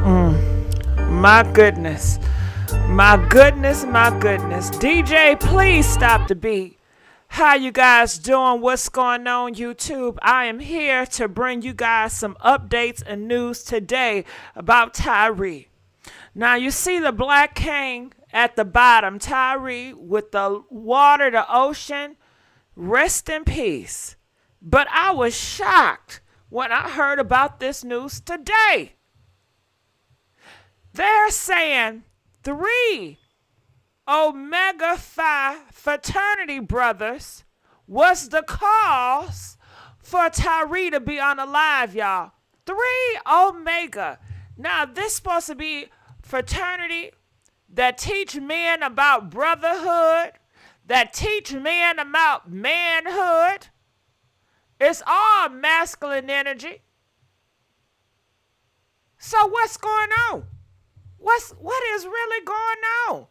My goodness. My goodness, my goodness. DJ, please stop the beat. How you guys doing? What's going on, YouTube? I am here to bring you guys some updates and news today about Tyre. Now, you see the black king at the bottom, Tyre, with the water, the ocean. Rest in peace. But I was shocked when I heard about this news today. They're saying 3 Omega Phi fraternity brothers was the cause for Tyre to be unalive, y'all. 3 Omega. Now, this supposed to be fraternity that teach men about brotherhood, that teach men about manhood. It's all masculine energy. So what's going on? What is really going on?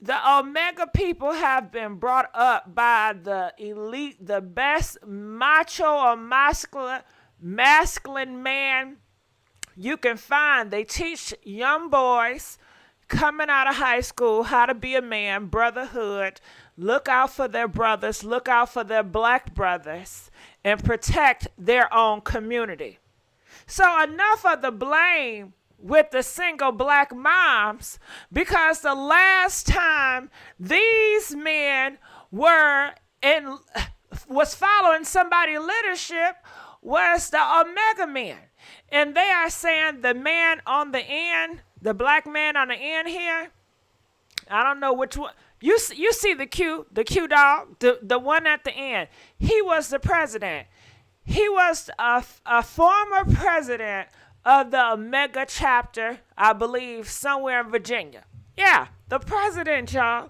The Omega people have been brought up by the elite, the best macho or masculine man you can find. They teach young boys coming out of high school how to be a man, brotherhood, look out for their brothers, look out for their black brothers, and protect their own community. So enough of the blame with the single black moms, because the last time these men was following somebody's leadership was the Omega men. And they are saying the man on the end, the black man on the end here, I don't know which one. You see the Q dog, the one at the end. He was the president. He was a former president of the Omega chapter, I believe, somewhere in Virginia. Yeah, the president, y'all.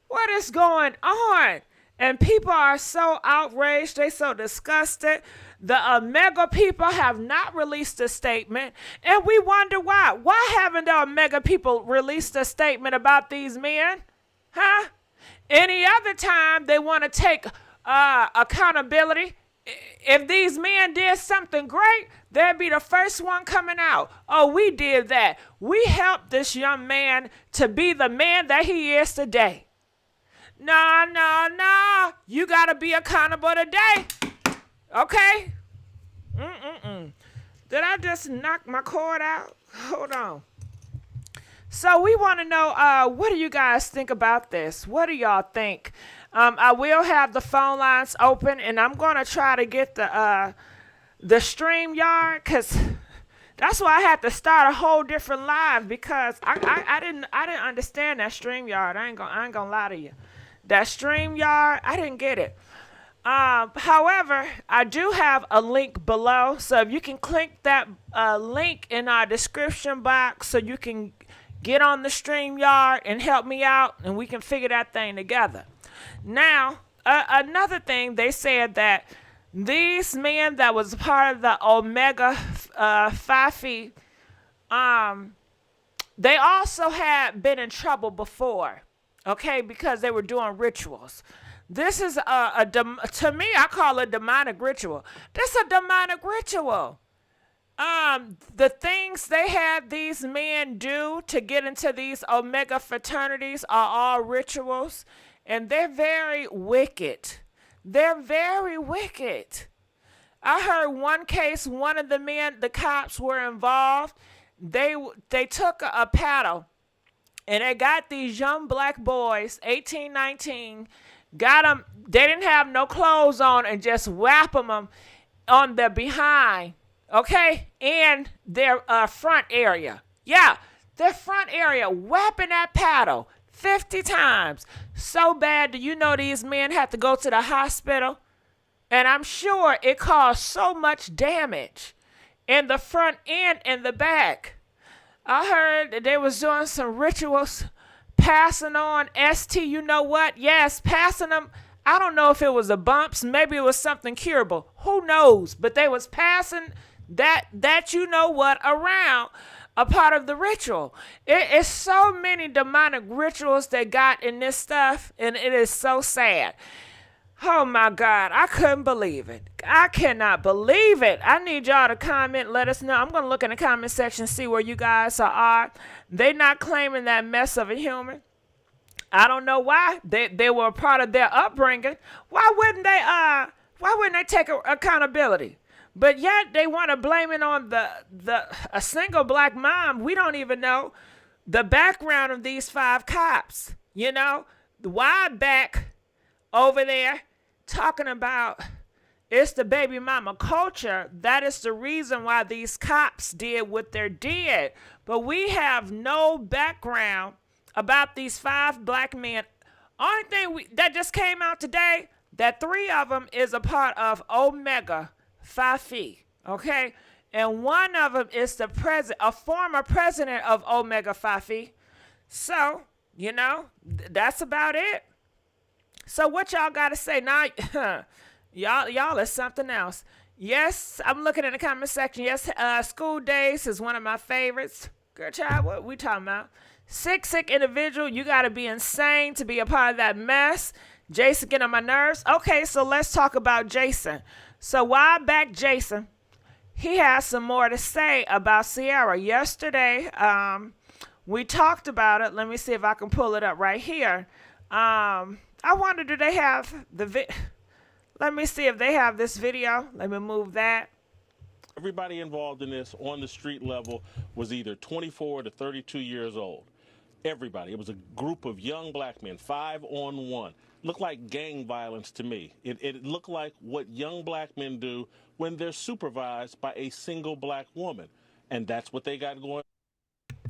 What is going on? And people are so outraged. They so disgusted. The Omega people have not released a statement. And we wonder why. Why haven't the Omega people released a statement about these men? Huh? Any other time they want to take accountability. If these men did something great, they'd be the first one coming out. Oh, we did that. We helped this young man to be the man that he is today. No. You got to be accountable today. Okay? Did I just knock my cord out? Hold on. So we want to know, what do you guys think about this? What do y'all think? I will have the phone lines open, and I'm going to try to get the StreamYard, because that's why I had to start a whole different live, because I didn't understand that StreamYard. I ain't gonna lie to you. That StreamYard, I didn't get it. However, I do have a link below, so if you can click that link in our description box so you can get on the StreamYard and help me out, and we can figure that thing together. Now, another thing, they said that these men that was part of the Omega Phi, they also had been in trouble before, okay, because they were doing rituals. This is to me, I call it demonic ritual. This is a demonic ritual. The things they had these men do to get into these Omega fraternities are all rituals. And they're very wicked. They're very wicked. I heard one case, one of the men, the cops were involved. They took a paddle, and they got these young black boys, 18, 19, got them. They didn't have no clothes on, and just whapping them on their behind, okay, and their front area. Yeah, their front area, whapping that paddle 50 times. So bad, do you know these men had to go to the hospital? And I'm sure it caused so much damage in the front and in the back. I heard that they was doing some rituals, passing on ST, you know what? Yes, passing them. I don't know if it was the bumps. Maybe it was something curable. Who knows? But they was passing that you know what around, a part of the ritual. It's so many demonic rituals they got in this stuff, and it is so sad. Oh my God, I couldn't believe it. I cannot believe it. I need y'all to comment, let us know. I'm going to look in the comment section, see where you guys are. They not claiming that mess of a human. I don't know why. They were a part of their upbringing. Why wouldn't they take accountability? But yet they want to blame it on a single black mom. We don't even know the background of these 5 cops. You know, why back over there talking about it's the baby mama culture. That is the reason why these cops did what they did. But we have no background about these 5 black men. Only thing that just came out today, that 3 of them is a part of Omega Phi Phi, okay? And one of them is the president, a former president of Omega Phi Phi. So, you know, that's about it. So what y'all got to say now? y'all is something else. Yes, I'm looking in the comment section. Yes, School Days is one of my favorites. Girl, child, what we talking about? Sick individual. You got to be insane to be a part of that mess. Jason get on my nerves. Okay, so let's talk about Jason. So why back Jason? He has some more to say about Sierra. Yesterday, we talked about it. Let me see if I can pull it up right here. I wonder, do they have let me see if they have this video. Let me move that. Everybody involved in this on the street level was either 24 to 32 years old. Everybody. It was a group of young black men, 5-on-1. Looked like gang violence to me. It looked like what young black men do when they're supervised by a single black woman. And that's what they got going.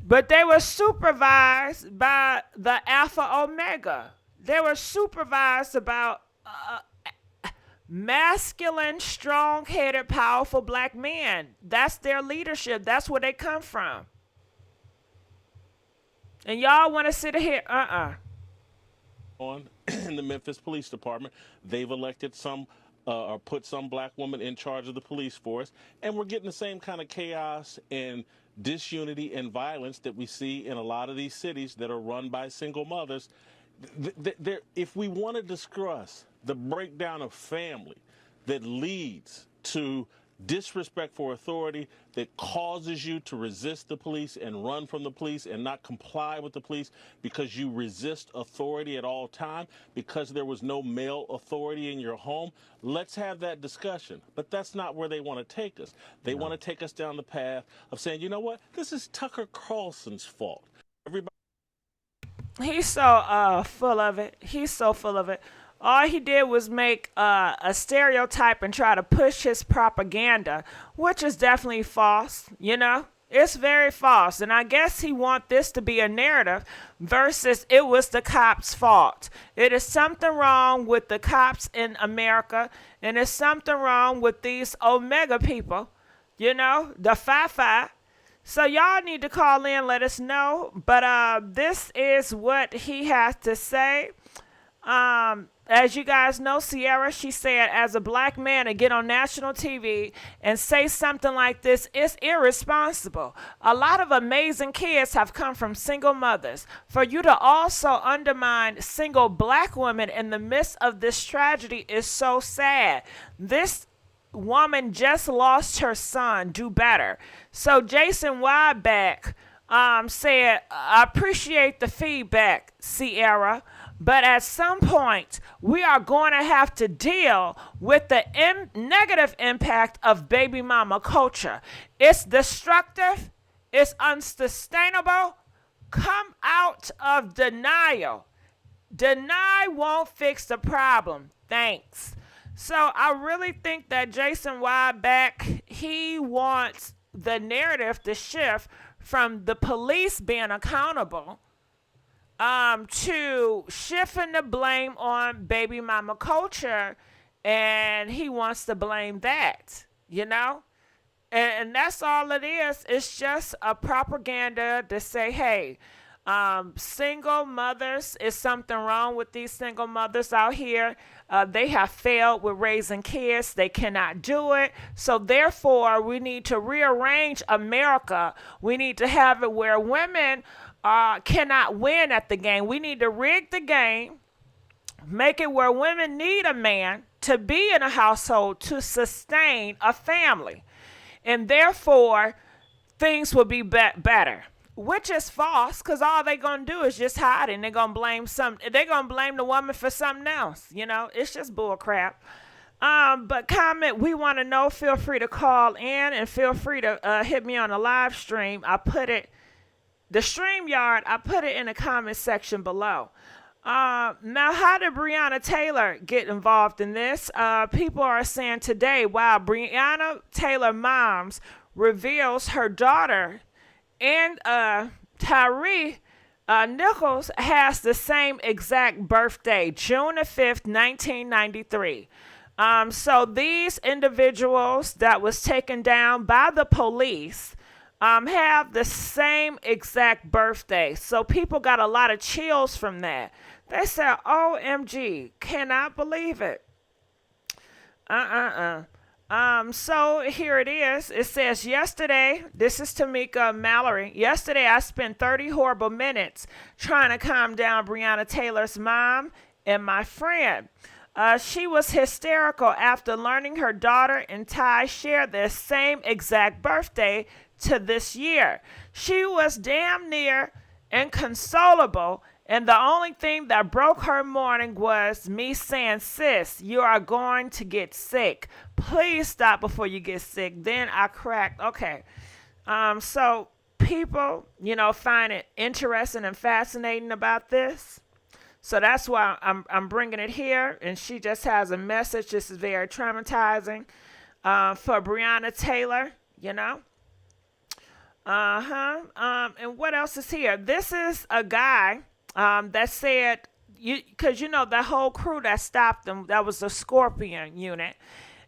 But they were supervised by the Alpha Omega. They were supervised about masculine, strong-headed, powerful black men. That's their leadership. That's where they come from. And y'all want to sit here? On in the Memphis Police Department, they've elected some or put some black woman in charge of the police force, and we're getting the same kind of chaos and disunity and violence that we see in a lot of these cities that are run by single mothers. If we want to discuss the breakdown of family that leads to disrespect for authority, that causes you to resist the police and run from the police and not comply with the police because you resist authority at all time, because there was no male authority in your home, let's have that discussion. But that's not where they want to take us. They want to take us down the path of saying, you know what, this is Tucker Carlson's fault. Everybody. He's so full of it. He's so full of it. All he did was make a stereotype and try to push his propaganda, which is definitely false, you know? It's very false. And I guess he wants this to be a narrative versus it was the cops' fault. It is something wrong with the cops in America, and it's something wrong with these Omega people, you know, the Phi Phi. So y'all need to call in, let us know. But this is what he has to say. As you guys know, Sierra, she said, as a black man to get on national TV and say something like this is irresponsible. A lot of amazing kids have come from single mothers. For you to also undermine single black women in the midst of this tragedy is so sad. This woman just lost her son. Do better. So Jason Wyback said, I appreciate the feedback, Sierra. But at some point, we are going to have to deal with the negative impact of baby mama culture. It's destructive. It's unsustainable. Come out of denial. Deny won't fix the problem. Thanks. So I really think that Jason Wyback, he wants the narrative to shift from the police being accountable to shifting the blame on baby mama culture, and he wants to blame that, you know? And that's all it is. It's just a propaganda to say, hey, single mothers, is something wrong with these single mothers out here. They have failed with raising kids. They cannot do it. So therefore, we need to rearrange America. We need to have it where women cannot win at the game. We need to rig the game Make it where women need a man to be in a household to sustain a family. And therefore, things will be better. Which is false, because all they're going to do is just hide, and they're going to blame the woman for something else. You know, it's just bull crap. But comment, we want to know. Feel free to call in, and feel free to hit me on the live stream. The StreamYard, I put it in the comment section below. Now, how did Breonna Taylor get involved in this? People are saying today, wow, Breonna Taylor moms reveals her daughter and Tyre Nichols has the same exact birthday, June the 5th, 1993. So these individuals that was taken down by the police have the same exact birthday. So people got a lot of chills from that. They said, OMG, cannot believe it. So here it is. It says, yesterday, this is Tamika Mallory. Yesterday, I spent 30 horrible minutes trying to calm down Breonna Taylor's mom and my friend. She was hysterical after learning her daughter and Ty shared the same exact birthday to this year. She was damn near inconsolable, and the only thing that broke her morning was me saying, sis, you are going to get sick. Please stop before you get sick. Then I cracked. Okay. So people, find it interesting and fascinating about this. So that's why I'm bringing it here. And she just has a message. This is very traumatizing for Breonna Taylor, And what else is here? This is a guy that said, because that whole crew that stopped them, that was the Scorpion unit.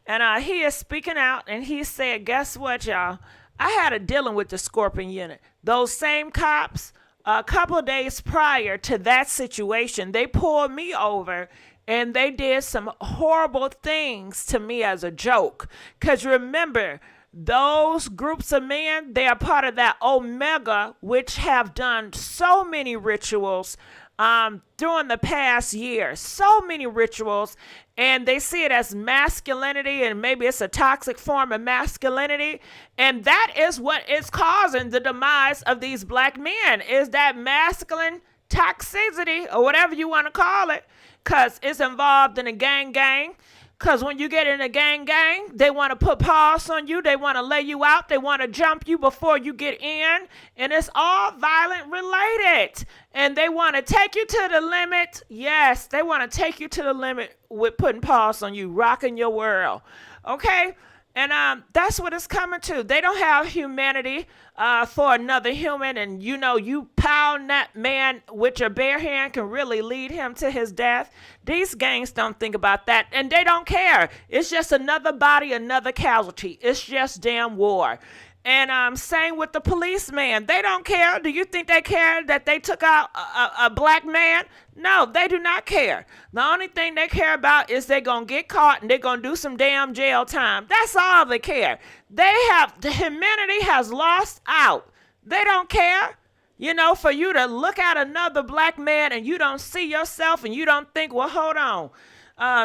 And he is speaking out, and he said, guess what, y'all? I had a dealing with the Scorpion unit. Those same cops, a couple of days prior to that situation, they pulled me over, and they did some horrible things to me as a joke. Because remember, those groups of men, they are part of that Omega, which have done so many rituals during the past year. So many rituals. And they see it as masculinity, and maybe it's a toxic form of masculinity. And that is what is causing the demise of these black men, is that masculine toxicity, or whatever you want to call it, because it's involved in a gang. Because when you get in a gang, they want to put paws on you. They want to lay you out. They want to jump you before you get in. And it's all violent related. And they want to take you to the limit. Yes, they want to take you to the limit with putting paws on you, rocking your world. Okay? And that's what it's coming to. They don't have humanity for another human. And you pound that man with your bare hand can really lead him to his death. These gangs don't think about that. And they don't care. It's just another body, another casualty. It's just damn war. And same with the policeman. They don't care. Do you think they care that they took out a black man? No, they do not care. The only thing they care about is they're going to get caught and they're going to do some damn jail time. That's all they care. The humanity has lost out. They don't care. For you to look at another black man and you don't see yourself and you don't think, well, hold on.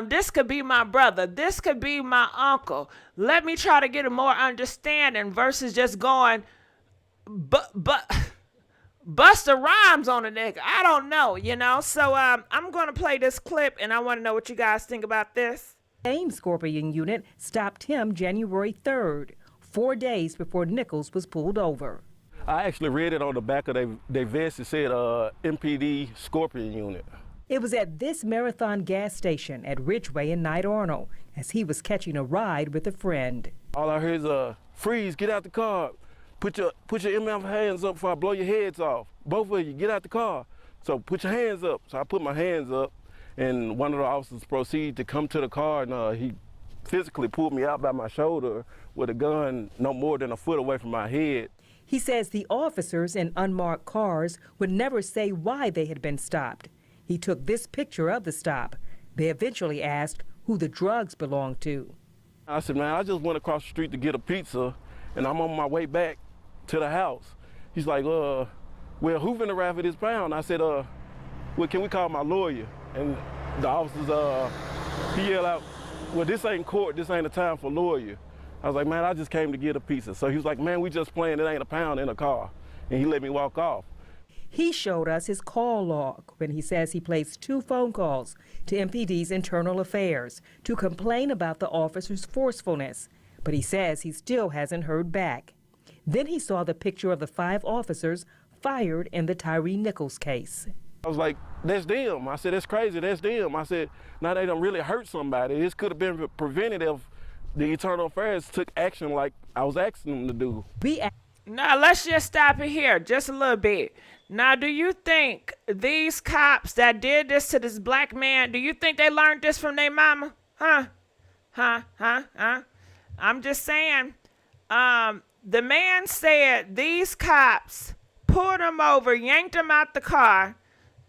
This could be my brother. This could be my uncle. Let me try to get a more understanding versus just going, bust the rhymes on a nigga. I don't know, So I'm going to play this clip, and I want to know what you guys think about this. Same Scorpion unit stopped him January 3rd, 4 days before Nichols was pulled over. I actually read it on the back of their vest. It said MPD Scorpion unit. It was at this Marathon gas station at Ridgeway in Knight Arnold as he was catching a ride with a friend. All I heard is, freeze, get out the car. Put your MF hands up before I blow your heads off. Both of you, get out the car. So put your hands up. So I put my hands up, and one of the officers proceeded to come to the car, and he physically pulled me out by my shoulder with a gun no more than a foot away from my head. He says the officers in unmarked cars would never say why they had been stopped. He took this picture of the stop. They eventually asked who the drugs belonged to. I said, man, I just went across the street to get a pizza, and I'm on my way back to the house. He's like, well, who finna ride for this pound? I said, well, can we call my lawyer? And the officers, he yelled out, well, this ain't court, this ain't a time for lawyer. I was like, man, I just came to get a pizza. So he was like, man, we just playing, it ain't a pound in a car. And he let me walk off. He showed us his call log when he says he placed 2 phone calls to MPD's internal affairs to complain about the officer's forcefulness. But he says he still hasn't heard back. Then he saw the picture of the 5 officers fired in the Tyre Nichols case. I was like, that's them. I said, that's crazy, that's them. I said, now they done really hurt somebody. This could have been prevented if the internal affairs took action like I was asking them to do. Now, let's just stop it here just a little bit. Now, do you think these cops that did this to this black man, do you think they learned this from their mama? Huh? I'm just saying. The man said these cops pulled him over, yanked him out the car,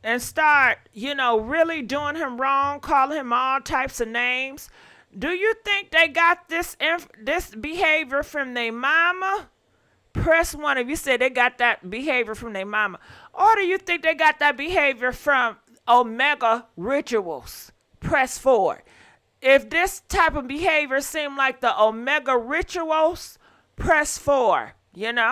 and start, really doing him wrong, calling him all types of names. Do you think they got this behavior from their mama? Press 1 if you said they got that behavior from their mama. Or do you think they got that behavior from Omega rituals? Press 4. If this type of behavior seemed like the Omega rituals, press 4, And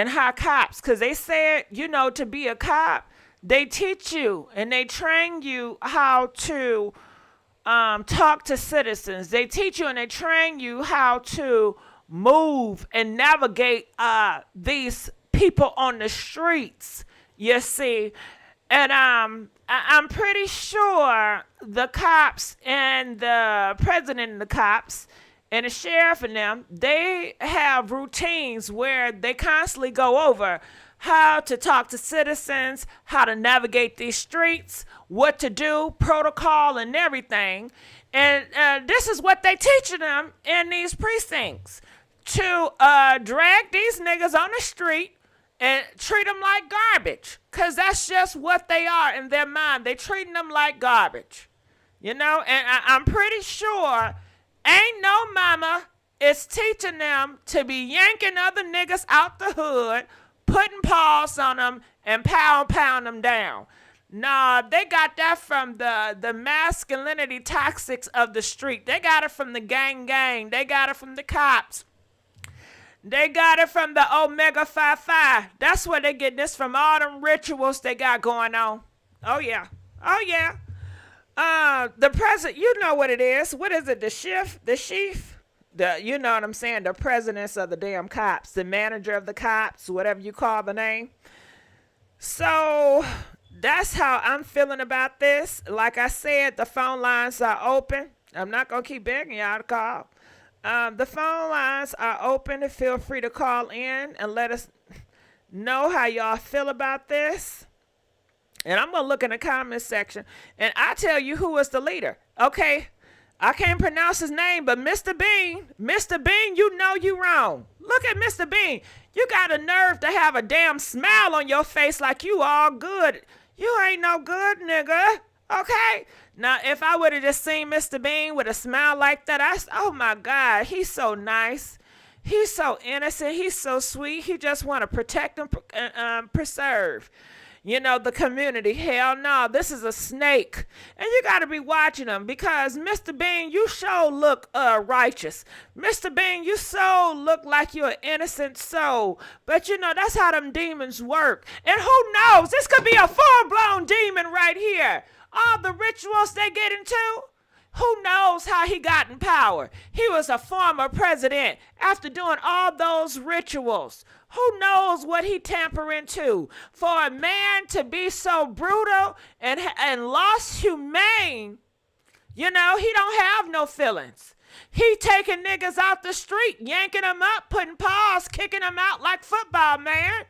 high cops, because they said, to be a cop, they teach you and they train you how to talk to citizens. They teach you and they train you how to move and navigate these people on the streets, you see. And I'm pretty sure the cops and the president of the cops and the sheriff and them, they have routines where they constantly go over how to talk to citizens, how to navigate these streets, what to do, protocol and everything. And this is what they teaching them in these precincts, to drag these niggas on the street and treat them like garbage, because that's just what they are in their mind. They treating them like garbage, And I'm pretty sure ain't no mama is teaching them to be yanking other niggas out the hood, putting paws on them and pound them down. Nah, they got that from the masculinity toxics of the street. They got it from the gang. They got it from the cops. They got it from the Omega 55. That's where they get this from, all them rituals they got going on. Oh, yeah. The president, you know what it is. What is it, the sheaf? You know what I'm saying, the presidents of the damn cops, the manager of the cops, whatever you call the name. So that's how I'm feeling about this. Like I said, the phone lines are open. I'm not going to keep begging y'all to call. The phone lines are open. Feel free to call in and let us know how y'all feel about this. And I'm going to look in the comments section and I tell you who is the leader. Okay. I can't pronounce his name, but Mr. Bean, you know you wrong. Look at Mr. Bean. You got a nerve to have a damn smile on your face like you all good. You ain't no good, nigga. Okay? Now, if I would have just seen Mr. Bean with a smile like that, oh my God, he's so nice. He's so innocent. He's so sweet. He just want to protect and preserve, the community. Hell no, this is a snake. And you got to be watching him because Mr. Bean, you sure look righteous. Mr. Bean, you so look like you're an innocent soul. But that's how them demons work. And who knows, this could be a full-blown demon right here. All the rituals they get into. Who knows how he got in power? He was a former president after doing all those rituals. Who knows what he tamper into? For a man to be so brutal and lost humane, he don't have no feelings. He taking niggas out the street, yanking them up, putting paws, kicking them out like football, man.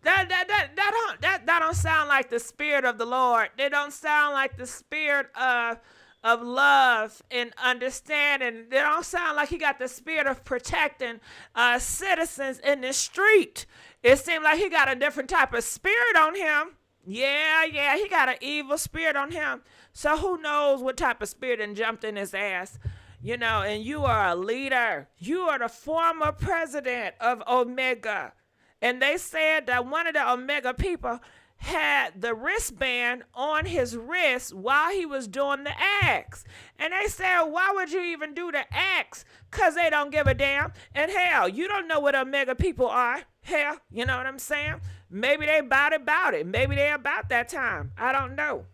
That don't sound like the spirit of the Lord. They don't sound like the spirit of love and understanding. They don't sound like he got the spirit of protecting citizens in the street. It seemed like he got a different type of spirit on him. Yeah, he got an evil spirit on him. So who knows what type of spirit and jumped in his ass. And you are a leader. You are the former president of Omega. And they said that one of the Omega people had the wristband on his wrist while he was doing the acts. And they said, why would you even do the acts? Because they don't give a damn. And hell, you don't know what Omega people are. Hell, you know what I'm saying? Maybe they about it. Maybe they about that time. I don't know.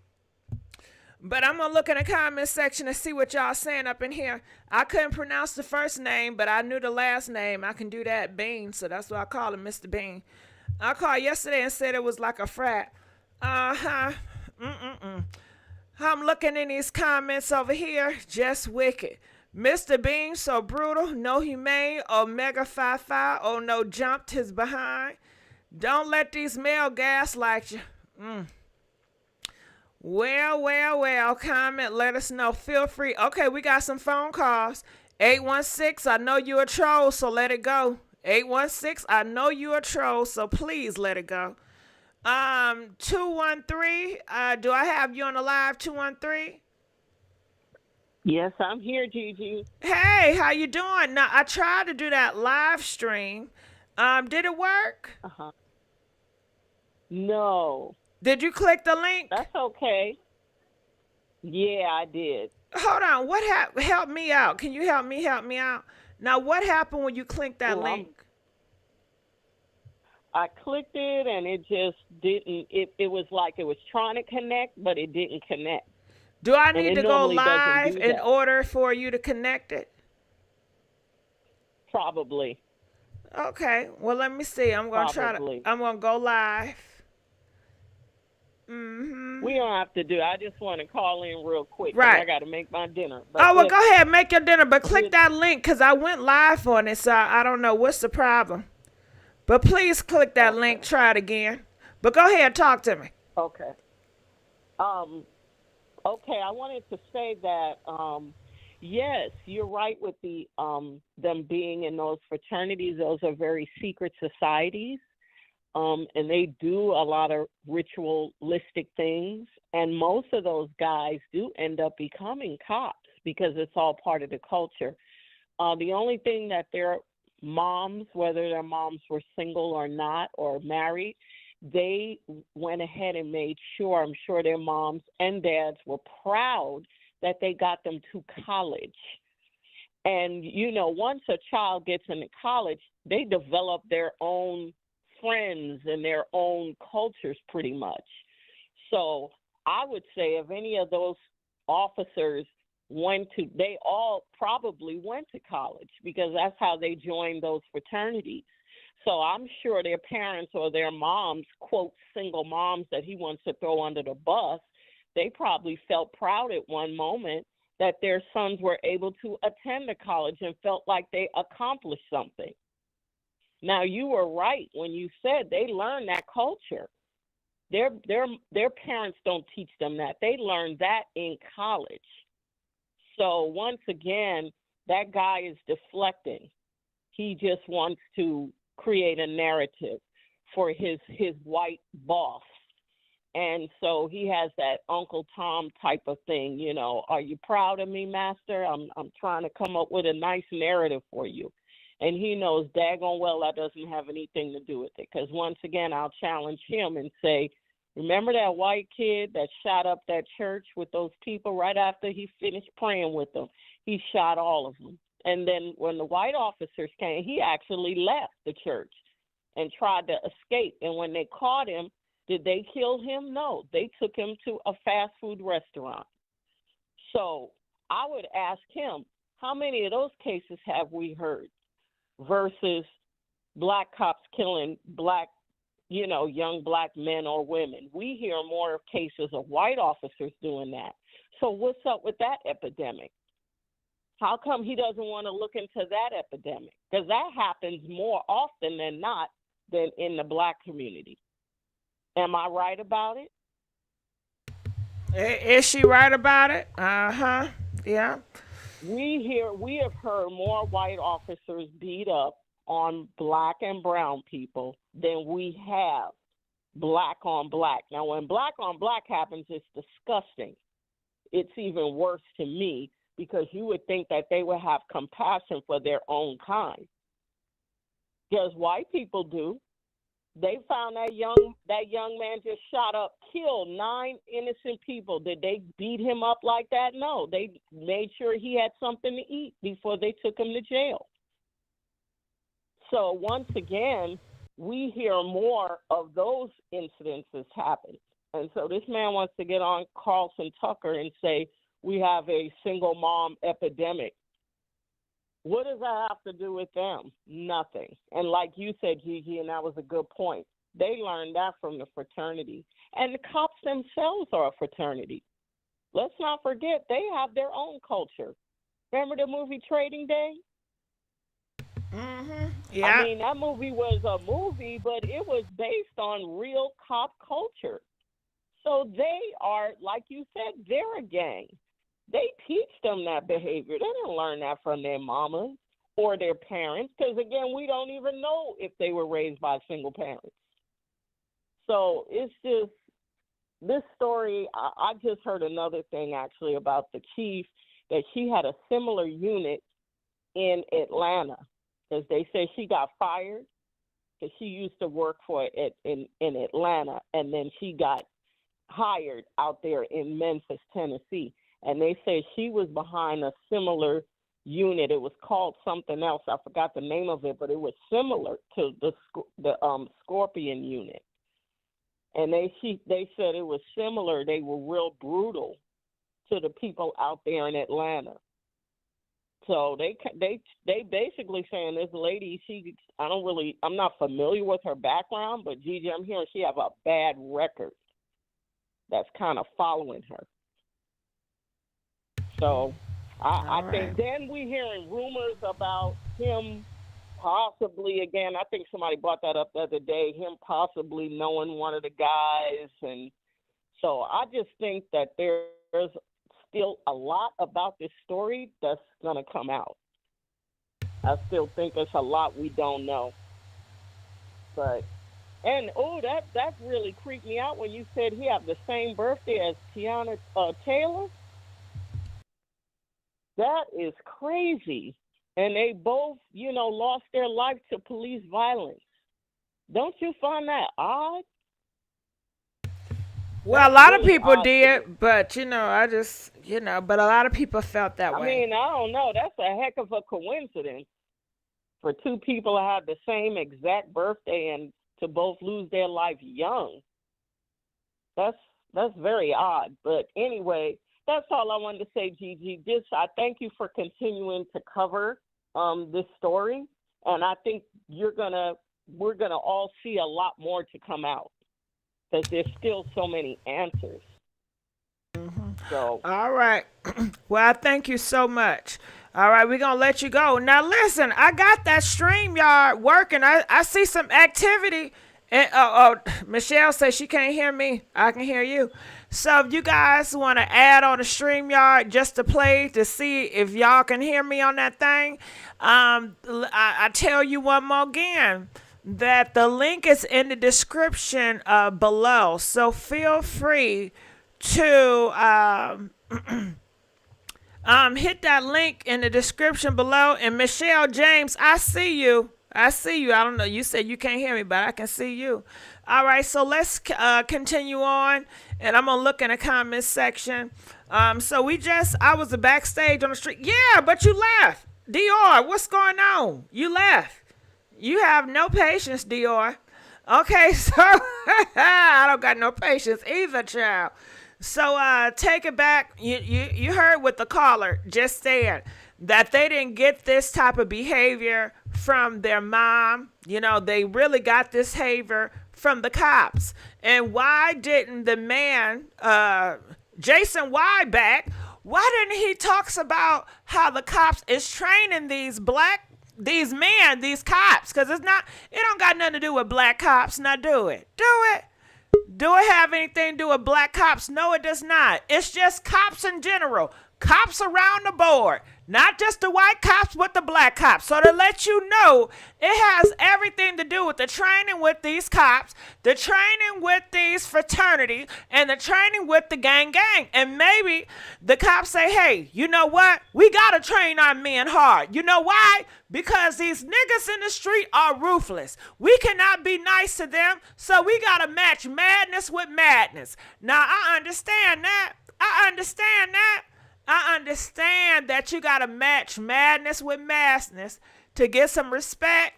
But I'm going to look in the comment section and see what y'all saying up in here. I couldn't pronounce the first name, but I knew the last name. I can do that, Bean. So that's why I call him Mr. Bean. I called yesterday and said it was like a frat. I'm looking in these comments over here. Just wicked. Mr. Bean, so brutal. No humane. Omega 55. Oh no, jumped his behind. Don't let these male gaslight you. Well. Comment. Let us know. Feel free. Okay, we got some phone calls. 816. I know you're a troll, so let it go. 816. I know you're a troll, so please let it go. 213. Do I have you on the live? 213. Yes, I'm here, Gigi. Hey, how you doing? Now I tried to do that live stream. Did it work? No. Did you click the link? That's okay. Yeah, I did. Hold on. What happened? Help me out. Can you help me out? Now, what happened when you clicked that link? I clicked it and it just didn't. It was like it was trying to connect, but it didn't connect. Do I need to go live in order for you to connect it? Probably. Okay. Well, let me see. I'm going to go live. We don't have to do. I just want to call in real quick. Right. I got to make my dinner. But well, go ahead, make your dinner, but click that link because I went live on it, so I don't know what's the problem. But please click that link. Try it again. But go ahead, talk to me. Okay. Okay. I wanted to say that yes, you're right with the them being in those fraternities. Those are very secret societies. And they do a lot of ritualistic things. And most of those guys do end up becoming cops because it's all part of the culture. The only thing that their moms, whether their moms were single or not or married, they went ahead and made sure, I'm sure their moms and dads were proud that they got them to college. And, you know, once a child gets into college, they develop their own friends and their own cultures pretty much. So I would say if any of those officers they all probably went to college because that's how they joined those fraternities. So I'm sure their parents or their moms, quote, single moms that he wants to throw under the bus, they probably felt proud at one moment that their sons were able to attend the college and felt like they accomplished something. Now, you were right when you said they learn that culture. Their parents don't teach them that. They learn that in college. So once again, that guy is deflecting. He just wants to create a narrative for his white boss. And so he has that Uncle Tom type of thing, you know, are you proud of me, master? I'm trying to come up with a nice narrative for you. And he knows daggone well that doesn't have anything to do with it. Because once again, I'll challenge him and say, remember that white kid that shot up that church with those people right after he finished praying with them? He shot all of them. And then when the white officers came, he actually left the church and tried to escape. And when they caught him, did they kill him? No, they took him to a fast food restaurant. So I would ask him, how many of those cases have we heard versus black cops killing black, you know, young black men or women? We hear more of cases of white officers doing that. So what's up with that epidemic? How come he doesn't want to look into that epidemic? Because that happens more often than not than in the black community. Am I right about it? Is she right about it? Yeah. We have heard more white officers beat up on black and brown people than we have black on black. Now, when black on black happens, it's disgusting. It's even worse to me because you would think that they would have compassion for their own kind. Because white people do. They found that young man just shot up, killed 9 innocent people. Did they beat him up like that? No. They made sure he had something to eat before they took him to jail. So once again, we hear more of those incidences happen. And so this man wants to get on Carlson Tucker and say we have a single mom epidemic. What does that have to do with them? Nothing. And like you said, Gigi, and that was a good point, they learned that from the fraternity. And the cops themselves are a fraternity. Let's not forget, they have their own culture. Remember the movie Trading Day? Yeah. I mean, that movie was a movie, but it was based on real cop culture. So they are, like you said, they're a gang. They teach them that behavior. They didn't learn that from their mamas or their parents because, again, we don't even know if they were raised by single parents. So it's just this story. I just heard another thing, actually, about the chief, that she had a similar unit in Atlanta because they say she got fired because she used to work for it in Atlanta, and then she got hired out there in Memphis, Tennessee. And they say she was behind a similar unit. It was called something else. I forgot the name of it, but it was similar to the Scorpion unit. And they said it was similar. They were real brutal to the people out there in Atlanta. So they basically saying this lady, I'm not familiar with her background, but Gigi, I'm hearing she have a bad record that's kind of following her. So I think then we're hearing rumors about him possibly, again, I think somebody brought that up the other day, him possibly knowing one of the guys. And so I just think that there's still a lot about this story that's going to come out. I still think there's a lot we don't know. But, and, that really creeped me out when you said he had the same birthday as Tiana Taylor. That is crazy. And they both, lost their life to police violence. Don't you find that odd? Well, a lot of people did, but, I just, but a lot of people felt that way. I mean, I don't know. That's a heck of a coincidence for two people to have the same exact birthday and to both lose their life young. That's very odd. But anyway, that's all I wanted to say, Gigi. I thank you for continuing to cover this story, and I think we're gonna all see a lot more to come out because there's still so many answers. So, all right. Well, thank you so much. All right, we're going to let you go. Now, listen, I got that StreamYard working. I see some activity. And, Michelle says she can't hear me. I can hear you. So if you guys want to add on the StreamYard just to play to see if y'all can hear me on that thing, I tell you one more again that the link is in the description below. So feel free to hit that link in the description below. And Michelle James, I see you. I don't know. You said you can't hear me, but I can see you. All right, so let's continue on. And I'm going to look in the comments section. So I was backstage on the street. Yeah, but you left. Dior, what's going on? You left. You have no patience, Dior. Okay, so I don't got no patience either, child. So take it back. You heard what the caller just said, that they didn't get this type of behavior from their mom. They really got this behavior from the cops. And why didn't the man, Jason Wyback, why didn't he talks about how the cops is training these men, these cops? Because it don't got nothing to do with black cops. Now do it. Do it have anything to do with black cops? No, it does not. It's just cops in general. Cops around the board, not just the white cops, but the black cops. So to let you know, it has everything to do with the training with these cops, the training with these fraternity, and the training with the gang. And maybe the cops say, hey, you know what? We got to train our men hard. You know why? Because these niggas in the street are ruthless. We cannot be nice to them, so we got to match madness with madness. Now, I understand that. I understand that you got to match madness with massness to get some respect.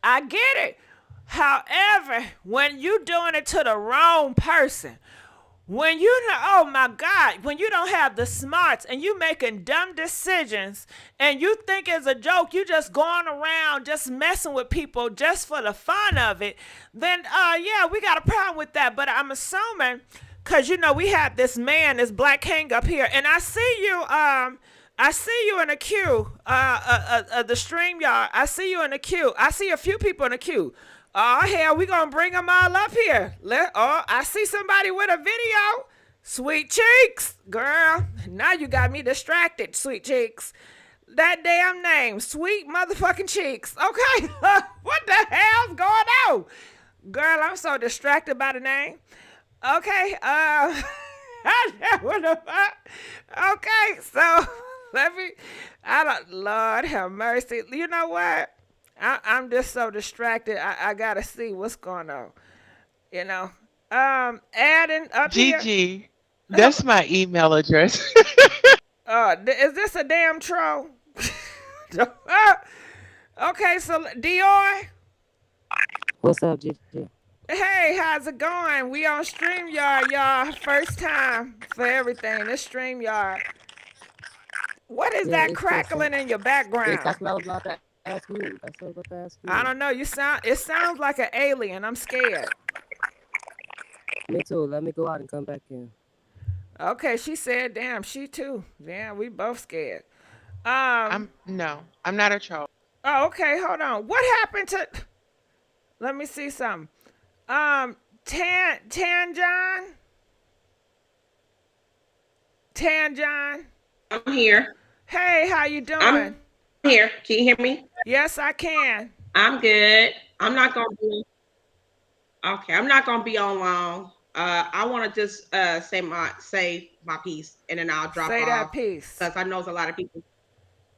I get it. However, when you doing it to the wrong person, when you know, oh my God, when you don't have the smarts and you making dumb decisions and you think it's a joke, you just going around just messing with people just for the fun of it, then yeah, we got a problem with that. But I'm assuming, cause you know we have this man, this black king up here, and I see you in the queue, the StreamYard. I see you in the queue. I see a few people in the queue. Oh, hell, we gonna bring them all up here. I see somebody with a video. Sweet Cheeks, girl. Now you got me distracted, Sweet Cheeks. That damn name, Sweet motherfucking Cheeks. Okay, what the hell's going on? Girl, I'm so distracted by the name. Okay, what the fuck? Okay, so Lord have mercy. You know what? I'm just so distracted. I gotta see what's going on. You know, adding up GIGI, here. that's my email address. Is this a damn troll? Okay, so Dior. What's up, GG? Hey, how's it going? We on StreamYard, y'all. First time for everything. This StreamYard. What is that crackling in your background? That's what I was about to ask you. That's what I was about to ask you. I don't know. It sounds like an alien. I'm scared. Me too. Let me go out and come back in. Okay, she said, damn, she too. Damn, we both scared. I'm not a troll. Oh, okay, hold on. What happened to... Let me see something. Tanjon? I'm here. Hey, how you doing? I'm here. Can you hear me? Yes, I can. I'm good. I'm not gonna be on long. I want to just say my piece, and then I'll drop off. Say that piece. Because I know there's a lot of people.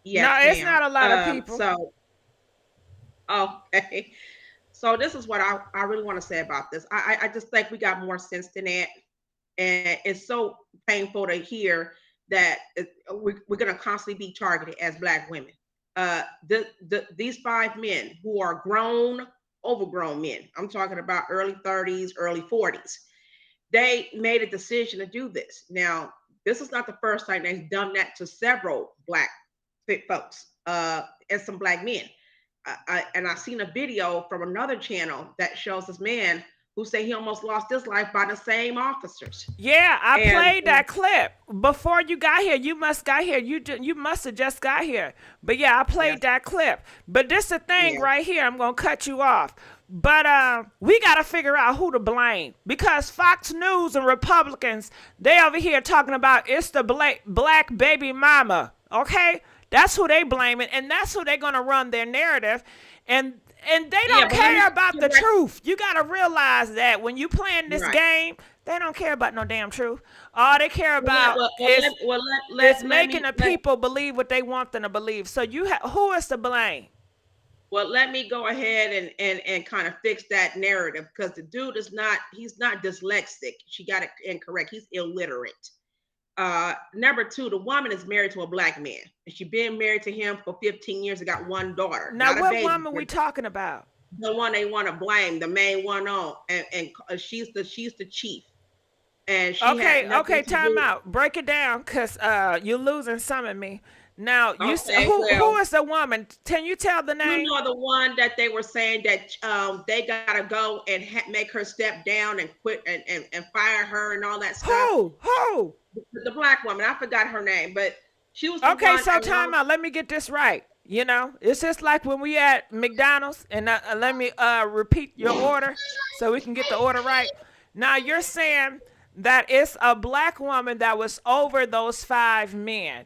Yes, no, it's ma'am. not a lot of people. So, okay. So this is what I really want to say about this. I just think we got more sense than that. And it's so painful to hear that we're going to constantly be targeted as Black women. These 5 men who are grown, overgrown men, I'm talking about early 30s, early 40s, they made a decision to do this. Now, this is not the first time they've done that to several Black folks and some Black men. And I've seen a video from another channel that shows this man who say he almost lost his life by the same officers. Yeah, I played that clip before you got here. You must got here. You must have just got here. But yeah, I played that clip. But this the thing right here. I'm gonna cut you off. But we gotta figure out who to blame, because Fox News and Republicans, they over here talking about it's the black baby mama. Okay, that's who they blaming, and that's who they're gonna run their narrative, and they don't care about the truth. You gotta realize that when you playing this game, they don't care about no damn truth. All they care about is making the people believe what they want them to believe. So who is to blame? Well, let me go ahead and kind of fix that narrative, because the dude he's not dyslexic. She got it incorrect. He's illiterate. Number 2, the woman is married to a Black man. And she's been married to him for 15 years and got 1 daughter. Now, what woman we talking about? The one they want to blame, the main one on, and she's the chief. And she okay, time out. Break it down, because you're losing some of me. Now, who is the woman? Can you tell the name? You know the one that they were saying that they gotta go and make her step down and quit and fire her and all that stuff. Who? The Black woman. I forgot her name, but she was okay. So time out. Let me get this right. You know, it's just like when we at McDonald's, and let me repeat your order so we can get the order right. Now you're saying that it's a black woman that was over those 5 men.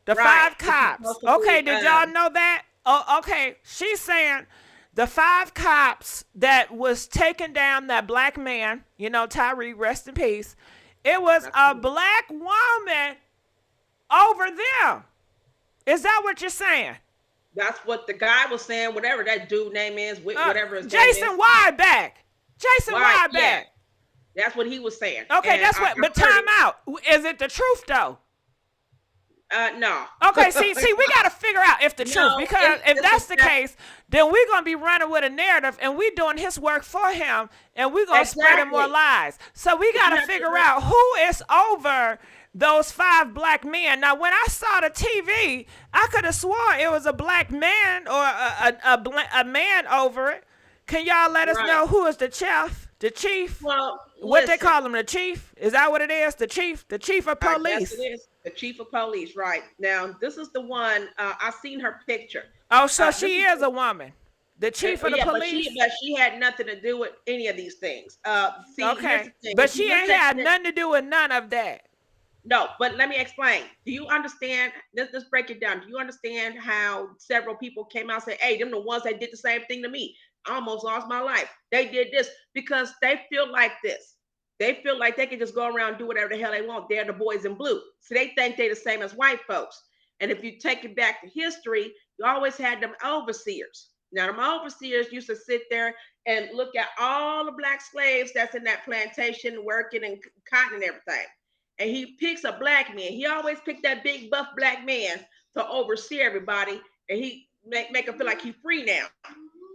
The Right. 5 cops. Okay, did y'all know that? Oh, okay. She's saying the 5 cops that was taking down that black man, you know, Tyre, rest in peace. It was a black woman over them. Is that what you're saying? That's what the guy was saying, whatever that dude name is, whatever his name Jason is. Wyback. Jason Wyback. Yeah. That's what he was saying. Okay, And that's what, but time out. Is it the truth though? No. Okay, see, we got to figure out if the truth, because if that's the case, then we're going to be running with a narrative and we doing his work for him and we're going to spread more lies. So we got to figure out who is over those 5 black men. Now, when I saw the TV, I could have sworn it was a black man or a man over it. Can y'all let us know who is the chief? The chief? Well, what they call him, the chief? Is that what it is? The chief of police. Yes, it is. The chief of police, right. Now, this is the one, I seen her picture. Oh, so she is a woman. The chief of the police? But she had nothing to do with any of these things. See, okay, but she ain't had nothing to do with none of that. No, but let me explain. Do you understand? Let's break it down. Do you understand how several people came out and said, hey, them the ones that did the same thing to me? I almost lost my life. They did this because they feel like this. They feel like they can just go around and do whatever the hell they want. They're the boys in blue. So they think they're the same as white folks. And if you take it back to history, you always had them overseers. Now, them overseers used to sit there and look at all the black slaves that's in that plantation working and cotton and everything. And he picks a black man. He always picked that big buff black man to oversee everybody. And he make him feel like he's free now.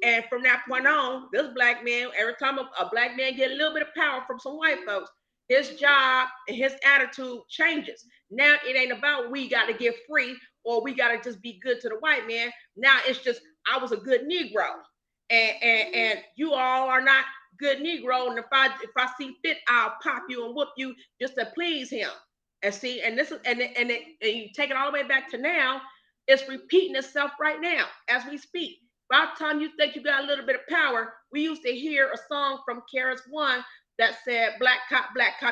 And from that point on, this black man, every time a black man get a little bit of power from some white folks, his job and his attitude changes. Now it ain't about we got to get free or we got to just be good to the white man. Now it's just, I was a good Negro. And you all are not good Negro. And if I see fit, I'll pop you and whoop you just to please him. And see, and this is and you take it all the way back to now, it's repeating itself right now as we speak. By the time you think you got a little bit of power, we used to hear a song from KRS-One that said, black cop,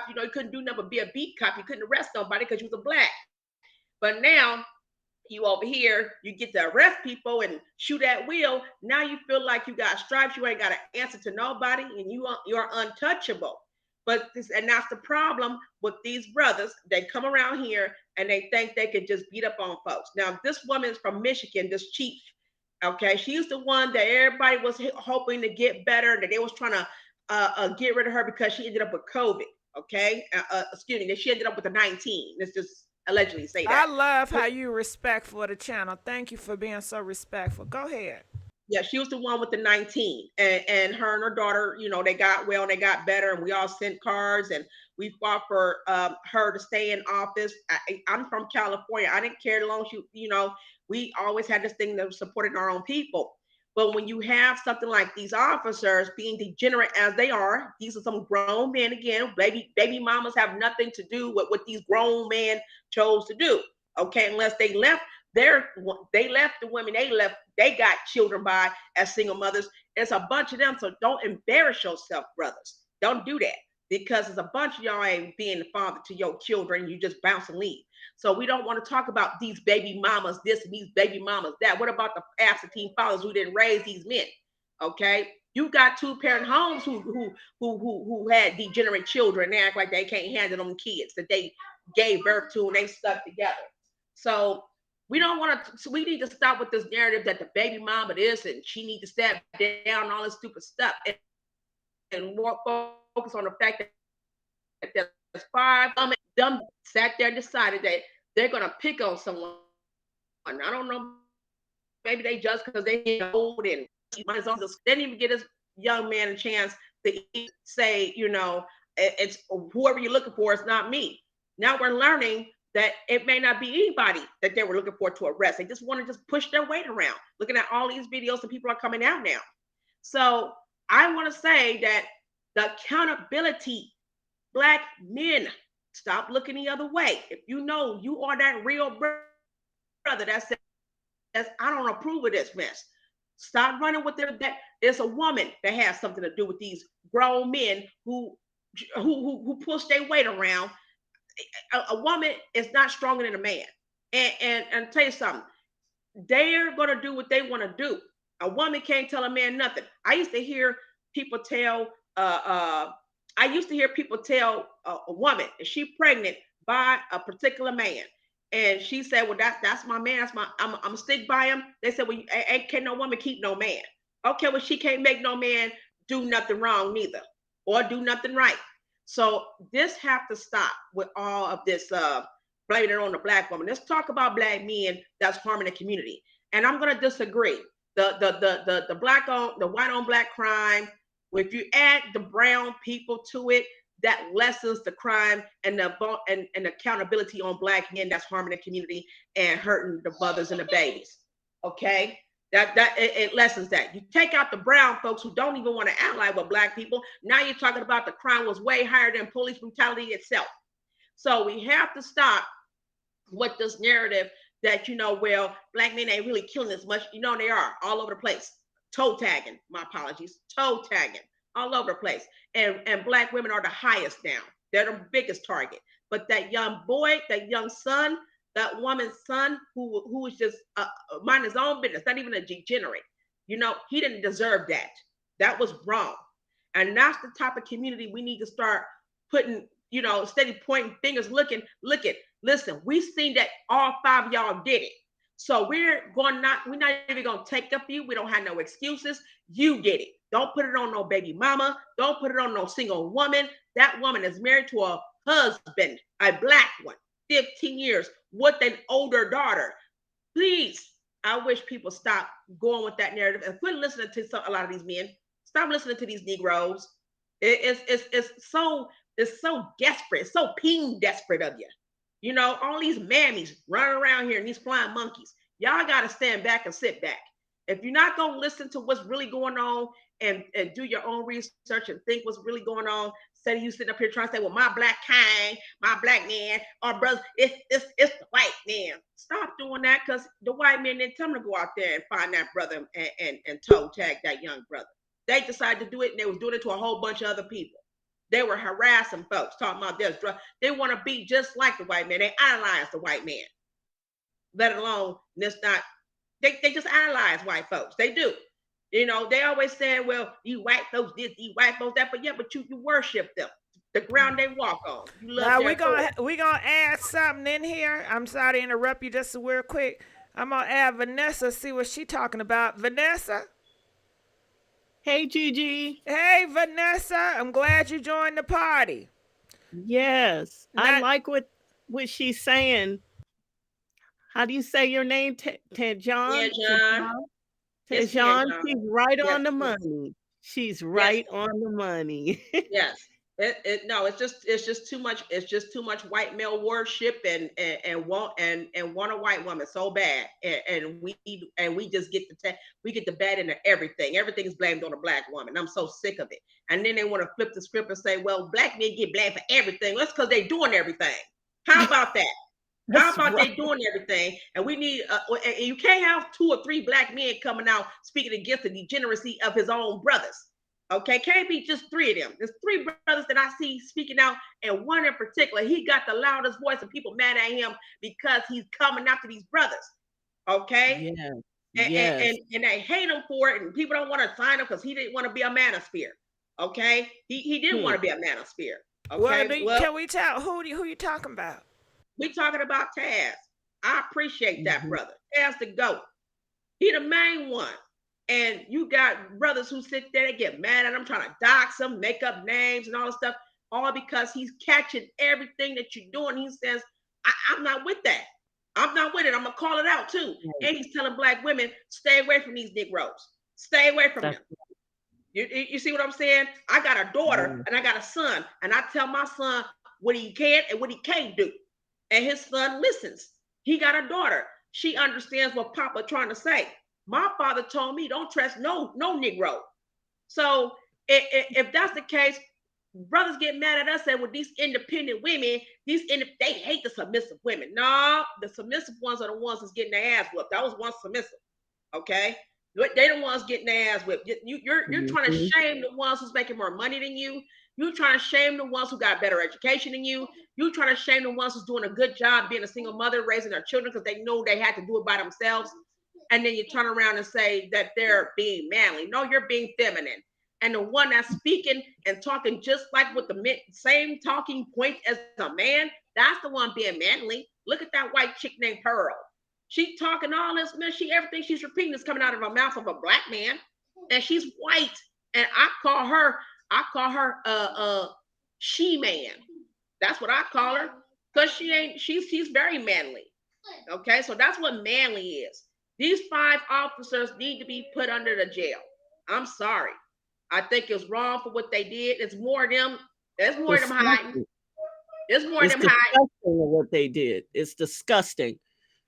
you know, you couldn't do nothing but be a beat cop. You couldn't arrest nobody because you was a black. But now you over here, you get to arrest people and shoot at will. Now you feel like you got stripes. You ain't got to answer to nobody and you're untouchable. But and that's the problem with these brothers. They come around here and they think they can just beat up on folks. Now, this woman is from Michigan, this chief. Okay, she's the one that everybody was hoping to get better, that they was trying to get rid of her because she ended up with COVID. Okay, excuse me, that she ended up with a 19. Let's just allegedly say that. I love how you respectful of the channel. Thank you for being so respectful. Go ahead. Yeah, she was the one with the 19, and her and her daughter, you know, they got well, and they got better, and we all sent cards, and we fought for her to stay in office. I'm from California. I didn't care as long as you know, we always had this thing that was supporting our own people. But when you have something like these officers being degenerate as they are, these are some grown men again. Baby mamas have nothing to do with what these grown men chose to do. Okay, unless they left the women they got children by as single mothers. It's a bunch of them. So don't embarrass yourself, brothers. Don't do that, because there's a bunch of y'all ain't being the father to your children. You just bounce and leave. So we don't want to talk about these baby mamas this and these baby mamas that. What about the absentee fathers who didn't raise these men? Okay, you got 2-parent homes who had degenerate children. They act like they can't handle them kids that they gave birth to and they stuck together. So we don't want to. So we need to stop with this narrative that the baby mama this and she need to step down and all this stupid stuff, and more focus on the fact that there's 5 them sat there and decided that they're gonna pick on someone. I don't know. Maybe they just because they get old and they didn't even get this young man a chance to say, you know, it's whoever you're looking for. It's not me. Now we're learning that it may not be anybody that they were looking for to arrest. They just want to just push their weight around. Looking at all these videos and people are coming out now. So I want to say that the accountability, black men, stop looking the other way. If you know you are that real brother that says, I don't approve of this mess, stop running with that. It's a woman that has something to do with these grown men who who push their weight around. A woman is not stronger than a man. And I'll tell you something, they're gonna do what they want to do. A woman can't tell a man nothing. I used to hear people tell I used to hear people tell a woman, is she pregnant by a particular man? And she said, well, that's my man. That's I'm gonna stick by him. They said, well, can't no woman keep no man. Okay, well, she can't make no man do nothing wrong neither, or do nothing right. So this have to stop with all of this blaming it on the black woman. Let's talk about black men that's harming the community. And I'm gonna disagree. The black on the white on black crime, if you add the brown people to it, that lessens the crime and the and accountability on black men that's harming the community and hurting the mothers and the babies. Okay, it lessens that. You take out the brown folks who don't even want to ally with black people. Now you're talking about the crime was way higher than police brutality itself. So we have to stop with this narrative that, well, black men ain't really killing as much. They are all over the place. Toe tagging, my apologies, toe tagging all over the place. And black women are the highest now. They're the biggest target. But that young boy, that young son, that woman's son who is just mind his own business, not even a degenerate, he didn't deserve that. That was wrong. And that's the type of community we need to start putting, steady pointing fingers, listen, we've seen that all 5 of y'all did it. So we're not even gonna take up for you. We don't have no excuses. You did it. Don't put it on no baby mama. Don't put it on no single woman. That woman is married to a husband, a black one, 15 years with an older daughter. Please, I wish people stop going with that narrative and quit listening to a lot of these men. Stop listening to these Negroes. It's so desperate. It's so peen desperate of you. All these mammies running around here and these flying monkeys. Y'all got to stand back and sit back. If you're not going to listen to what's really going on and do your own research and think what's really going on, instead of you sitting up here trying to say, well, my black kind, my black man, our brother, it's the white man. Stop doing that, because the white men didn't tell them to go out there and find that brother and toe tag that young brother. They decided to do it, and they was doing it to a whole bunch of other people. They were harassing folks, talking about this drug. They want to be just like the white man. They idolize the white man. Let alone this not. They just idolize white folks. They do. They always say, well, you white folks this, you white folks that, but you worship them. The ground they walk on. You love. Now we gonna add something in here. I'm sorry to interrupt you just real quick. I'm gonna add Vanessa, see what she talking about. Vanessa. Hey, Gigi. Hey, Vanessa. I'm glad you joined the party. Yes. I like what she's saying. How do you say your name? Tejan? Tejan. She's right on the money. She's right on the money. Yes. No, it's just too much. It's just too much white male worship and want a white woman so bad, and we just get the bad into everything. Everything's blamed on a black woman. I'm so sick of it. And then they want to flip the script and say, well, black men get blamed for everything. That's because they're doing everything. How about that? How about they doing everything? And we need and you can't have 2 or 3 black men coming out speaking against the degeneracy of his own brothers. Okay, can't be just 3 of them. There's 3 brothers that I see speaking out, and one in particular, he got the loudest voice, and people mad at him because he's coming after these brothers. Okay, and they hate him for it, and people don't want to sign him because he didn't want to be a manosphere. Okay, he didn't want to be a manosphere. Okay, well, can we tell who you talking about? We talking about Taz. I appreciate that brother. Taz the GOAT. He the main one. And you got brothers who sit there, they get mad at him, trying to dox him, make up names and all this stuff, all because he's catching everything that you're doing. He says, I'm not with that. I'm not with it. I'm going to call it out too. Right. And he's telling black women, stay away from these Negroes. Stay away from them. You see what I'm saying? I got a daughter and I got a son, and I tell my son what he can and what he can't do. And his son listens. He got a daughter. She understands what Papa trying to say. My father told me, don't trust no Negro. So if that's the case, brothers get mad at us and with these independent women, they hate the submissive women. No, the submissive ones are the ones that's getting their ass whipped. I was once submissive. Okay, they the ones getting their ass whipped. You're trying to shame the ones who's making more money than you. You trying to shame the ones who got better education than you. You trying to shame the ones who's doing a good job being a single mother, raising their children because they know they had to do it by themselves. And then you turn around and say that they're being manly. No, you're being feminine. And the one that's speaking and talking just like with the same talking point as a man, that's the one being manly. Look at that white chick named Pearl. She talking all this, man. Everything she's repeating is coming out of the mouth of a black man, and she's white. And I call her she man. That's what I call her, because she's very manly. Okay, so that's what manly is. These 5 officers need to be put under the jail. I'm sorry. I think it's wrong for what they did. It's more of them. There's more of them hiding. There's more of them hiding. What they did. It's disgusting.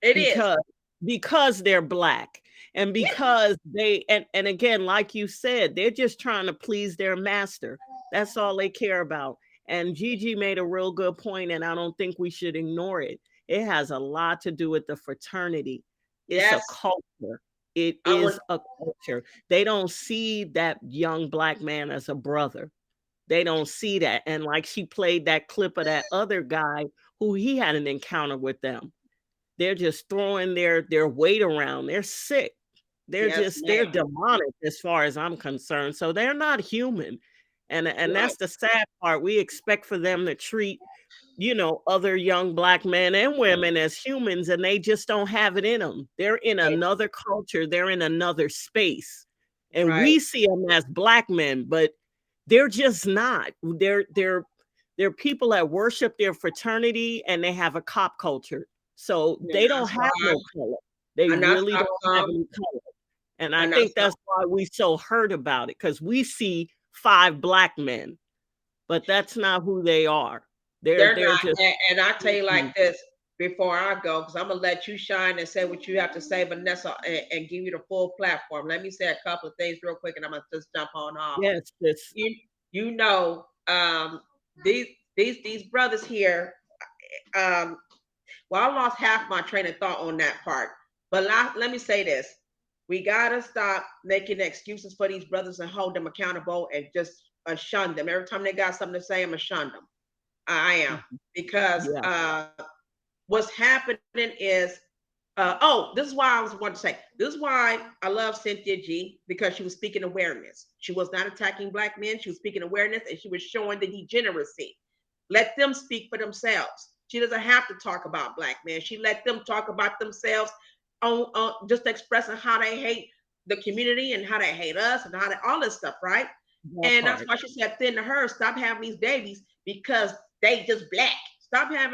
It is. Because they're black. And because they, and again, like you said, they're just trying to please their master. That's all they care about. And Gigi made a real good point, and I don't think we should ignore it. It has a lot to do with the fraternity. It's a culture. It is a culture. They don't see that young black man as a brother. They don't see that. And like she played that clip of that other guy who he had an encounter with them. They're just throwing their weight around. They're sick. They're they're demonic as far as I'm concerned. So they're not human. And that's the sad part. We expect for them to treat, other young black men and women as humans, and they just don't have it in them. They're in another culture. They're in another space. And we see them as black men, but they're just not. They're people that worship their fraternity, and they have a cop culture. So they don't have no color. They really don't have any color. And I think that's why we so hurt about it, because we see 5 black men, but that's not who they are. They're not. Just, and I tell you like this before I go, because I'm gonna let you shine and say what you have to say, Vanessa, and give you the full platform. Let me say a couple of things real quick, and I'm gonna just jump on off. Yes. These brothers here. Well, I lost half my train of thought on that part, but let me say this. We got to stop making excuses for these brothers and hold them accountable and just shun them. Every time they got something to say, I'm going to shun them. I am. Because what's happening is, this is why I was wanting to say, this is why I love Cynthia G, because she was speaking awareness. She was not attacking black men. She was speaking awareness, and she was showing the degeneracy. Let them speak for themselves. She doesn't have to talk about black men. She let them talk about themselves on just expressing how they hate the community and how they hate us and how they, all this stuff, right? That's why she said, thin to her, stop having these babies because they just black. Stop trying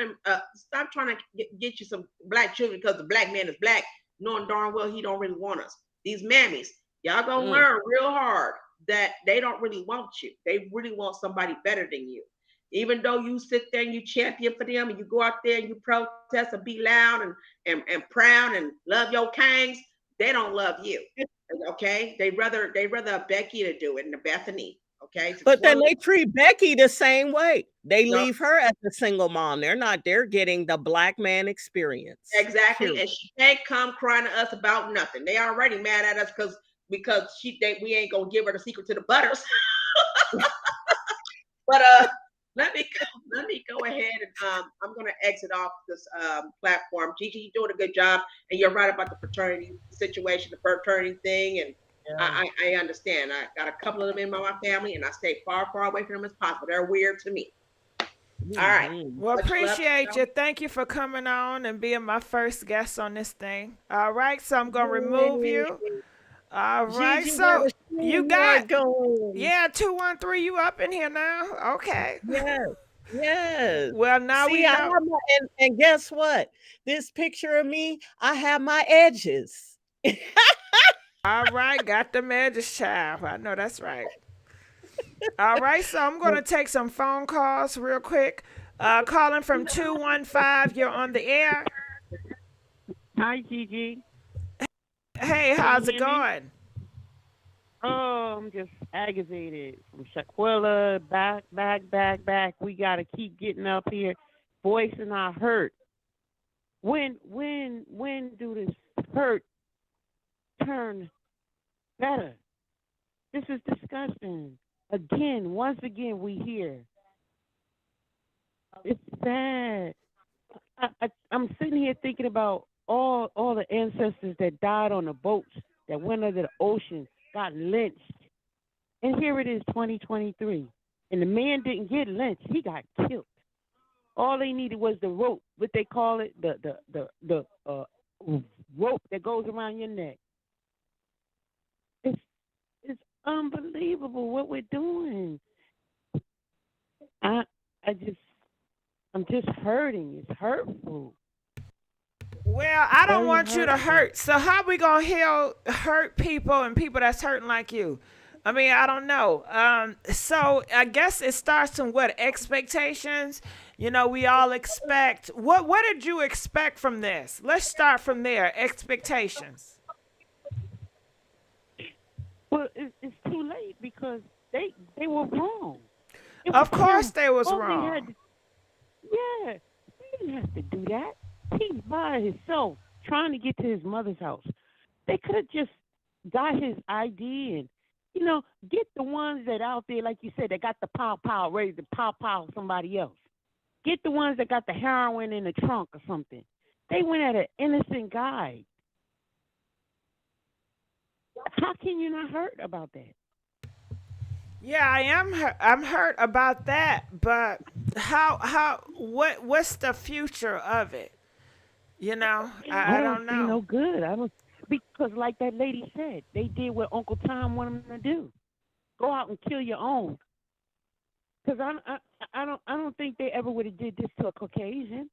to get you some black children because the black man is black, knowing darn well he don't really want us. These mammies, y'all gonna learn real hard that they don't really want you. They really want somebody better than you. Even though you sit there and you champion for them and you go out there and you protest and be loud and proud and love your kings, they don't love you. Okay? They rather Becky to do it and the Bethany. Okay. But then they treat Becky the same way. They leave her as a single mom. They're getting the black man experience. Exactly. Period. And she can't come crying to us about nothing. They already mad at us because we ain't gonna give her the secret to the butters. But let me go ahead and I'm going to exit off this platform. Gigi, you're doing a good job, and you're right about the fraternity situation, the fraternity thing, and I understand. I got a couple of them in my family, and I stay far away from them as possible. They're weird to me. All right. Well, appreciate you. Thank you for coming on and being my first guest on this thing. All right, so I'm going to remove you. All right, Gigi, so you got 213. You up in here now? Okay. Yes. Well, now we know. And guess what? This picture of me, I have my edges. All right, got them edges, child. I know that's right. All right, so I'm going to take some phone calls real quick. Calling from 215, you're on the air. Hi, Gigi. Hey, how's it going? Oh, I'm just aggravated from Shaquilla, back. We gotta keep getting up here, voicing our hurt. When do this hurt turn better? This is disgusting. once again, we hear. It's sad. I'm sitting here thinking about all the ancestors that died on the boats, that went under the ocean, got lynched. And here it is, 2023. And the man didn't get lynched. He got killed. All they needed was the rope, what they call it, the rope that goes around your neck. It's unbelievable what we're doing. I'm just hurting. It's hurtful. Well, I don't Very want you to hurtful. hurt. So how we gonna heal hurt people and people that's hurting like you? I mean, I don't know. So I guess it starts from what expectations. You know, we all expect. What did you expect from this? Let's start from there. Expectations. Well, it's too late because they were wrong. It Of was course him. they was All wrong. Yeah, he didn't have to do that. He's by himself trying to get to his mother's house. They could have just got his ID and, get the ones that out there, like you said, that got the pow ready to pow somebody else. Get the ones that got the heroin in the trunk or something. They went at an innocent guy. How can you not hurt about that? Yeah, I am. I'm hurt about that. But what's the future of it? I I don't don't see know. no good. I don't because like that lady said, they did what Uncle Tom wanted them to do. Go out and kill your own. Because I don't think they ever would have did this to a Caucasian.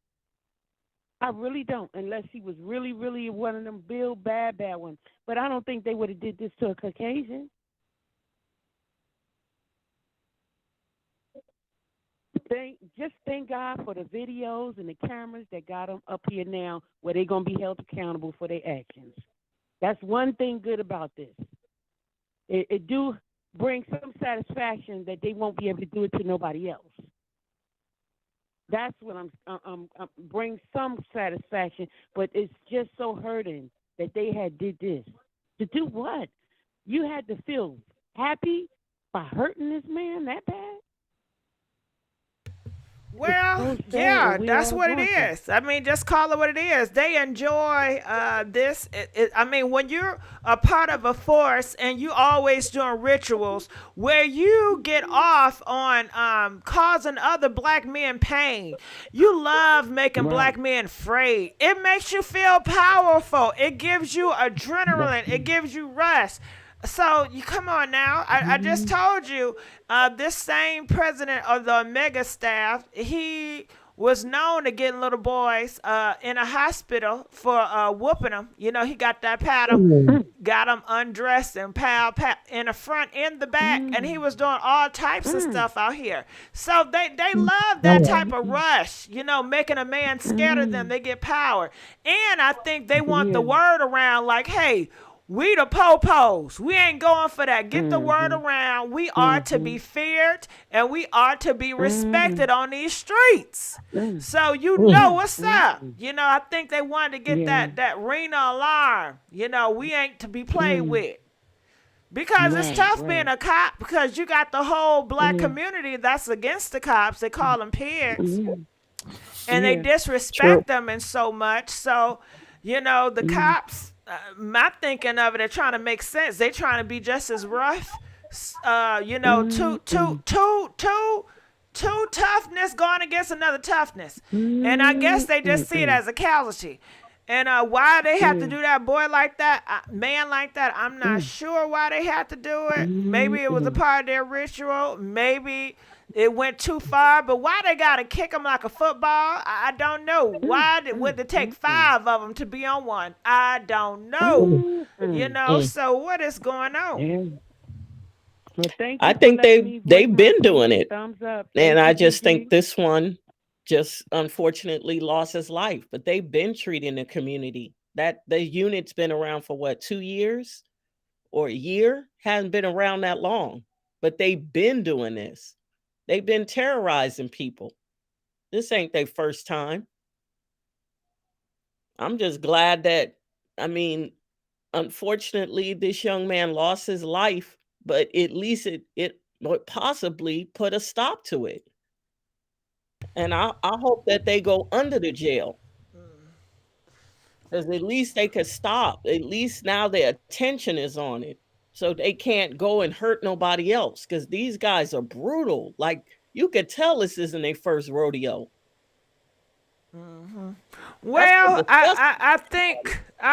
I really don't, unless he was really, really one of them real bad ones. But I don't think they would have did this to a Caucasian. Thank God for the videos and the cameras that got them up here now, where they're gonna be held accountable for their actions. That's one thing good about this. It do bring some satisfaction that they won't be able to do it to nobody else. That's what I'm bring some satisfaction, but it's just so hurting that they had did this. To do what? You had to feel happy by hurting this man that bad? Well, So sad, yeah, and we that's all what it going through. is. I mean, just call it what it is. They enjoy this. I mean, when you're a part of a force and you always doing rituals where you get off on causing other black men pain, you love making Right. black men afraid. It makes you feel powerful. It gives you adrenaline. It gives you rest. So you come on now. I just told you, this same president of the Omega staff, he was known to get little boys in a hospital for whooping them. He got that paddle, got them undressed and pow in the front and the back, and he was doing all types of stuff out here. So they love that type of rush, making a man scared of them. They get power, and I think they want the Yeah. word around like, hey. We the po-pos. We ain't going for that. Get the word around. We are to be feared and we are to be respected on these streets. So you know what's up. I think they wanted to get Yeah. that Rena alarm. We ain't to be played with. Because it's Right, tough being right. a cop because you got the whole black Yeah. community that's against the cops. They call them pigs. Yeah. And they Yeah. disrespect them in so much. So, the cops, my thinking of it, they're trying to make sense. They're trying to be just as rough. Two toughness going against another toughness. And I guess they just see it as a casualty. And why they have to do that boy like that, man like that, I'm not sure why they had to do it. Maybe it was a part of their ritual. Maybe it went too far. But why they got to kick him like a football, I don't know. Why would it take 5 of them to be on one? I don't know. So what is going on? Yeah. Well, thank I you for think letting me voice they've my been doing opinion. it. Thumbs up. And Thank I you, just think Gigi. this one just unfortunately lost his life. But they've been treating the community. That the unit's been around for what, 2 years or a year? Hasn't been around that long. But they've been doing this. They've been terrorizing people. This ain't their first time. I'm just glad that, unfortunately, this young man lost his life, but at least it but possibly put a stop to it. And I hope that they go under the jail. Because at least they could stop. At least now their attention is on it. So they can't go and hurt nobody else. Because these guys are brutal. Like, you could tell this isn't their first rodeo. Well, I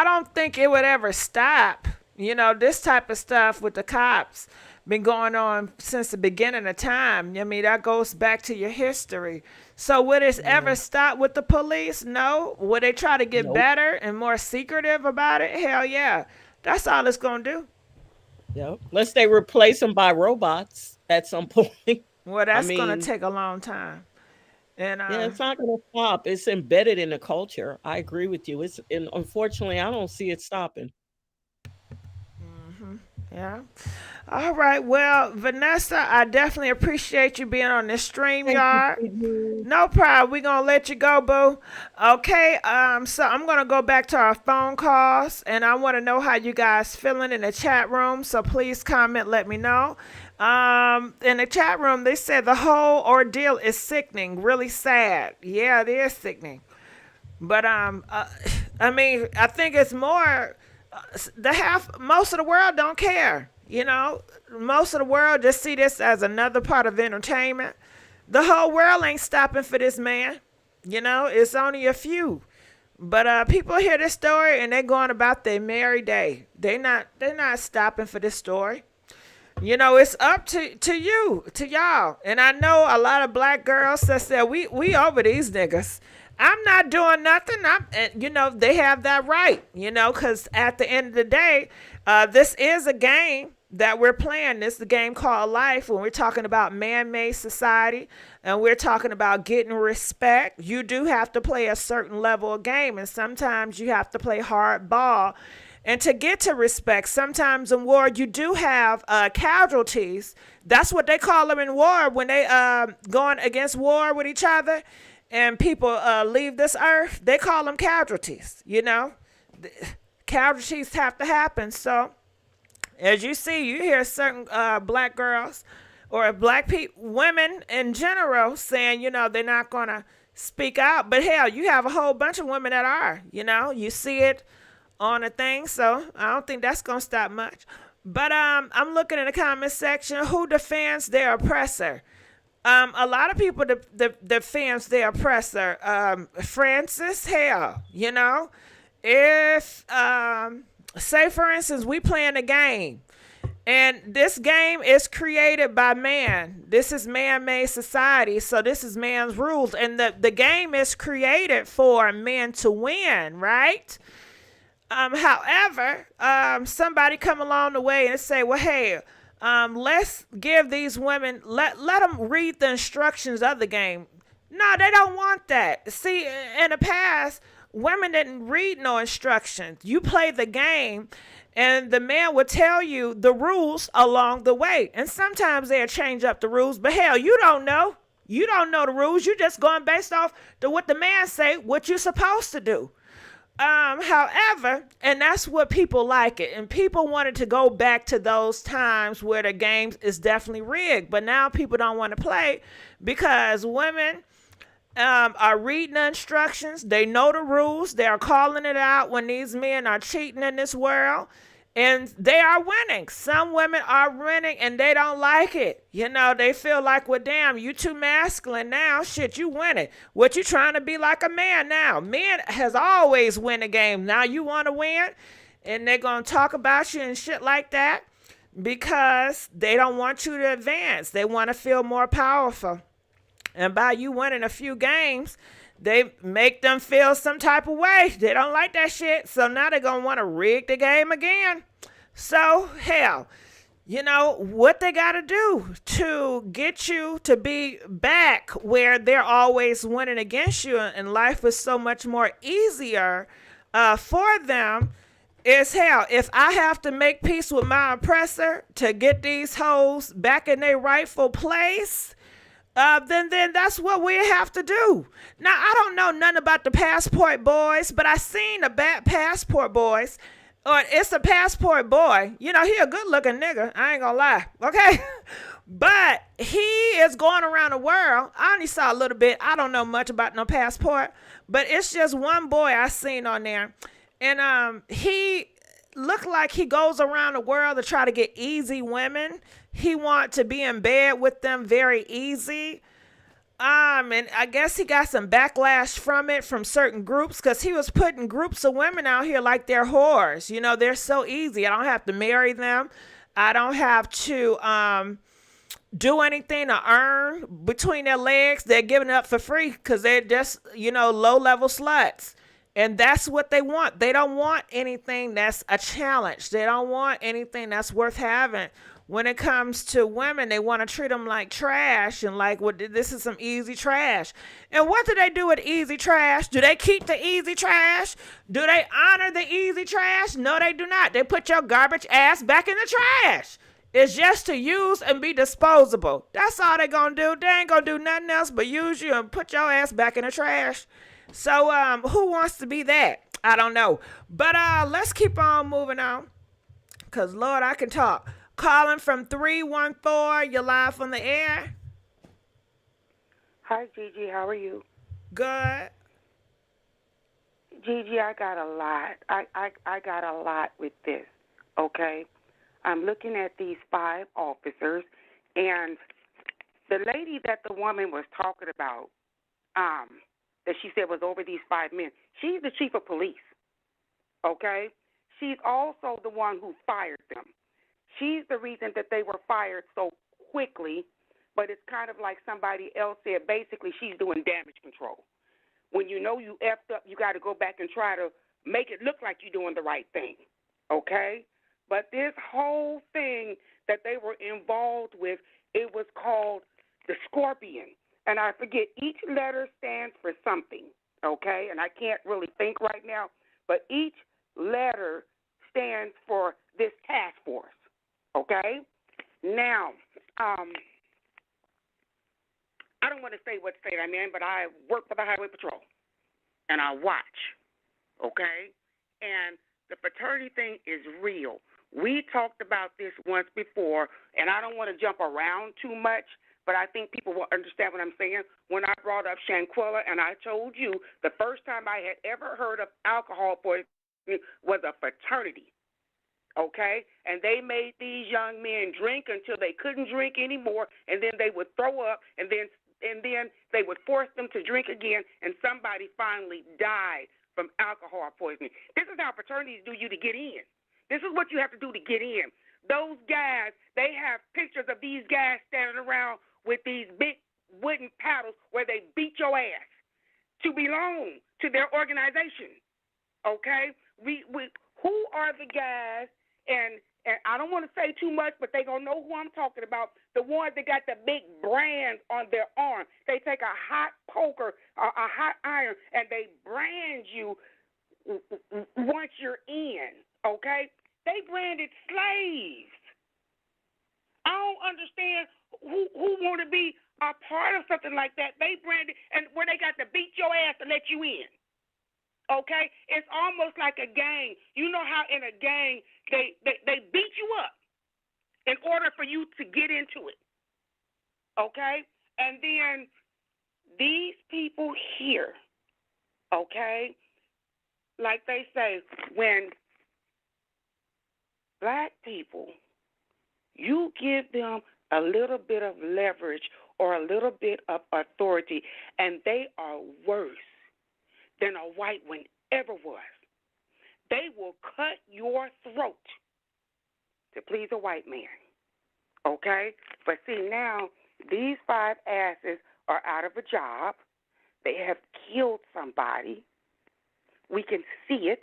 don't think it would ever stop. You know, this type of stuff with the cops been going on since the beginning of time. I mean, that goes back to your history. So would it ever stop with the police? No. Would they try to get better and more secretive about it? Hell yeah. That's all it's going to do. Yep. Unless they replace them by robots at some point. Well, that's going to take a long time. And yeah, it's not going to stop. It's embedded in the culture. I agree with you. And unfortunately, I don't see it stopping. Yeah. All right. Well, Vanessa, I definitely appreciate you being on this stream, y'all. No problem. We're going to let you go, boo. Okay. So I'm going to go back to our phone calls, and I want to know how you guys feeling in the chat room. So please comment, let me know. In the chat room, they said the whole ordeal is sickening, really sad. Yeah, it is sickening. But I mean, I think it's more most of the world don't care. You know, most of the world just see this as another part of entertainment. The whole world ain't stopping for this man. You know, it's only a few. But people hear this story and they're going about their merry day. They're not stopping for this story. You know, it's up to you, to y'all. And I know a lot of black girls that say, we over these niggas. I'm not doing nothing. You know, they have that right, you know, because at the end of the day, this is a game that we're playing. This is a game called life. When we're talking about man-made society and we're talking about getting respect, you do have to play a certain level of game. And sometimes you have to play hard ball. And to get to respect, sometimes in war, you do have casualties. That's what they call them in war when they going against war with each other. And people leave this earth, they call them casualties, you know. Casualties have to happen. So, as you see, you hear certain black girls or black women in general saying, you know, they're not going to speak out. But hell, you have a whole bunch of women that are, you know. You see it on a thing. So, I don't think that's going to stop much. But I'm looking in the comment section. Who defends their oppressor? A lot of people defends their oppressor. Francis, hell, you know, if, say for instance, we playing a game and this game is created by man. This is man-made society. So this is man's rules. And the game is created for men to win, right? However, somebody come along the way and say, well, hey, let's give these women, let them read the instructions of the game. No, they don't want that. See, in the past, women didn't read no instructions. You play the game, and the man would tell you the rules along the way. And sometimes they'll change up the rules, but hell, you don't know. You don't know the rules. You're just going based off to what the man say, what you're supposed to do. However, and that's what people like it. And people wanted to go back to those times where the games is definitely rigged. But now people don't want to play because women are reading the instructions. They know the rules. They are calling it out when these men are cheating in this world. And they are winning. Some women are winning and they don't like it. You know, they feel like, well, damn, you too masculine now. Shit, you winning. What you trying to be like a man now? Men has always win a game. Now you want to win? And they're going to talk about you and shit like that because they don't want you to advance. They want to feel more powerful. And by you winning a few games, they make them feel some type of way. They don't like that shit. So now they're going to want to rig the game again. So, hell, you know, what they got to do to get you to be back where they're always winning against you and life is so much more easier for them is, hell, if I have to make peace with my oppressor to get these hoes back in their rightful place, then that's what we have to do. Now, I don't know nothing about the Passport Boys, but I seen the bad Passport Boys, or it's a Passport Boy. You know, he a good-looking nigga. I ain't gonna lie, okay? But he is going around the world. I only saw a little bit. I don't know much about no passport, but it's just one boy I seen on there, and he looked like he goes around the world to try to get easy women. He want to be in bed with them very easy. And I guess he got some backlash from it from certain groups because he was putting groups of women out here like they're whores. You know, they're so easy. I don't have to marry them. I don't have to do anything to earn between their legs. They're giving it up for free because they're just, low level sluts. And that's what they want. They don't want anything that's a challenge. They don't want anything that's worth having. When it comes to women, they want to treat them like trash and like, well, this is some easy trash. And what do they do with easy trash? Do they keep the easy trash? Do they honor the easy trash? No, they do not. They put your garbage ass back in the trash. It's just to use and be disposable. That's all they gonna do. They ain't gonna do nothing else but use you and put your ass back in the trash. So who wants to be that? I don't know. But let's keep on moving on. Cause Lord, I can talk. Calling from 314. You're live on the air. Hi, Gigi. How are you? Good. Gigi, I got a lot. I got a lot with this, okay? I'm looking at these 5 officers, and the lady that the woman was talking about, that she said was over these 5 men, she's the chief of police, okay? She's also the one who fired them. She's the reason that they were fired so quickly, but it's kind of like somebody else said, basically she's doing damage control. When you know you effed up, you got to go back and try to make it look like you're doing the right thing, okay? But this whole thing that they were involved with, it was called the Scorpion. And I forget, each letter stands for something, okay? And I can't really think right now, but each letter stands for this task force. Okay? Now, I don't want to say what state I'm in, but I work for the Highway Patrol, and I watch, okay? And the fraternity thing is real. We talked about this once before, and I don't want to jump around too much, but I think people will understand what I'm saying. When I brought up Shanquella, and I told you the first time I had ever heard of alcohol poisoning was a fraternity. Okay, and they made these young men drink until they couldn't drink anymore, and then they would throw up, and then they would force them to drink again, and somebody finally died from alcohol poisoning. This is how fraternities do you to get in. This is what you have to do to get in. Those guys, they have pictures of these guys standing around with these big wooden paddles where they beat your ass to belong to their organization. Okay, who are the guys? And I don't want to say too much, but they're going to know who I'm talking about. The ones that got the big brands on their arm. They take a hot poker, a hot iron, and they brand you once you're in, okay? They branded slaves. I don't understand who want to be a part of something like that. They branded, and where they got to beat your ass to let you in. Okay? It's almost like a gang. You know how in a gang they beat you up in order for you to get into it. Okay? And then these people here, okay, like they say, when black people, you give them a little bit of leverage or a little bit of authority, and they are worse than a white one ever was. They will cut your throat to please a white man, okay? But see, now these 5 asses are out of a job. They have killed somebody. We can see it.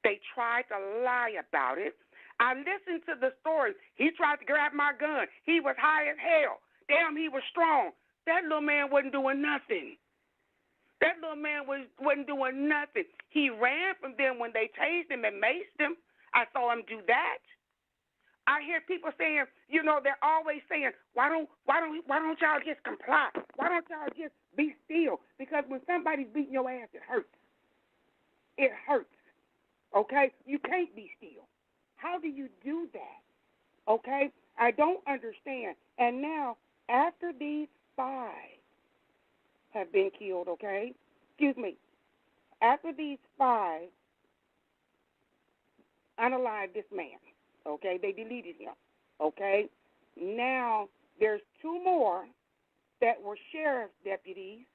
They tried to lie about it. I listened to the story. He tried to grab my gun. He was high as hell. Damn, he was strong. That little man wasn't doing nothing. That little man wasn't doing nothing. He ran from them when they tased him and maced him. I saw him do that. I hear people saying, they're always saying, why don't y'all just comply? Why don't y'all just be still? Because when somebody's beating your ass, it hurts. It hurts. Okay? You can't be still. How do you do that? Okay? I don't understand. And now, after these 5 have been killed, okay? Excuse me. After these 5 unalived this man, okay? They deleted him, okay? Now, there's 2 more that were sheriff's deputies,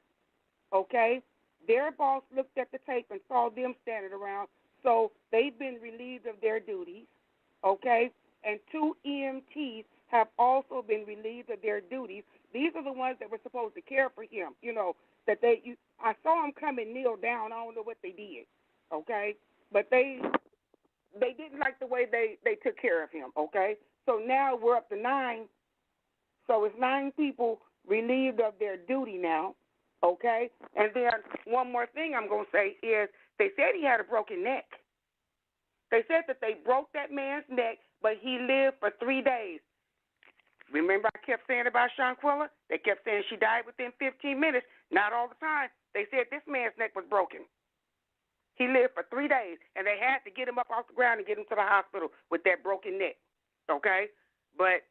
okay? Their boss looked at the tape and saw them standing around, so they've been relieved of their duties, okay? And 2 EMTs have also been relieved of their duties. These are the ones that were supposed to care for him, that I saw him come and kneel down. I don't know what they did, okay? But they didn't like the way they took care of him, okay? So now we're up to 9. So it's 9 people relieved of their duty now, okay? And then one more thing I'm going to say is they said he had a broken neck. They said that they broke that man's neck, but he lived for 3 days. Remember I kept saying about Shanquella? They kept saying she died within 15 minutes. Not all the time. They said this man's neck was broken. He lived for 3 days, and they had to get him up off the ground and get him to the hospital with that broken neck, okay? But,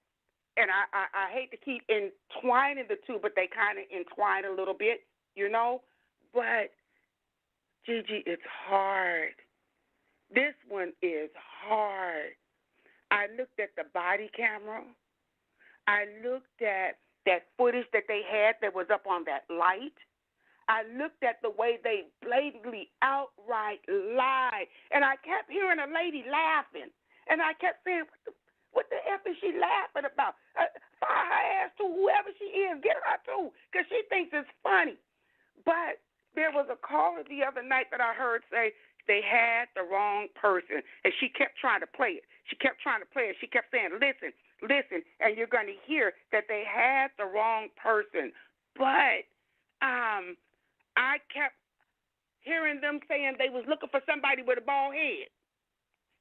and I hate to keep entwining the two, but they kind of entwine a little bit, But, Gigi, it's hard. This one is hard. I looked at the body camera. I looked at that footage that they had that was up on that light. I looked at the way they blatantly outright lied. And I kept hearing a lady laughing. And I kept saying, what the F is she laughing about? Fire her ass to whoever she is. Get her to, because she thinks it's funny. But there was a caller the other night that I heard say they had the wrong person. And she kept trying to play it. She kept saying, listen, and you're going to hear that they had the wrong person. But I kept hearing them saying they was looking for somebody with a bald head.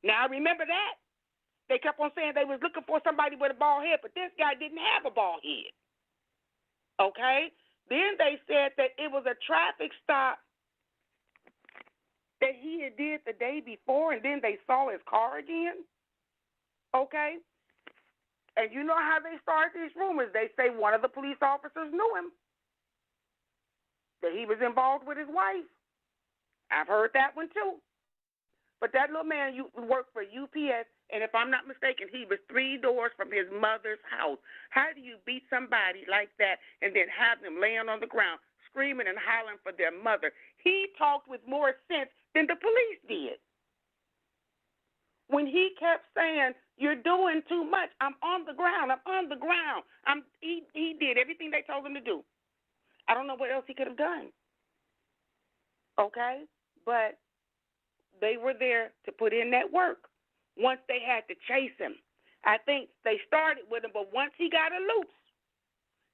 Now, remember that? They kept on saying they was looking for somebody with a bald head, but this guy didn't have a bald head. Okay? Then they said that it was a traffic stop that he had did the day before, and then they saw his car again. Okay? And you know how they start these rumors. They say one of the police officers knew him, that he was involved with his wife. I've heard that one too. But that little man worked for UPS, and if I'm not mistaken, he was 3 doors from his mother's house. How do you beat somebody like that and then have them laying on the ground, screaming and hollering for their mother? He talked with more sense than the police did. When he kept saying, you're doing too much, I'm on the ground. He did everything they told him to do. I don't know what else he could have done. Okay? But they were there to put in that work. Once they had to chase him. I think they started with him, but once he got loose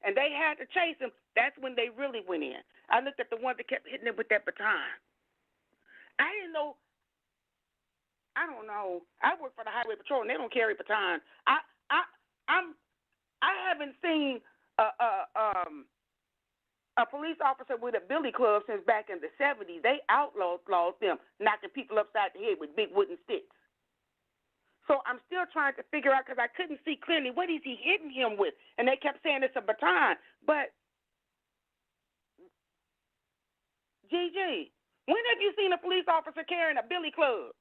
and they had to chase him, that's when they really went in. I looked at the ones that kept hitting him with that baton. I didn't know. I don't know. I work for the Highway Patrol, and they don't carry batons. I haven't seen a police officer with a billy club since back in the 70s. They outlawed them, knocking people upside the head with big wooden sticks. So I'm still trying to figure out, because I couldn't see clearly, what is he hitting him with? And they kept saying it's a baton. But, GG, when have you seen a police officer carrying a billy club?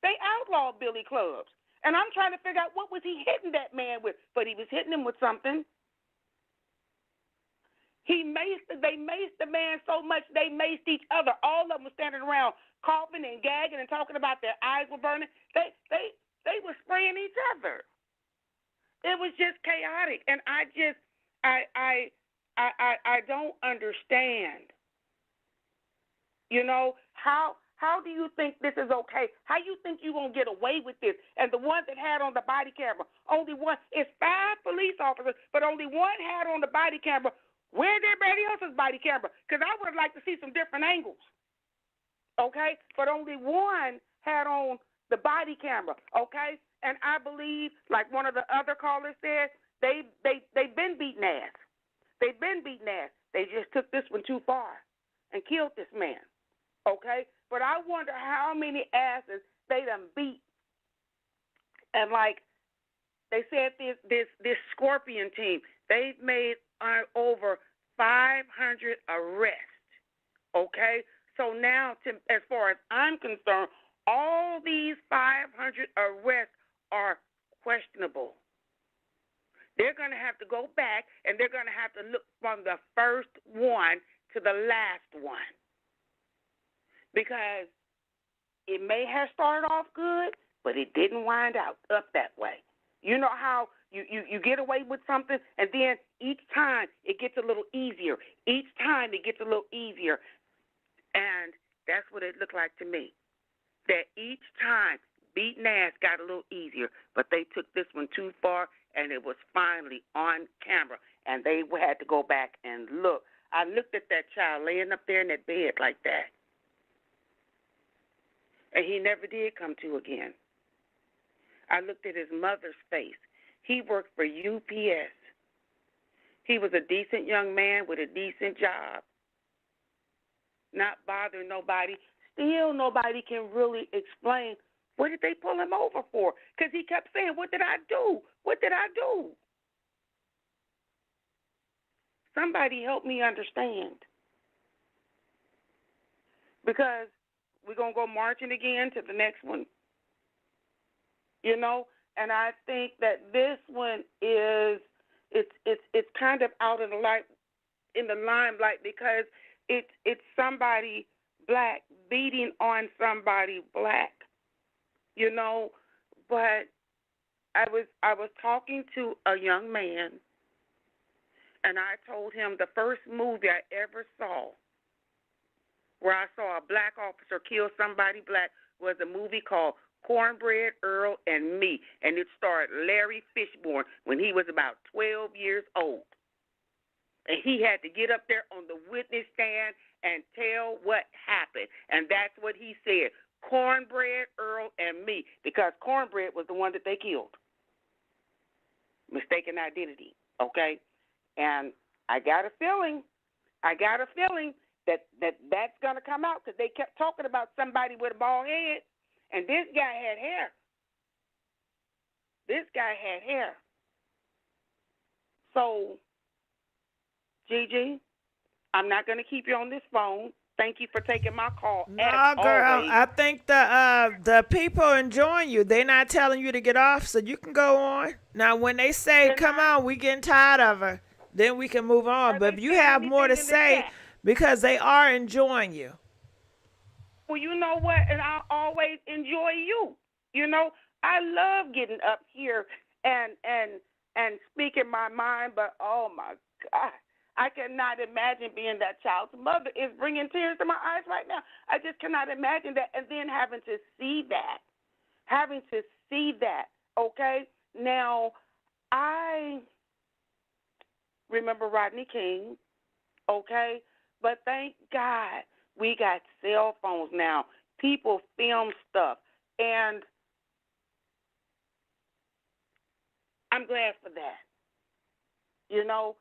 They outlawed billy clubs. And I'm trying to figure out what was he hitting that man with. But he was hitting him with something. They maced the man so much they maced each other. All of them were standing around coughing and gagging and talking about their eyes were burning. They were spraying each other. It was just chaotic. And I don't understand. How do you think this is okay? How you think you're going to get away with this? And the ones that had on the body camera, only one, it's 5 police officers, but only one had on the body camera. Where's everybody else's body camera? Because I would like to see some different angles. Okay? But only one had on the body camera. Okay? And I believe, like one of the other callers said, they've been beating ass. They've been beating ass. They just took this one too far and killed this man. Okay? But I wonder how many asses they done beat. And like They said this Scorpion team, they've made over 500 arrests. Okay? So now, as far as I'm concerned, all these 500 arrests are questionable. They're going to have to go back, and they're going to have to look from the first one to the last one. Because it may have started off good, but it didn't wind up that way. You know how you get away with something, and then each time it gets a little easier. Each time it gets a little easier. And that's what it looked like to me. That each time beating ass got a little easier, but they took this one too far, and it was finally on camera, and they had to go back and look. I looked at that child laying up there in that bed like that, and he never did come to again. I looked at his mother's face. He worked for UPS. He was a decent young man with a decent job, not bothering nobody. Still, nobody can really explain what did they pull him over for? Because he kept saying, what did I do? What did I do? Somebody help me understand. Because we're going to go marching again to the next one. You know? And I think that this one is, it's kind of out in the limelight because it's somebody black beating on somebody black. You know, but I was talking to a young man, and I told him the first movie I ever saw where I saw a black officer kill somebody black was a movie called Cornbread, Earl, and Me, and it starred Larry Fishburne when he was about 12 years old. And he had to get up there on the witness stand and tell what happened, and that's what he said. Cornbread, Earl, and Me, because Cornbread was the one that they killed. Mistaken identity, okay? And I got a feeling that that's going to come out because they kept talking about somebody with a bald head, and this guy had hair. So, Gigi, I'm not going to keep you on this phone. Thank you for taking my call. No, girl, always. I think the people enjoying you. They're not telling you to get off, so you can go on. Now, when they say, come on, we getting tired of her, then we can move on. But if you have more to say, because they are enjoying you. Well, you know what? And I always enjoy you. You know, I love getting up here and speaking my mind, but oh, my God. I cannot imagine being that child's mother. It's bringing tears to my eyes right now. I just cannot imagine that. And then having to see that, okay? Now, I remember Rodney King, okay? But thank God we got cell phones now. People film stuff. And I'm glad for that. You know,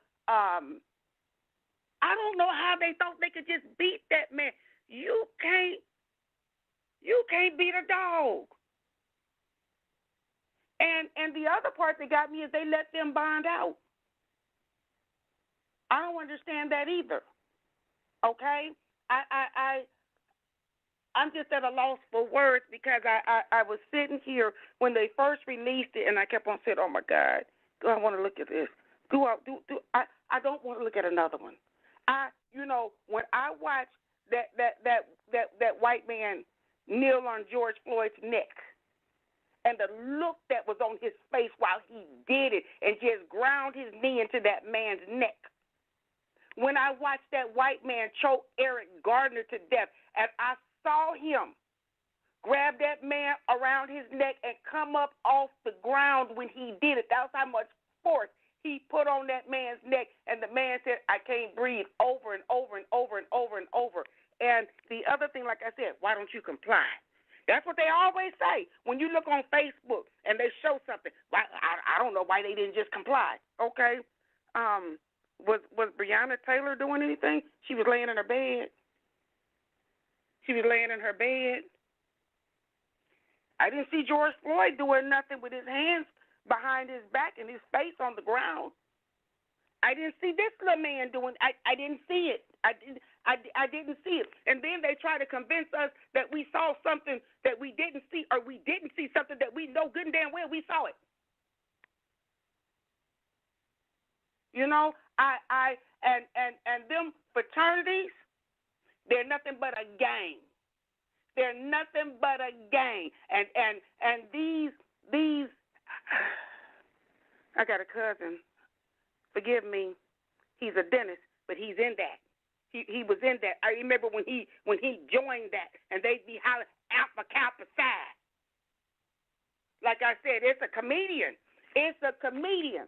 I don't know how they thought they could just beat that man. You can't beat a dog. And the other part that got me is they let them bond out. I don't understand that either. Okay? I'm just at a loss for words because I was sitting here when they first released it, and I kept on saying, oh, my God, do I want to look at this? I don't want to look at another one. When I watched that white man kneel on George Floyd's neck and the look that was on his face while he did it and just ground his knee into that man's neck. When I watched that white man choke Eric Gardner to death and I saw him grab that man around his neck and come up off the ground when he did it, that was how much force he put on that man's neck, and the man said, I can't breathe, over and over and over and over and over. And the other thing, like I said, why don't you comply? That's what they always say. When you look on Facebook and they show something, I don't know why they didn't just comply, okay? Was Breonna Taylor doing anything? She was laying in her bed. I didn't see George Floyd doing nothing with his hands behind his back and his face on the ground. I didn't see this little man doing. I didn't see it. I didn't see it. And then they try to convince us that we saw something that we didn't see, or we didn't see something that we know good and damn well we saw it. You know, and them fraternities, they're nothing but a game. They're nothing but a game. And these I got a cousin. Forgive me. He's a dentist, but he's in that. He was in that. I remember when he joined that, and they'd be hollering Alpha Kappa Psi. Like I said, it's a comedian. It's a comedian.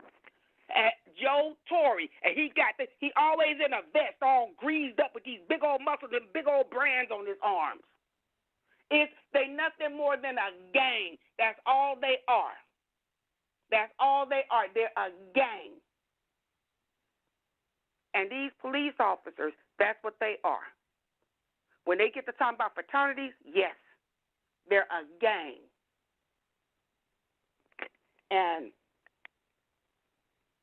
Joe Torre, and he always in a vest, all greased up with these big old muscles and big old brands on his arms. They nothing more than a gang. That's all they are. That's all they are. They're a gang. And these police officers, that's what they are. When they get to talking about fraternities, yes, they're a gang.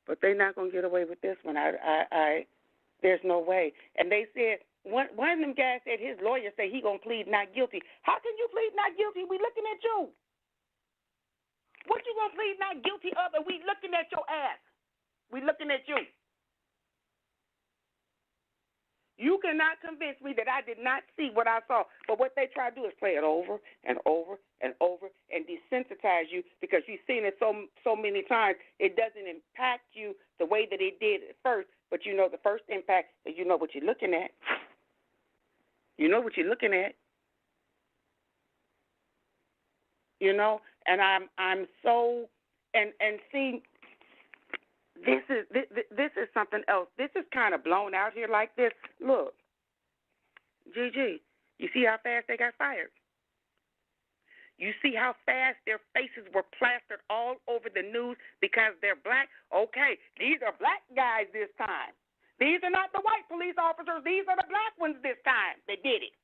But they're not going to get away with this one. There's no way. And they said, one of them guys said his lawyer said he going to plead not guilty. How can you plead not guilty? We looking at you. What you going to plead not guilty of, and we looking at your ass? We looking at you. You cannot convince me that I did not see what I saw. But what they try to do is play it over and over and over and desensitize you because you've seen it so many times. It doesn't impact you the way that it did at first. But you know the first impact is you know what you're looking at. You know what you're looking at. You know, and I'm so and see. This is something else. This is kind of blown out here like this. Look, GG, you see how fast they got fired? You see how fast their faces were plastered all over the news because they're black? Okay, these are black guys this time. These are not the white police officers. These are the black ones this time that did it.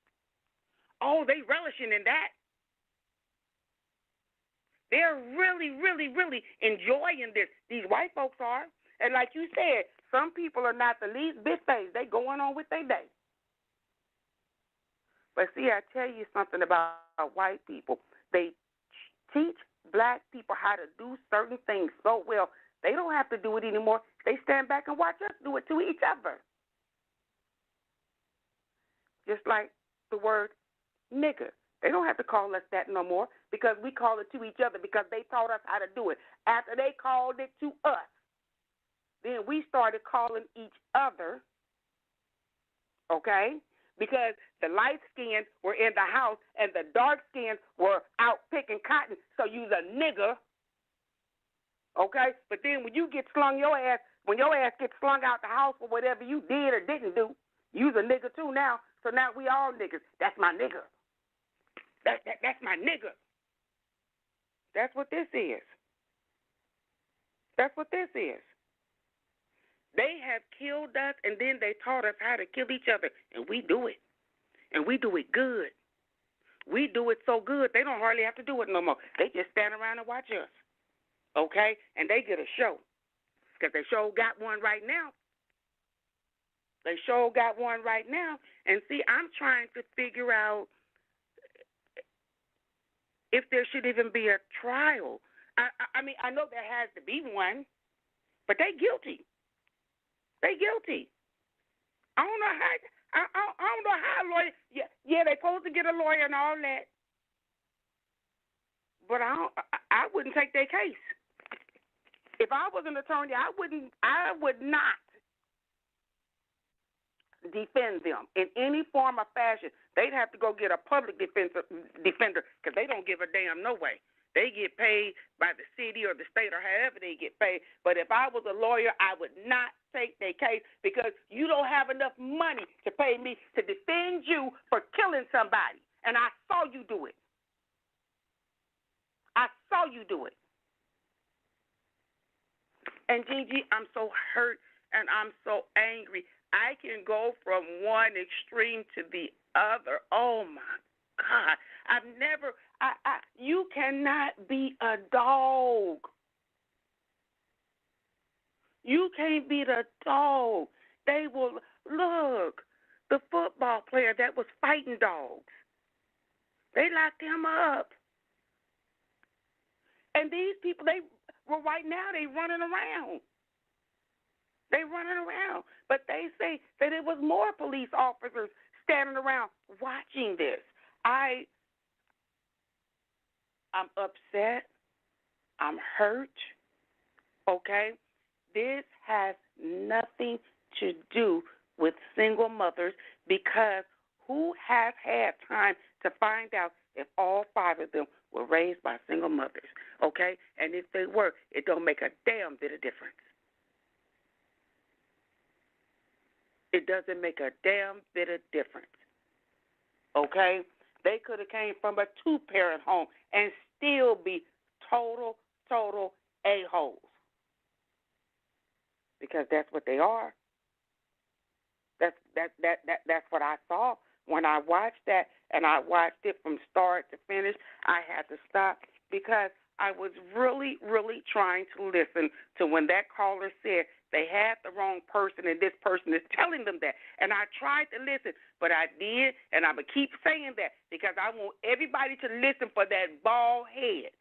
Oh, they relishing in that. They're really, really, really enjoying this. These white folks are. And like you said, some people are not the least bit phased. They going on with their day. But see, I tell you something about white people. They teach black people how to do certain things so well. They don't have to do it anymore. They stand back and watch us do it to each other. Just like the word nigger. They don't have to call us that no more because we call it to each other because they taught us how to do it. After they called it to us, then we started calling each other, okay? Because the light skins were in the house and the dark skins were out picking cotton, so you's a nigger, okay? But then when you get slung your ass, when your ass gets slung out the house for whatever you did or didn't do, you's a nigger too now. So now we all niggers. That's my nigger. That's my nigger. That's what this is. That's what this is. They have killed us, and then they taught us how to kill each other, and we do it. And we do it good. We do it so good, they don't hardly have to do it no more. They just stand around and watch us, okay? And they get a show because they sure got one right now. They sure got one right now. And see, I'm trying to figure out if there should even be a trial. I mean, I know there has to be one, but they guilty. They guilty. I don't know how. I don't know how a lawyer. Yeah, they supposed to get a lawyer and all that, but I wouldn't take their case. If I was an attorney, I would not defend them in any form or fashion. They'd have to go get a public defender because they don't give a damn no way. They get paid by the city or the state or however they get paid. But if I was a lawyer, I would not take their case because you don't have enough money to pay me to defend you for killing somebody. And I saw you do it. I saw you do it. And Gigi, I'm so hurt and I'm so angry. I can go from one extreme to the other. Oh, my God. You cannot be a dog. You can't beat a dog. They will look. The football player that was fighting dogs. They locked him up. And these people, right now, they running around. They running around. But they say that it was more police officers standing around watching this. I'm upset. I'm hurt. Okay? This has nothing to do with single mothers, because who has had time to find out if all 5 of them were raised by single mothers? Okay? And if they were, it don't make a damn bit of difference. It doesn't make a damn bit of difference. Okay? They could have came from a 2-parent home and still be total a-holes. Because that's what they are. That's what I saw when I watched that, and I watched it from start to finish. I had to stop because I was really trying to listen to when that caller said they had the wrong person and this person is telling them that. And I tried to listen, but I did, and I'm going to keep saying that because I want everybody to listen for that bald head.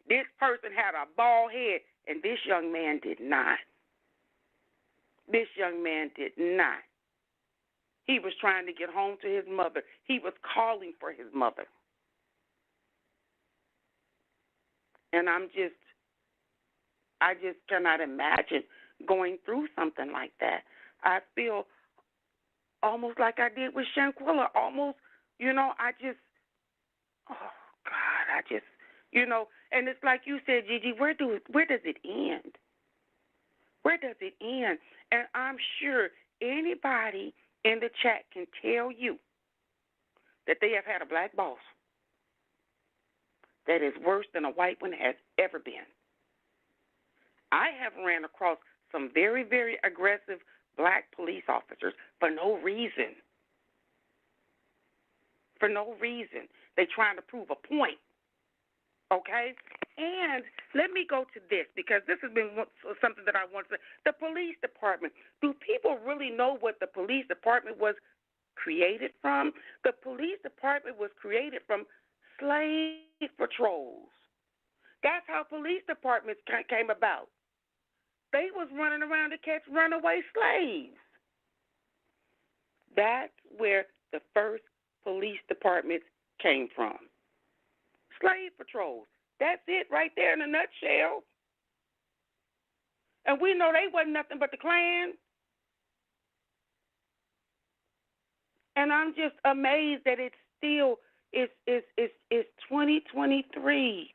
This person had a bald head, and this young man did not. This young man did not. He was trying to get home to his mother. He was calling for his mother. And I just cannot imagine going through something like that. I feel almost like I did with Shanquilla. Almost, and it's like you said, Gigi, where does it end? Where does it end? And I'm sure anybody in the chat can tell you that they have had a black boss that is worse than a white one has ever been. I have ran across some very, very aggressive black police officers for no reason. For no reason. They're trying to prove a point. Okay? And let me go to this, because this has been something that I want to say. The police department. Do people really know what the police department was created from? The police department was created from slave patrols. That's how police departments came about. They was running around to catch runaway slaves. That's where the first police departments came from. Slave patrols. That's it right there in a nutshell. And we know they wasn't nothing but the Klan. And I'm just amazed that it's still is 2023.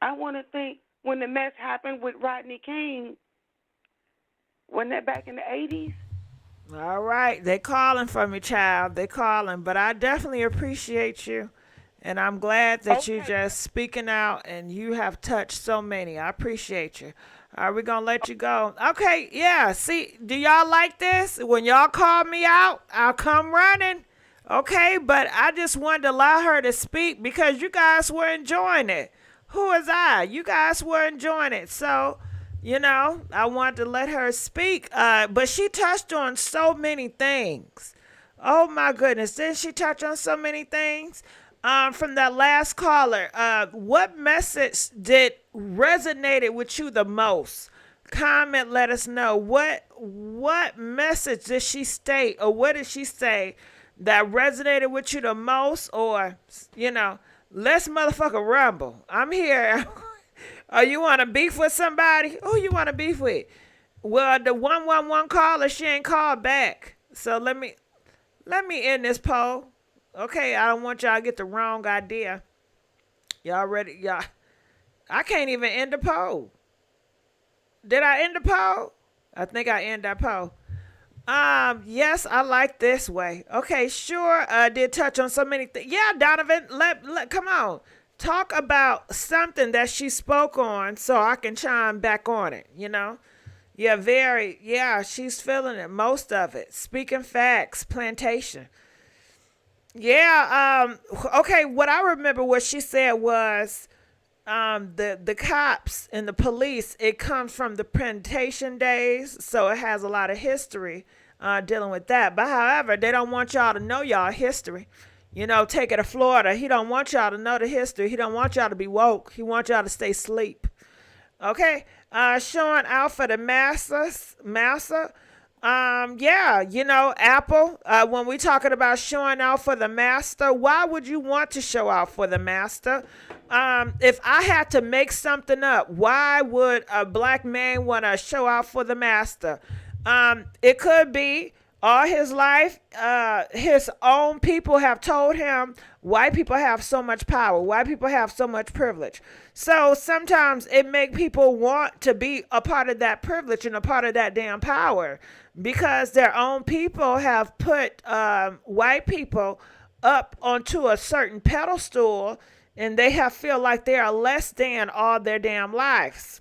I want to think when the mess happened with Rodney King, wasn't that back in the 80s? All right. They calling for me, child. They calling. But I definitely appreciate you. And I'm glad that you're just speaking out, and you have touched so many. I appreciate you. All right, we're going to let you go. Okay, yeah. See, do y'all like this? When y'all call me out, I'll come running. Okay, but I just wanted to allow her to speak because you guys were enjoying it. Who is I? You guys were enjoying it. So, I wanted to let her speak. But she touched on so many things. Oh, my goodness. Didn't she touch on so many things? From that last caller, what message did resonated with you the most? Comment, let us know. What message did she state, or what did she say that resonated with you the most? Or, let's motherfucker rumble. I'm here. Oh, you want to beef with somebody? Who you want to beef with? Well, the 111 caller, she ain't called back. So let me end this poll. Okay, I don't want y'all to get the wrong idea. Y'all ready? Y'all, I can't even end the poll. Did I end the poll? I think I end that poll. Yes, I like this way. Okay, sure. Did touch on so many things. Yeah, Donovan, let come on. Talk about something that she spoke on so I can chime back on it, Yeah, she's feeling it, most of it. Speaking facts, plantation. Yeah, okay, what I remember what she said was the cops and the police, it comes from the plantation days, so it has a lot of history dealing with that. But however, they don't want y'all to know y'all history. You know, take it to Florida. He don't want y'all to know the history. He don't want y'all to be woke. He wants y'all to stay asleep. Okay, showing out for the massa. Yeah, you know, Apple, when we talking about showing out for the master, why would you want to show out for the master? If I had to make something up, why would a black man want to show out for the master? It could be all his life, his own people have told him white people have so much power, white people have so much privilege. So sometimes it make people want to be a part of that privilege and a part of that damn power because their own people have put white people up onto a certain pedestal and they have feel like they are less than all their damn lives.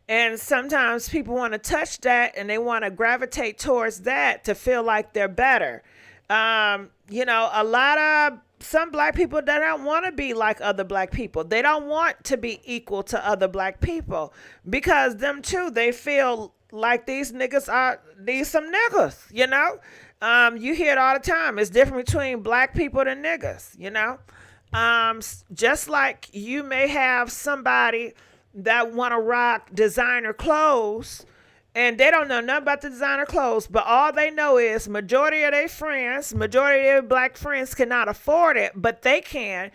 And sometimes people want to touch that and they want to gravitate towards that to feel like they're better. You know, some black people, they don't want to be like other black people. They don't want to be equal to other black people because them too, they feel like these niggas are some niggas, you know? You hear it all the time. It's different between black people and niggas, you know? Just like you may have somebody that want to rock designer clothes and they don't know nothing about the designer clothes, but all they know is majority of their black friends cannot afford it, but they can.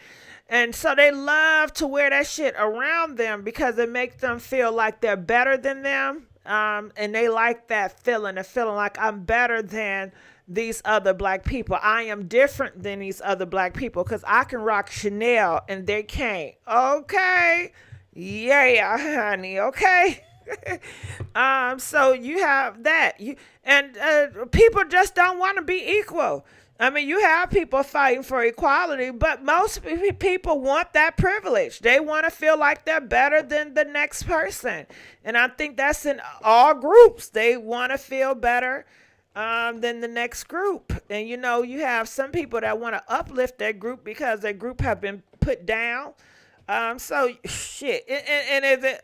And so they love to wear that shit around them because it makes them feel like they're better than them. And they like that feeling of feeling like I'm better than these other black people. I am different than these other black people because I can rock Chanel and they can't. Okay. Yeah, honey. Okay. So you have that. People just don't want to be equal. I mean, you have people fighting for equality, but most people want that privilege. They want to feel like they're better than the next person. And I think that's in all groups. They want to feel better than the next group. And, you know, you have some people that want to uplift their group because their group have been put down. So shit. And is it,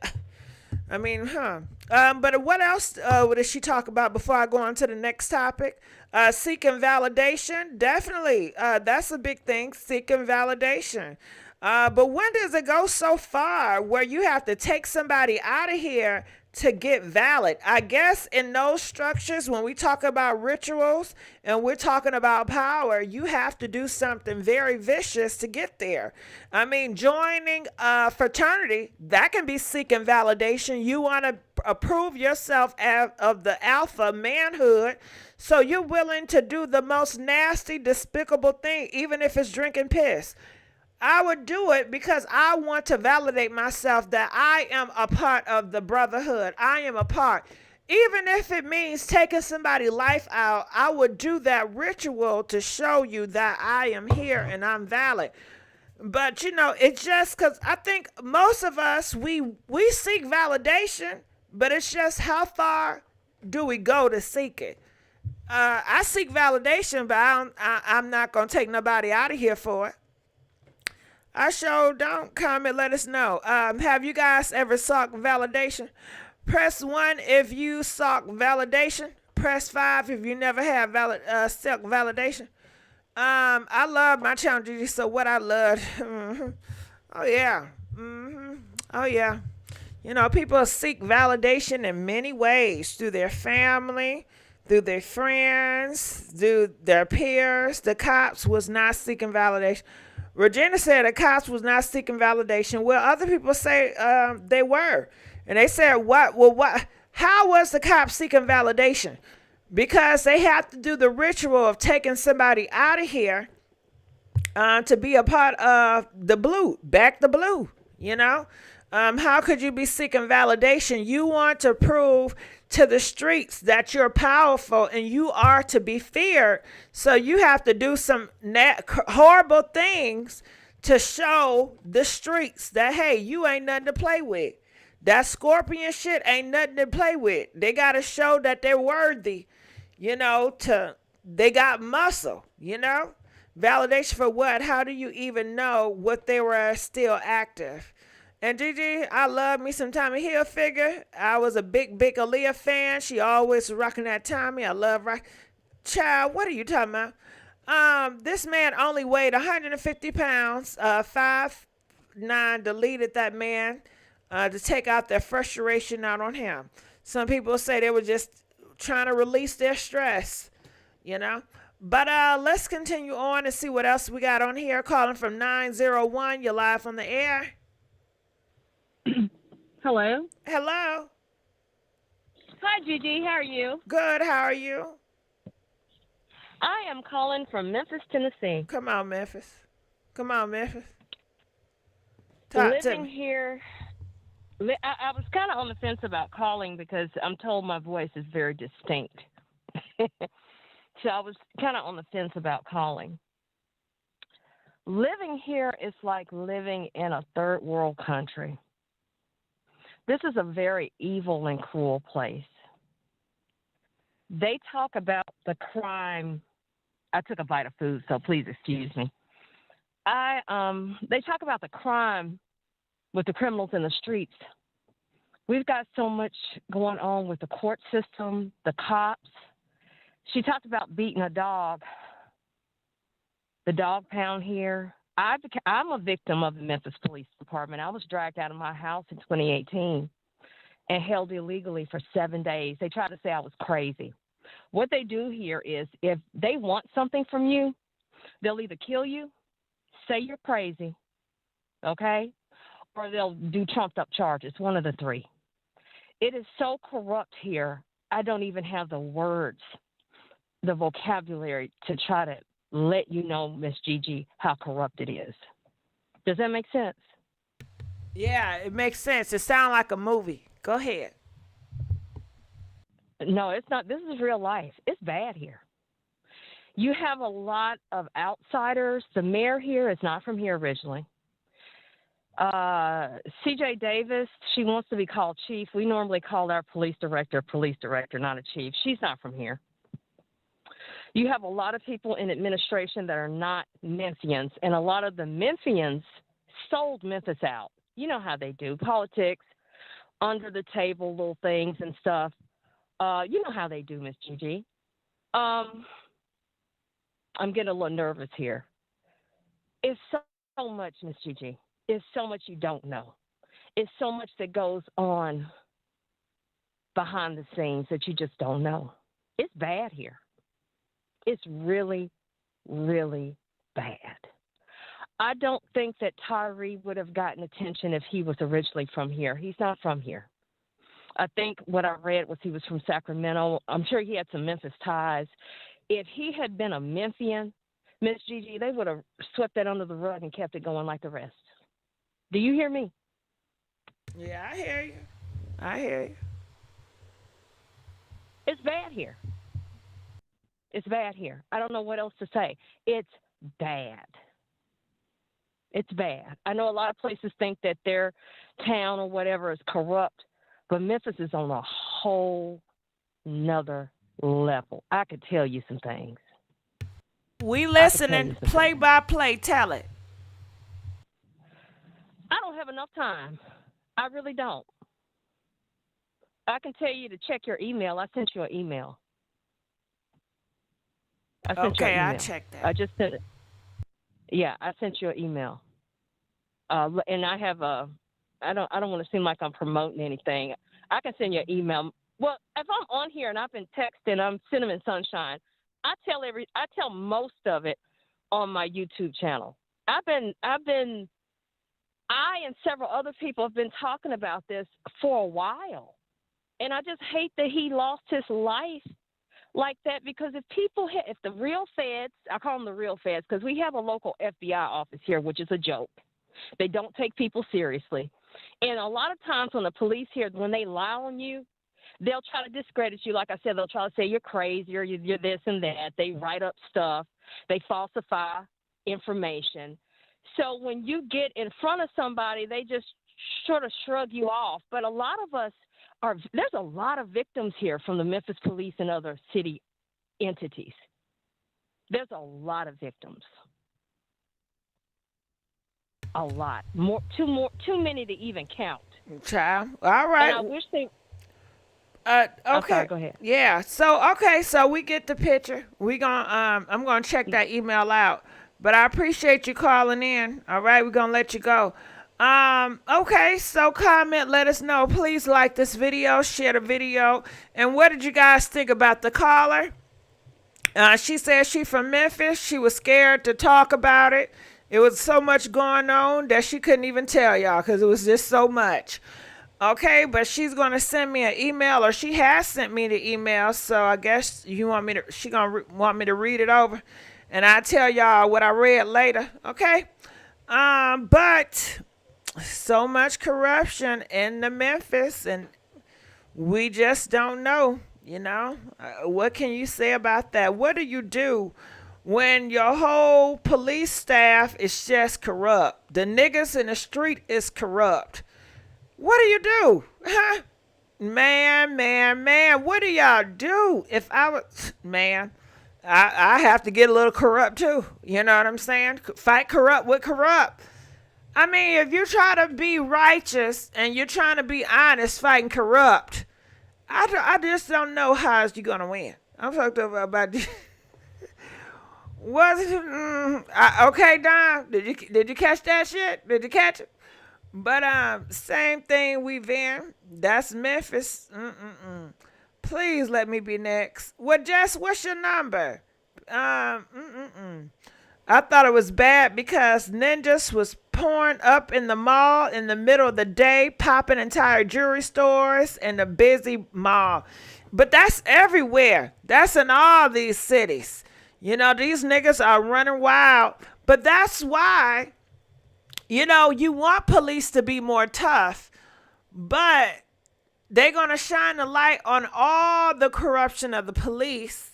I mean, but what else did she talk about before I go on to the next topic? Seeking validation. Definitely. That's a big thing. Seeking validation. But when does it go so far where you have to take somebody out of here to get valid? I guess in those structures, when we talk about rituals and we're talking about power, you have to do something very vicious to get there. I mean, joining a fraternity, that can be seeking validation. You want to prove yourself of the alpha manhood, so you're willing to do the most nasty, despicable thing, even if it's drinking piss. I would do it because I want to validate myself that I am a part of the brotherhood. I am a part. Even if it means taking somebody's life out, I would do that ritual to show you that I am here and I'm valid. But, you know, it's just because I think most of us, we seek validation, but it's just how far do we go to seek it? I seek validation, but I'm not going to take nobody out of here for it. I sure don't. Comment, let us know. Have you guys ever sought validation? Press 1 if you sought validation. Press 5 if you never have sought validation. I love my channel, GIGI, so what I love. Oh, yeah. Oh, yeah. You know, people seek validation in many ways, through their family, through their friends, through their peers. The cops was not seeking validation. Regina said the cops was not seeking validation. Well, other people say they were. And they said, what? Well, what? How was the cops seeking validation? Because they have to do the ritual of taking somebody out of here to be a part of the blue, back the blue, you know? How could you be seeking validation? You want to prove to the streets that you're powerful and you are to be feared. So you have to do some horrible things to show the streets that, hey, you ain't nothing to play with. That scorpion shit ain't nothing to play with. They got to show that they're worthy, you know, they got muscle, you know. Validation for what? How do you even know what they were still active? And Gigi, I love me some Tommy Hilfiger. I was a big Aaliyah fan. She always rocking that Tommy. I love rock. Child, what are you talking about? This man only weighed 150 pounds. 5'9" deleted that man to take out their frustration out on him. Some people say they were just trying to release their stress, you know. But let's continue on and see what else we got on here. Calling from 901. You're live on the air. Hello. Hello. Hi, Gigi. How are you? Good. How are you? I am calling from Memphis, Tennessee. Come on, Memphis. Come on, Memphis. Talk to Living me. here, I was kind of on the fence about calling because I'm told my voice is very distinct. So I was kind of on the fence about calling. Living here is like living in a third world country. This is a very evil and cruel place. They talk about the crime. I took a bite of food, so please excuse me. They talk about the crime with the criminals in the streets. We've got so much going on with the court system, the cops. She talked about beating a dog, the dog pound here. I'm a victim of the Memphis Police Department. I was dragged out of my house in 2018 and held illegally for 7 days. They tried to say I was crazy. What they do here is if they want something from you, they'll either kill you, say you're crazy, okay, or they'll do trumped up charges, one of the three. It is so corrupt here, I don't even have the words, the vocabulary to try to let you know, Miss Gigi, how corrupt it is. Does that make sense? Yeah, it makes sense. It sounds like a movie. Go ahead. No, it's not. This is real life. It's bad here. You have a lot of outsiders. The mayor here is not from here originally. CJ Davis, she wants to be called chief. We normally call our police director, not a chief. She's not from here. You have a lot of people in administration that are not Memphians, and a lot of the Memphians sold Memphis out. You know how they do. Politics, under the table little things and stuff. You know how they do, Miss Gigi. I'm getting a little nervous here. It's so much, Miss Gigi. It's so much you don't know. It's so much that goes on behind the scenes that you just don't know. It's bad here. It's really, really bad. I don't think that Tyre would have gotten attention if he was originally from here. He's not from here. I think what I read was he was from Sacramento. I'm sure he had some Memphis ties. If he had been a Memphian, Miss Gigi, they would have swept that under the rug and kept it going like the rest. Do you hear me? Yeah, I hear you. I hear you. It's bad here. It's bad here. I don't know what else to say. It's bad. It's bad. I know a lot of places think that their town or whatever is corrupt, but Memphis is on a whole nother level. I could tell you some things. We listening. Play by play. Tell it. I don't have enough time. I really don't. I can tell you to check your email. I sent you an email. Okay, I checked that. I just sent it. Yeah, I sent you an email. And I have a. I don't want to seem like I'm promoting anything. I can send you an email. Well, if I'm on here and I've been texting, I'm Cinnamon Sunshine. I tell most of it on my YouTube channel. I and several other people have been talking about this for a while. And I just hate that he lost his life like that, because if the real feds, I call them the real feds, because we have a local FBI office here, which is a joke. They don't take people seriously. And a lot of times when the police here, when they lie on you, they'll try to discredit you. Like I said, they'll try to say you're crazy or you're this and that. They write up stuff. They falsify information. So when you get in front of somebody, they just sort of shrug you off. But a lot of us there's a lot of victims here from the Memphis police and other city entities. There's a lot of victims. A lot. Too many to even count. Child. All right. And I wish they. Okay. Sorry, go ahead. Yeah. So we get the picture. I'm gonna check that email out. But I appreciate you calling in. All right, we're gonna let you go. Okay, so comment, let us know. Please like this video, share the video. And what did you guys think about the caller? She said she from Memphis. She was scared to talk about it. It was so much going on that she couldn't even tell y'all because it was just so much. Okay, but she's gonna send me an email, or she has sent me the email. So I guess she want me to read it over, and I'll tell y'all what I read later. Okay, but so much corruption in the Memphis, and we just don't know. What can you say about that? What do you do when your whole police staff is just corrupt? The niggas in the street is corrupt. What do you do? Huh? Man, what do y'all do? If I was, man, I have to get a little corrupt too. You know what I'm saying? Fight corrupt with corrupt. I mean, if you try to be righteous and you're trying to be honest fighting corrupt, I just don't know how you're going to win. I'm talking about this. Okay, Don? Did you catch that shit? Did you catch it? But same thing we've in. That's Memphis. Please let me be next. Well, Jess, what's your number? I thought it was bad because ninjas was pouring up in the mall in the middle of the day, popping entire jewelry stores in the busy mall. But that's everywhere. That's in all these cities. These niggas are running wild. But that's why, you want police to be more tough, but they're going to shine the light on all the corruption of the police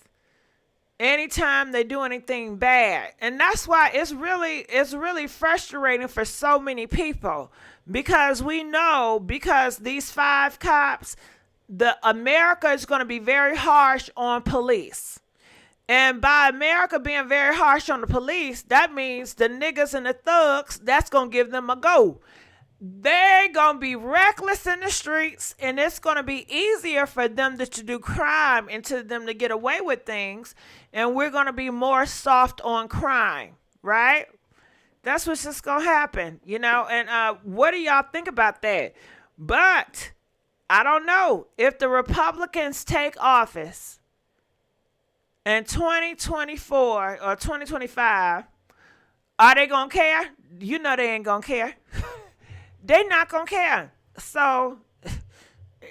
anytime they do anything bad. And that's why it's really frustrating for so many people, because we know, because these 5 cops, America is going to be very harsh on police. And by America being very harsh on the police, that means the niggas and the thugs, that's going to give them a go. They're going to be reckless in the streets, and it's going to be easier for them to do crime and to them to get away with things. And we're going to be more soft on crime, right? That's what's just going to happen, And what do y'all think about that? But I don't know. If the Republicans take office in 2024 or 2025, are they going to care? They ain't going to care. They not going to care. So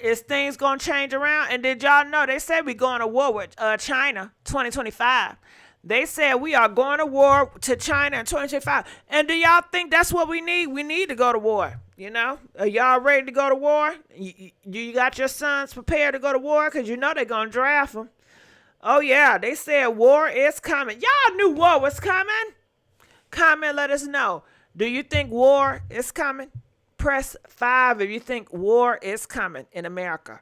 is things going to change around? And did y'all know they said we going to war with China 2025? They said we are going to war to China in 2025. And do y'all think that's what we need? We need to go to war. Are y'all ready to go to war? You got your sons prepared to go to war? Because they're going to draft them. Oh, yeah. They said war is coming. Y'all knew war was coming. Comment, let us know. Do you think war is coming? Press 5 if you think war is coming in America.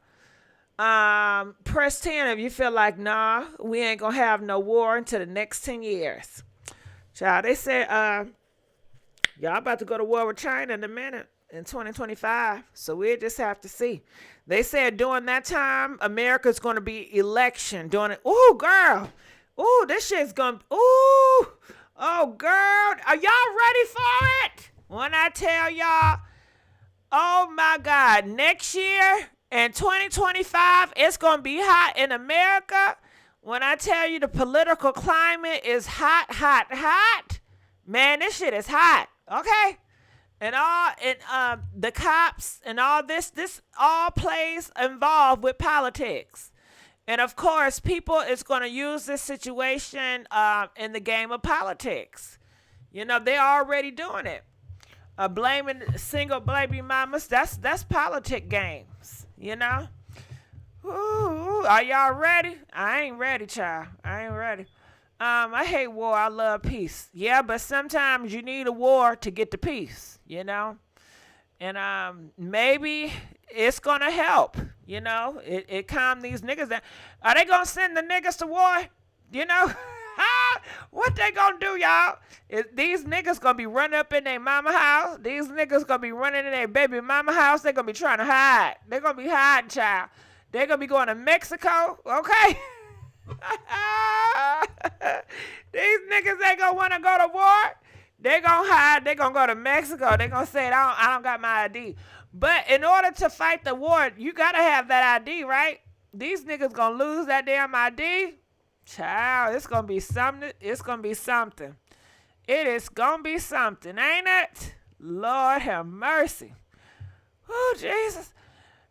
Press 10 if you feel like, nah, we ain't gonna have no war until the next 10 years. Child, they said, y'all about to go to war with China in a minute in 2025. So we'll just have to see. They said during that time, America's gonna be election during it. Ooh, girl. Ooh, this shit's gonna, ooh. Oh, girl. Are y'all ready for it? When I tell y'all, oh my God, next year in 2025, it's going to be hot in America. When I tell you the political climate is hot, hot, hot, man, this shit is hot, okay? And the cops and all this all plays involved with politics. And of course, people is going to use this situation in the game of politics. They're already doing it. Blaming single baby mamas, that's politic games, Ooh, are y'all ready? I ain't ready, child. I ain't ready. I hate war. I love peace. Yeah, but sometimes you need a war to get the peace, And maybe it's going to help, It calm these niggas down. Are they going to send the niggas to war? What they gonna do, y'all? These niggas gonna be running up in their mama house. These niggas gonna be running in their baby mama house. They gonna be trying to hide. They gonna be hiding, child. They gonna be going to Mexico, okay? These niggas ain't gonna wanna go to war. They gonna hide. They gonna go to Mexico. They gonna say, I don't got my ID. But in order to fight the war, you gotta have that ID, right? These niggas gonna lose that damn ID. Child, it's gonna be something. It's gonna be something. It is gonna be something, ain't it? Lord have mercy. Oh, Jesus.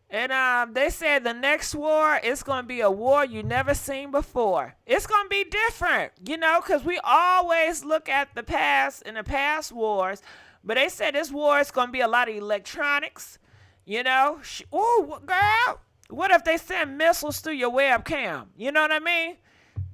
And they said the next war is going to be a war you never seen before. It's going to be different, you know, because we always look at the past and the past wars. But they said this war is going to be a lot of electronics, you know. Oh, girl, what if they send missiles through your webcam? You know what I mean?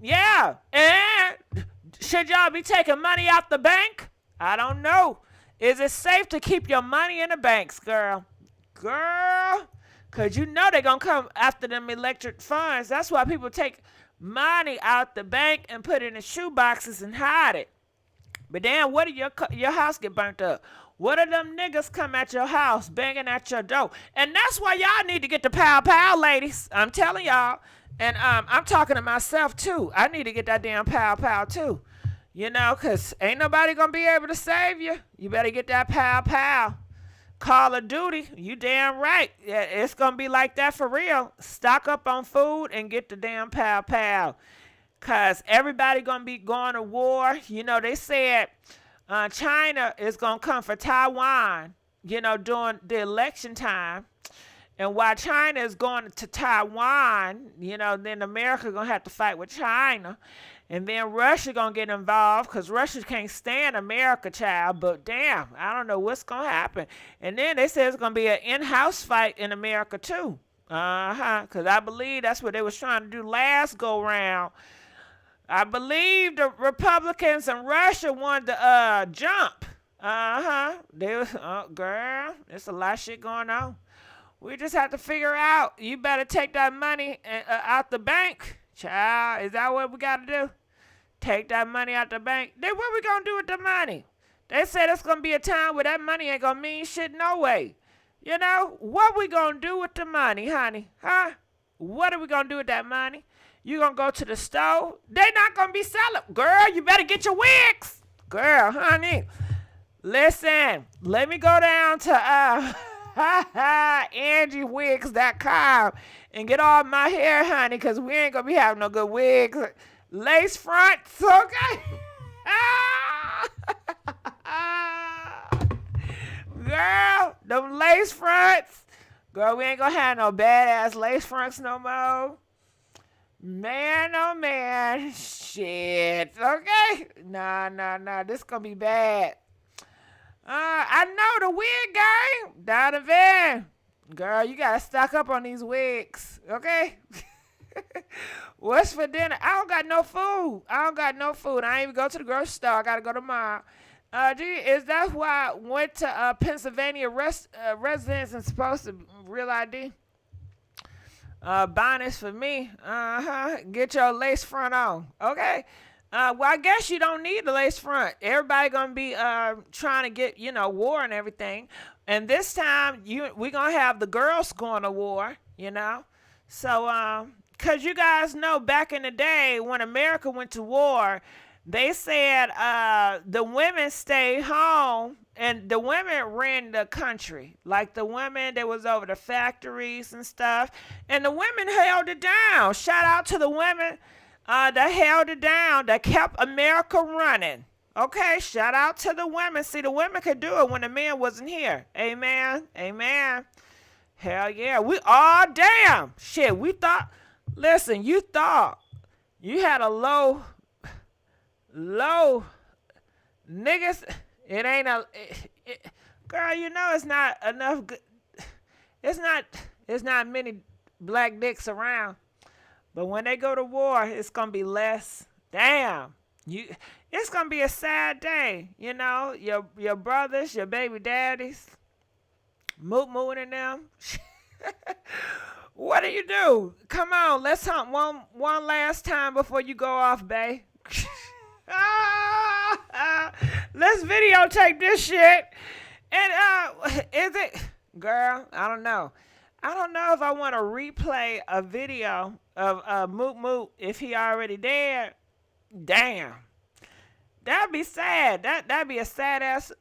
Yeah. And should y'all be taking money out the bank? I don't know. Is it safe to keep your money in the banks, girl? Girl. Because you know they're going to come after them electric funds. That's why people take money out the bank and put it in the shoe boxes and hide it. But then what if your house get burnt up? What if them niggas come at your house banging at your door? And that's why y'all need to get the pow, ladies. I'm telling y'all. And I'm talking to myself, too. I need to get that damn pow, too. You know, because ain't nobody going to be able to save you. You better get that pow. Call of Duty, you damn right. Yeah, it's going to be like that for real. Stock up on food and get the damn pow. Because everybody going to be going to war. You know, they said China is going to come for Taiwan, you know, during the election time. And while China is going to Taiwan, you know, then America going to have to fight with China. And then Russia going to get involved because Russia can't stand America, child. But damn, I don't know what's going to happen. And then they said it's going to be an in-house fight in America, too. Because I believe that's what they was trying to do last go-round. I believe the Republicans and Russia wanted to jump. They was, girl, there's a lot of shit going on. We just have to figure out, you better take that money out the bank. Child, is that what we got to do? Take that money out the bank. Then what we going to do with the money? They said it's going to be a time where that money ain't going to mean shit no way. You know, what we going to do with the money, honey? Huh? What are we going to do with that money? You going to go to the store? They not going to be selling. Girl, you better get your wigs. Girl, honey. Listen, let me go down to AngieWigs.com and get all my hair, honey, because we ain't going to be having no good wigs. Lace fronts, okay? Girl, them lace fronts. Girl, we ain't going to have no badass lace fronts no more. Man, oh man. Shit, okay? Nah. This going to be bad. I know the wig gang. Donovan. Girl, you got to stock up on these wigs, okay? What's for dinner? I don't got no food. I ain't even go to the grocery store. I got to go tomorrow. Is that why I went to Pennsylvania residence and supposed to real ID? Bonnets for me. Get your lace front on, okay? Well, I guess you don't need the lace front. Everybody gonna be trying to get, you know, war and everything. And this time, we gonna have the girls going to war, you know. So, cause you guys know back in the day when America went to war, they said the women stayed home and the women ran the country. Like the women that was over the factories and stuff, and the women held it down. Shout out to the women. That held it down, that kept America running. Okay, shout out to the women. See, the women could do it when the men wasn't here. Amen. Hell yeah. We all damn. Shit, we thought, listen, you thought you had a low niggas. It ain't girl, you know it's not enough good. It's not many black dicks around. But when they go to war, it's going to be less. Damn. It's going to be a sad day. You know, your brothers, your baby daddies, Moot and them. What do? Come on, let's hunt one last time before you go off, bae. Let's videotape this shit. And is it, girl? I don't know. I don't know if I want to replay a video of Moot Moot if he already dead. Damn. That'd be sad. That'd be a sad ass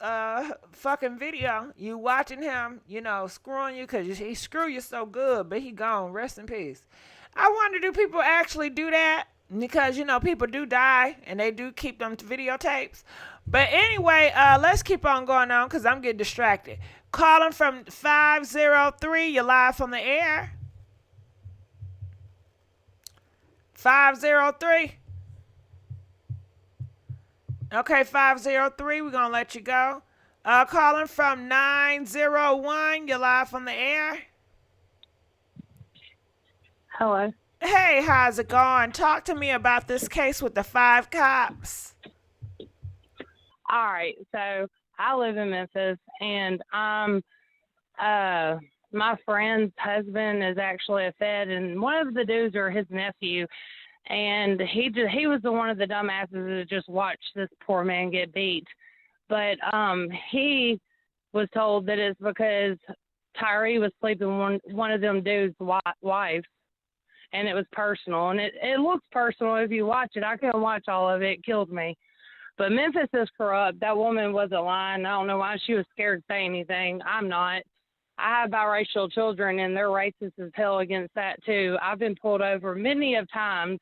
fucking video. You watching him, screwing you because he screw you so good, but he gone. Rest in peace. I wonder, do people actually do that? Because people do die and they do keep them videotapes. But anyway, let's keep on going on because I'm getting distracted. Calling from 503. You're live on the air. 503. Okay, 503, we're going to let you go. Calling from 901, you're live on the air. Hello. Hey, how's it going? Talk to me about this case with the 5 cops. All right, so I live in Memphis, and my friend's husband is actually a Fed, and one of the dudes are his nephew. And he was one of the dumbasses that just watched this poor man get beat. But he was told that it's because Tyre was sleeping with one of them dudes' wives, and it was personal. And it looks personal if you watch it. I couldn't watch all of it. It killed me. But Memphis is corrupt. That woman wasn't lying. I don't know why she was scared to say anything. I'm not. I have biracial children, and they're racist as hell against that, too. I've been pulled over many of times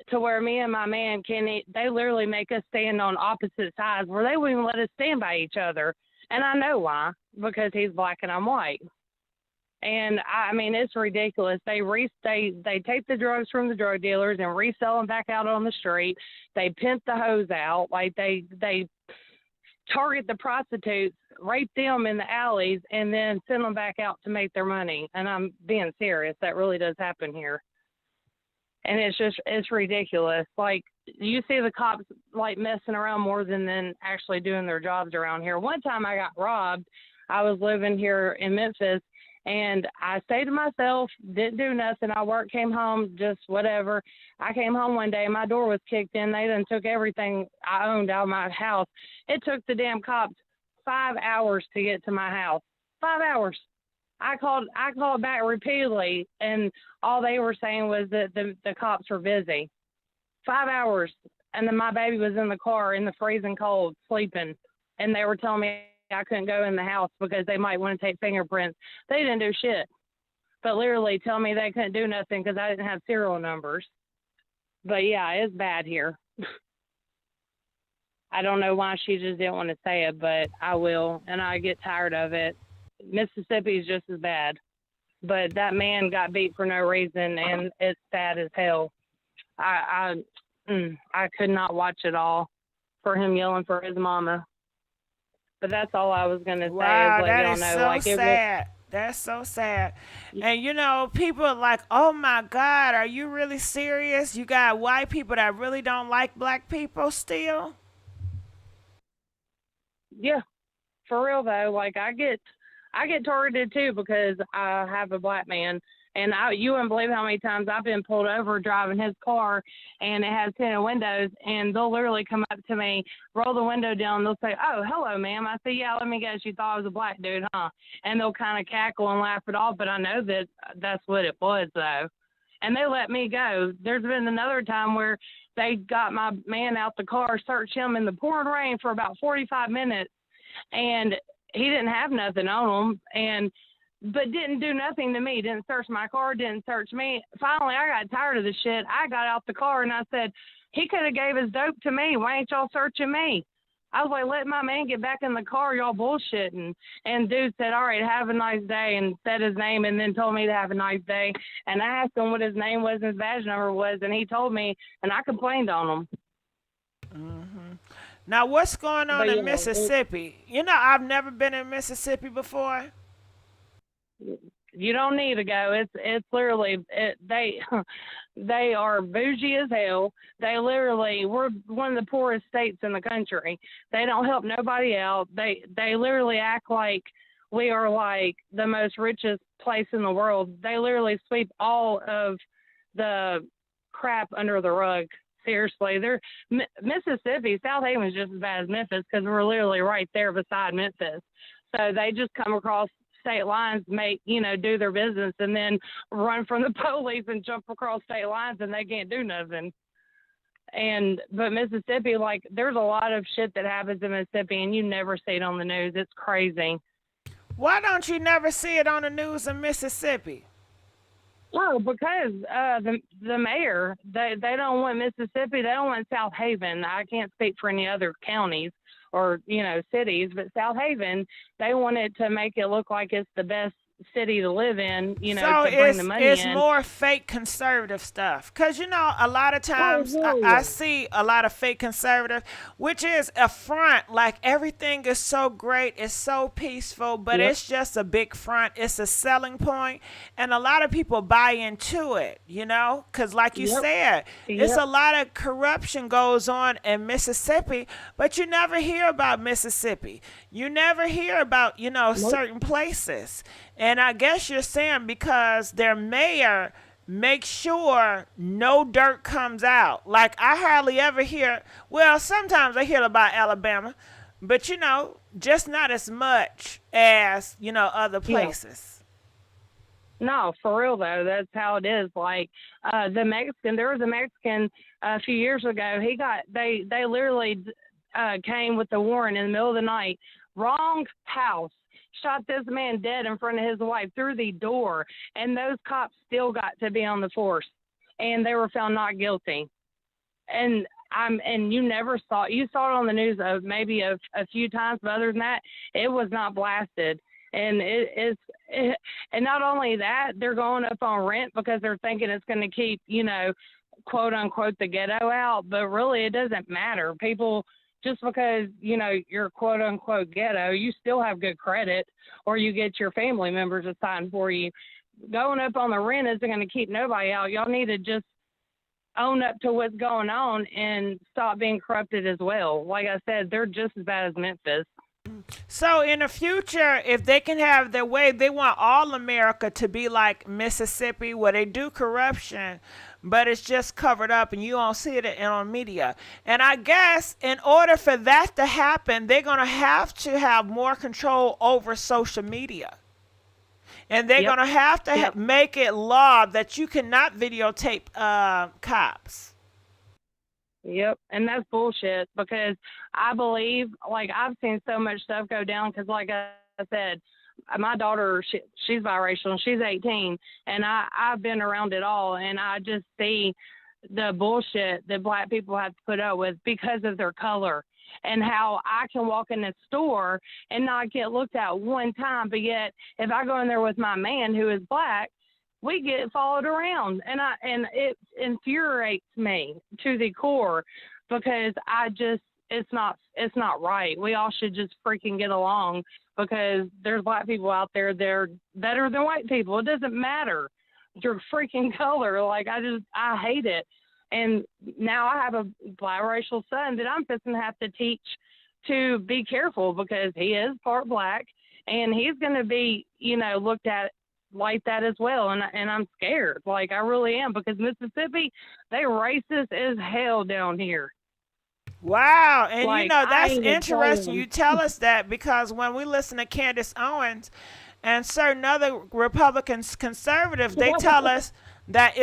to where me and my man they literally make us stand on opposite sides where they won't even let us stand by each other. And I know why, because he's black and I'm white. And I mean, it's ridiculous. They take the drugs from the drug dealers and resell them back out on the street. They pimp the hoes out. Like they target the prostitutes, rape them in the alleys, and then send them back out to make their money. And I'm being serious. That really does happen here. And it's ridiculous. Like, you see the cops, like, messing around more than actually doing their jobs around here. One time I got robbed. I was living here in Memphis, and I stayed to myself, didn't do nothing. I worked, came home, just whatever. I came home one day, my door was kicked in. They done took everything I owned out of my house. It took the damn cops 5 hours to get to my house. 5 hours. I called back repeatedly, and all they were saying was that the cops were busy. 5 hours, and then my baby was in the car in the freezing cold, sleeping, and they were telling me I couldn't go in the house because they might want to take fingerprints. They didn't do shit, but literally tell me they couldn't do nothing because I didn't have serial numbers. But yeah, it's bad here. I don't know why she just didn't want to say it, but I will, and I get tired of it. Mississippi is just as bad, but that man got beat for no reason, and it's sad as hell. I could not watch it all for him yelling for his mama. But that's all I was gonna say. Wow, is that y'all is know, so like, sad. That's so sad. And people are like, "Oh my God, are you really serious? You got white people that really don't like black people still?" Yeah, for real though. Like I get targeted too because I have a black man, and you wouldn't believe how many times I've been pulled over driving his car, and it has tinted windows, and they'll literally come up to me, roll the window down, and they'll say, "Oh, hello, ma'am." I say, "Yeah, let me guess, you thought I was a black dude, huh?" And they'll kind of cackle and laugh it off, but I know that that's what it was though, and they let me go. There's been another time where they got my man out the car, searched him in the pouring rain for about 45 minutes, and he didn't have nothing on him, but didn't do nothing to me. Didn't search my car, didn't search me. Finally, I got tired of the shit. I got out the car and I said, he could have gave his dope to me. Why ain't y'all searching me? I was like, let my man get back in the car. Y'all bullshitting. And dude said, all right, have a nice day, and said his name and then told me to have a nice day. And I asked him what his name was and his badge number was, and he told me, and I complained on him. Mm-hmm. Now, what's going on in Mississippi? I've never been in Mississippi before. You don't need to go. It's literally they are bougie as hell. We're one of the poorest states in the country. They don't help nobody out. They literally act like we are like the most richest place in the world. They literally sweep all of the crap under the rug. Seriously, Mississippi, South Haven is just as bad as Memphis because we're literally right there beside Memphis. So they just come across state lines, do their business, and then run from the police and jump across state lines, and they can't do nothing. But Mississippi, like, there's a lot of shit that happens in Mississippi, and you never see it on the news. It's crazy. Why don't you never see it on the news in Mississippi? Well, because the mayor, they don't want Mississippi. They don't want South Haven. I can't speak for any other counties or, cities, but South Haven, they want it to make it look like it's the best city to live in, so to bring the money in. So it's more fake conservative stuff. Because, a lot of times I see a lot of fake conservative, which is a front. Like, everything is so great. It's so peaceful, but it's just a big front. It's a selling point. And a lot of people buy into it, because like you said, it's a lot of corruption goes on in Mississippi, but you never hear about Mississippi. You never hear about, certain places. And I guess you're saying because their mayor makes sure no dirt comes out. Like, I hardly ever hear, sometimes I hear about Alabama, but, just not as much as, other places. No, for real, though. That's how it is. Like, there was a Mexican a few years ago. They literally came with a warrant in the middle of the night. Wrong house. Shot this man dead in front of his wife through the door, and those cops still got to be on the force, and they were found not guilty. And you saw it on the news maybe a few times, but other than that, it was not blasted. And and not only that, they're going up on rent because they're thinking it's going to keep, quote unquote, the ghetto out, but really it doesn't matter. People, just because, you're quote unquote ghetto, you still have good credit, or you get your family members to sign for you. Going up on the rent isn't going to keep nobody out. Y'all need to just own up to what's going on and stop being corrupted as well. Like I said, they're just as bad as Memphis. So in the future, if they can have their way, they want all America to be like Mississippi, where they do corruption, but it's just covered up and you don't see it on media. And I guess in order for that to happen, they're going to have more control over social media. And they're going to have to make it law that you cannot videotape cops. Yep, and that's bullshit, because I believe, like, I've seen so much stuff go down because, like I said, my daughter, she's biracial, and she's 18, and I've been around it all, and I just see the bullshit that black people have to put up with because of their color, and how I can walk in the store and not get looked at one time, but yet if I go in there with my man who is black, we get followed around, and it infuriates me to the core, because it's not right. We all should just freaking get along, because there's black people out there that are better than white people. It doesn't matter your freaking color. Like, I hate it. And now I have a biracial son that I'm fixing to have to teach to be careful, because he is part black, and he's going to be, looked at like that as well, and I'm scared. Like, I really am, because Mississippi, they racist as hell down here. Wow. And that's interesting you tell us that, because when we listen to Candace Owens and certain other Republicans, conservatives, they tell us that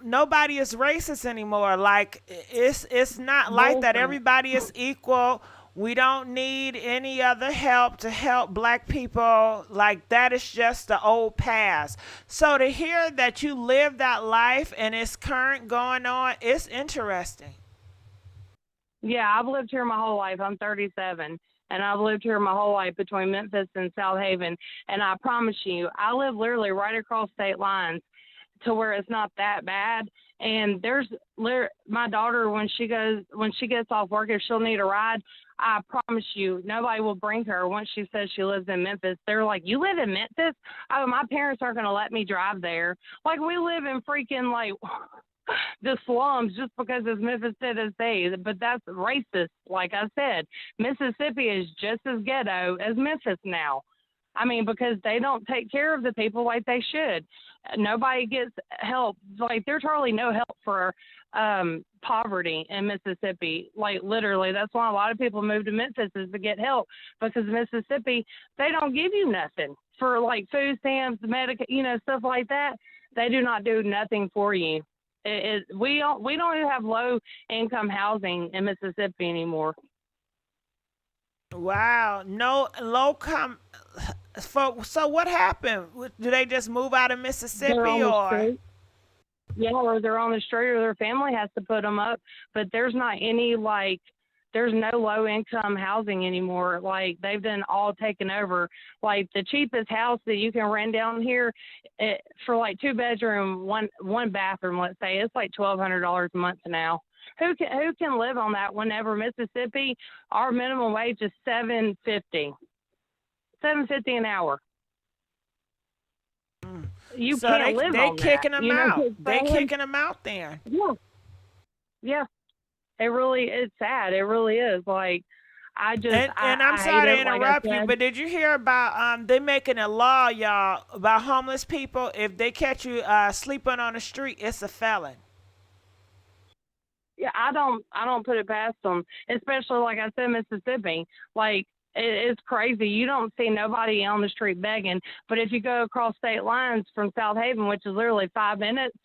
nobody is racist anymore. Like, it's not like that. Everybody is equal. We don't need any other help to help black people. Like, that is just the old past. So to hear that you live that life and it's current going on, it's interesting. Yeah, I've lived here my whole life. I'm 37, and I've lived here my whole life between Memphis and South Haven. And I promise you, I live literally right across state lines to where it's not that bad. And there's my daughter, when she gets off work, if she'll need a ride, I promise you, nobody will bring her once she says she lives in Memphis. They're like, "You live in Memphis?" Oh, my parents aren't going to let me drive there. Like, we live in freaking, like, the slums just because it's Memphis, Tennessee. But that's racist. Like I said, Mississippi is just as ghetto as Memphis now. I mean, because they don't take care of the people like they should. Nobody gets help. Like, there's hardly no help for poverty in Mississippi. Like, literally, that's why a lot of people move to Memphis is to get help, because Mississippi, they don't give you nothing for like food stamps, stuff like that. They do not do nothing for you. We don't even have low income housing in Mississippi anymore. Wow, no low com. So what happened? Do they just move out of They're Mississippi on the or? street. Yeah, or they're on the street, or their family has to put them up. But there's not any there's no low income housing anymore. Like, they've been all taken over. Like, the cheapest house that you can rent down here, for like 2-bedroom, one bathroom, let's say, it's like $1,200 a month now. Who can live on that? Whenever Mississippi, our minimum wage is $7.50 an hour. You So can't live they on kicking that. them out. They saying? kicking them out then. Yeah. It really is sad. It really is. Like, And I'm I hate sorry to it. Like I interrupt you, said, but did you hear about they making a law, y'all, about homeless people? If they catch you sleeping on the street, it's a felon. yeah, I don't put it past them, especially like I said, Mississippi. Like, it's crazy. You don't see nobody on the street begging, but if you go across state lines from South Haven, which is literally 5 minutes,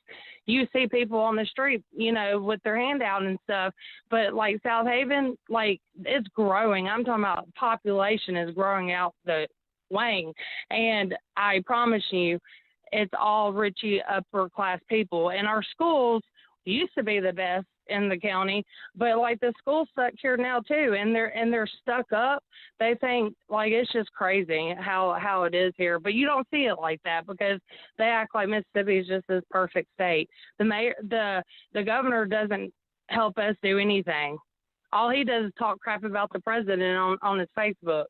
you see people on the street, with their hand out and stuff. But like South Haven, like, it's growing. I'm talking about population is growing out the wing, and I promise you, it's all richy upper class people. And our schools used to be the best in the county, but like the schools stuck here now too, and they're stuck up. They think, like, it's just crazy how it is here, but you don't see it like that because they act like Mississippi is just this perfect state. The governor doesn't help us do anything. All he does is talk crap about the president on his Facebook.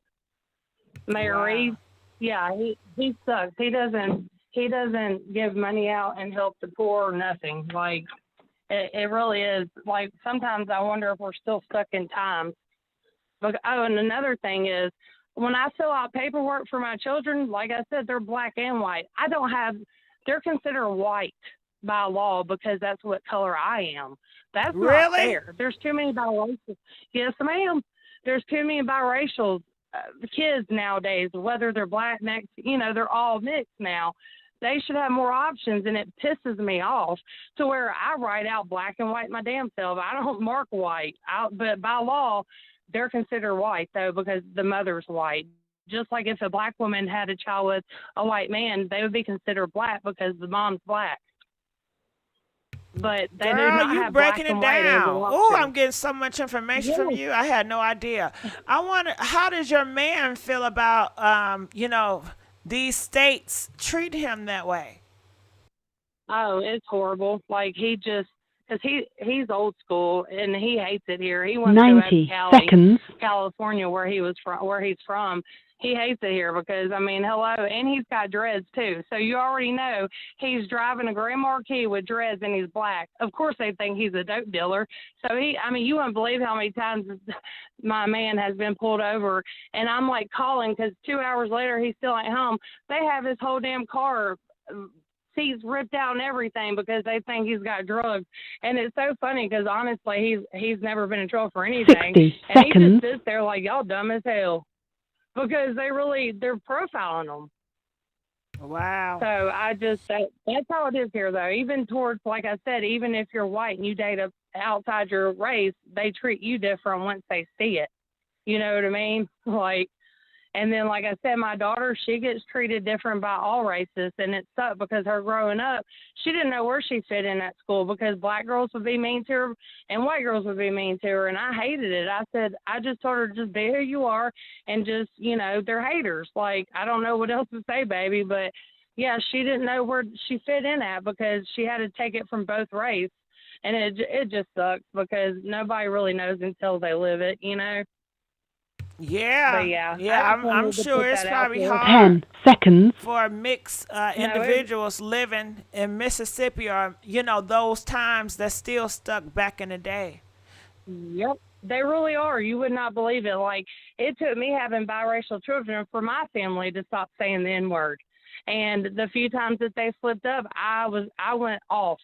Mayor Reed, yeah, he sucks. He doesn't give money out and help the poor or nothing. Like, it really is. Like, sometimes I wonder if we're still stuck in times. But, and another thing is, when I fill out paperwork for my children, like I said, they're black and white. They're considered white by law because that's what color I am. That's not fair. There's too many biracials. Yes, ma'am. There's too many biracial kids nowadays, whether they're black, mixed, they're all mixed now. They should have more options, and it pisses me off to where I write out black and white my damn self. I don't mark white, but by law, they're considered white, though, because the mother's white. Just like if a black woman had a child with a white man, they would be considered black because the mom's black. But they do not you have breaking black and it white as an down. option. Oh, I'm getting so much information from you. I had no idea. I wonder, how does your man feel about, these states treat him that way? Oh, it's horrible. Like, because he's old school and he hates it here. He wants to go back to Cali, California, where he's from. He hates it here because, I mean, hello, and he's got dreads too. So you already know he's driving a Grand Marquis with dreads and he's black. Of course they think he's a dope dealer. So you wouldn't believe how many times my man has been pulled over, and I'm like calling because 2 hours later he's still at home. They have his whole damn car seats ripped out and everything because they think he's got drugs. And it's so funny because honestly he's never been in trouble for anything. 60 and he seconds. just sits there like, y'all dumb as hell. Because they're profiling them. Wow. So that's how it is here, though. Even towards, like I said, even if you're white and you date outside your race, they treat you different once they see it. You know what I mean? Like, and then, like I said, my daughter, she gets treated different by all races, and it sucked because her growing up, she didn't know where she fit in at school because black girls would be mean to her and white girls would be mean to her, and I hated it. I just told her to just be who you are and just, they're haters. Like, I don't know what else to say, baby, but, yeah, she didn't know where she fit in at because she had to take it from both races, and it just sucks because nobody really knows until they live it, Yeah, But yeah, I'm sure it's probably hard 10 seconds. for mixed individuals living in Mississippi or, those times that's still stuck back in the day. Yep. They really are. You would not believe it. Like, it took me having biracial children for my family to stop saying the N-word. And the few times that they slipped up, I went off.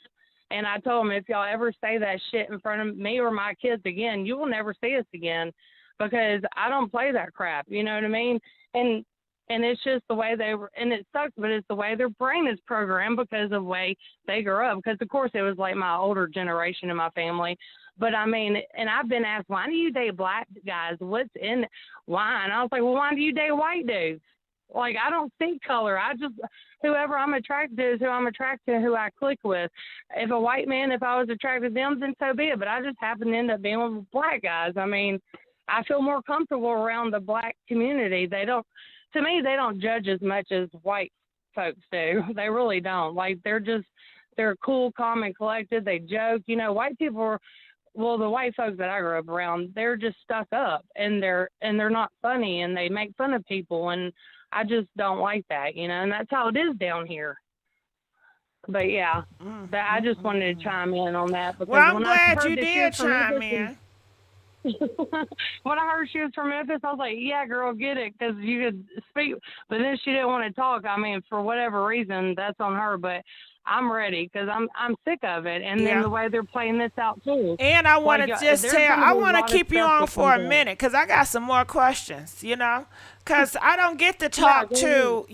And I told them, if y'all ever say that shit in front of me or my kids again, you will never see us again, because I don't play that crap. You know what I mean? And it's just the way they were, and it sucks, but it's the way their brain is programmed because of the way they grew up. Because, of course, it was like my older generation in my family. But, I mean, and I've been asked, why do you date black guys? What's in why? And I was like, well, why do you date white dudes? Like, I don't see color. Whoever I'm attracted to is who I'm attracted to, who I click with. If a white man, if I was attracted to them, then so be it. But I just happen to end up being with black guys. I mean, I feel more comfortable around the black community. To me, they don't judge as much as white folks do. They really don't. Like, they're cool, calm, and collected. They joke. You know, white people the white folks that I grew up around, they're just stuck up, and they're not funny, and they make fun of people, and I just don't like that, you know, and that's how it is down here. But yeah, I just wanted to chime in on that, because well, I'm when glad I heard you did chime in. When I heard she was from Memphis, I was like, yeah, girl, get it, because you could speak. But then she didn't want to talk. I mean, for whatever reason, that's on her. But I'm ready, because I'm sick of it. And then the way they're playing this out, too. And I want to I want to keep you on for a minute, because I got some more questions, you know, because I don't get to talk to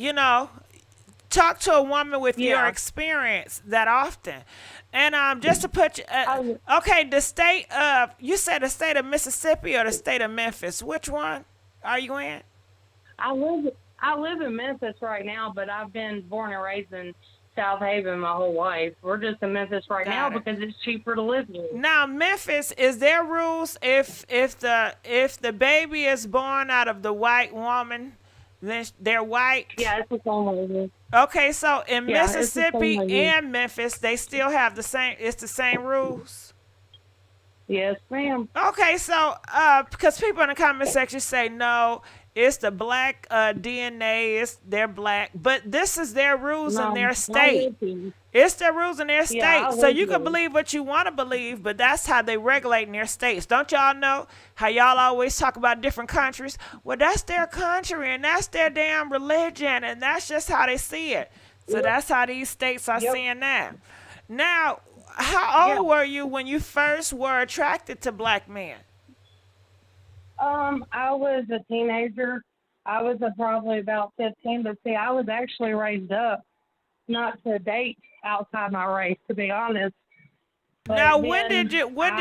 a woman with your experience that often. And just to put you, okay, the state of, you said the state of Mississippi or the state of Memphis? Which one are you in? I live in Memphis right now, but I've been born and raised in South Haven my whole life. We're just in Memphis right now because it's cheaper to live here. Now, Memphis, is there rules if the baby is born out of the white woman, then they're white? Yeah, it's the same. Okay, so in Mississippi and Memphis, they still have the same rules? Yes, ma'am. Okay, so because people in the comment section say no, it's the black DNA, they're black, but this is their rules in their state. It's their rules in their state. So you can believe what you want to believe, but that's how they regulate in their states. Don't y'all know how y'all always talk about different countries? Well, that's their country, and that's their damn religion, and that's just how they see it. So that's how these states are seeing that. Now, how old were you when you first were attracted to black men? I was a teenager. I was probably about 15, but see, I was actually raised up not to date outside my race, to be honest. But now, when did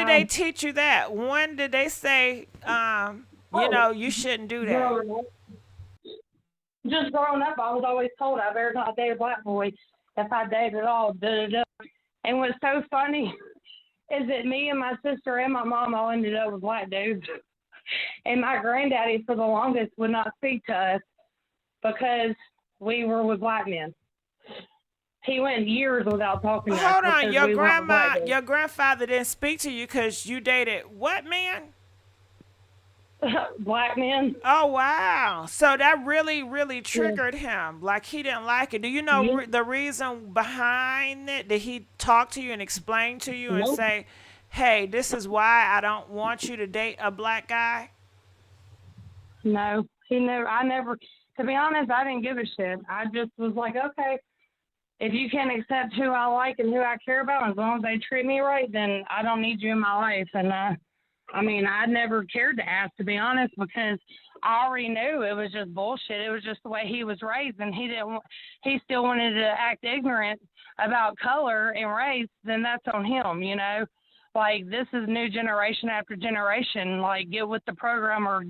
they teach you that? When did they say, you shouldn't do that? Just growing up, I was always told I better not date a black boy if I dated at all. And what's so funny is that me and my sister and my mom all ended up with black dudes. And my granddaddy, for the longest, would not speak to us because we were with black men. He went years without talking to us. Hold on, your grandfather didn't speak to you because you dated what man? Black men. Oh, wow. So that really, really triggered him. Like, he didn't like it. Do you know the reason behind it? Did he talk to you and explain to you and say, hey, this is why I don't want you to date a black guy? No, I never, to be honest, I didn't give a shit. I just was like, okay, if you can't accept who I like and who I care about, as long as they treat me right, then I don't need you in my life. And I never cared to ask, to be honest, because I already knew it was just bullshit. It was just the way he was raised, and he still wanted to act ignorant about color and race, then that's on him, you know? Like, this is new generation after generation. Like, get with the program or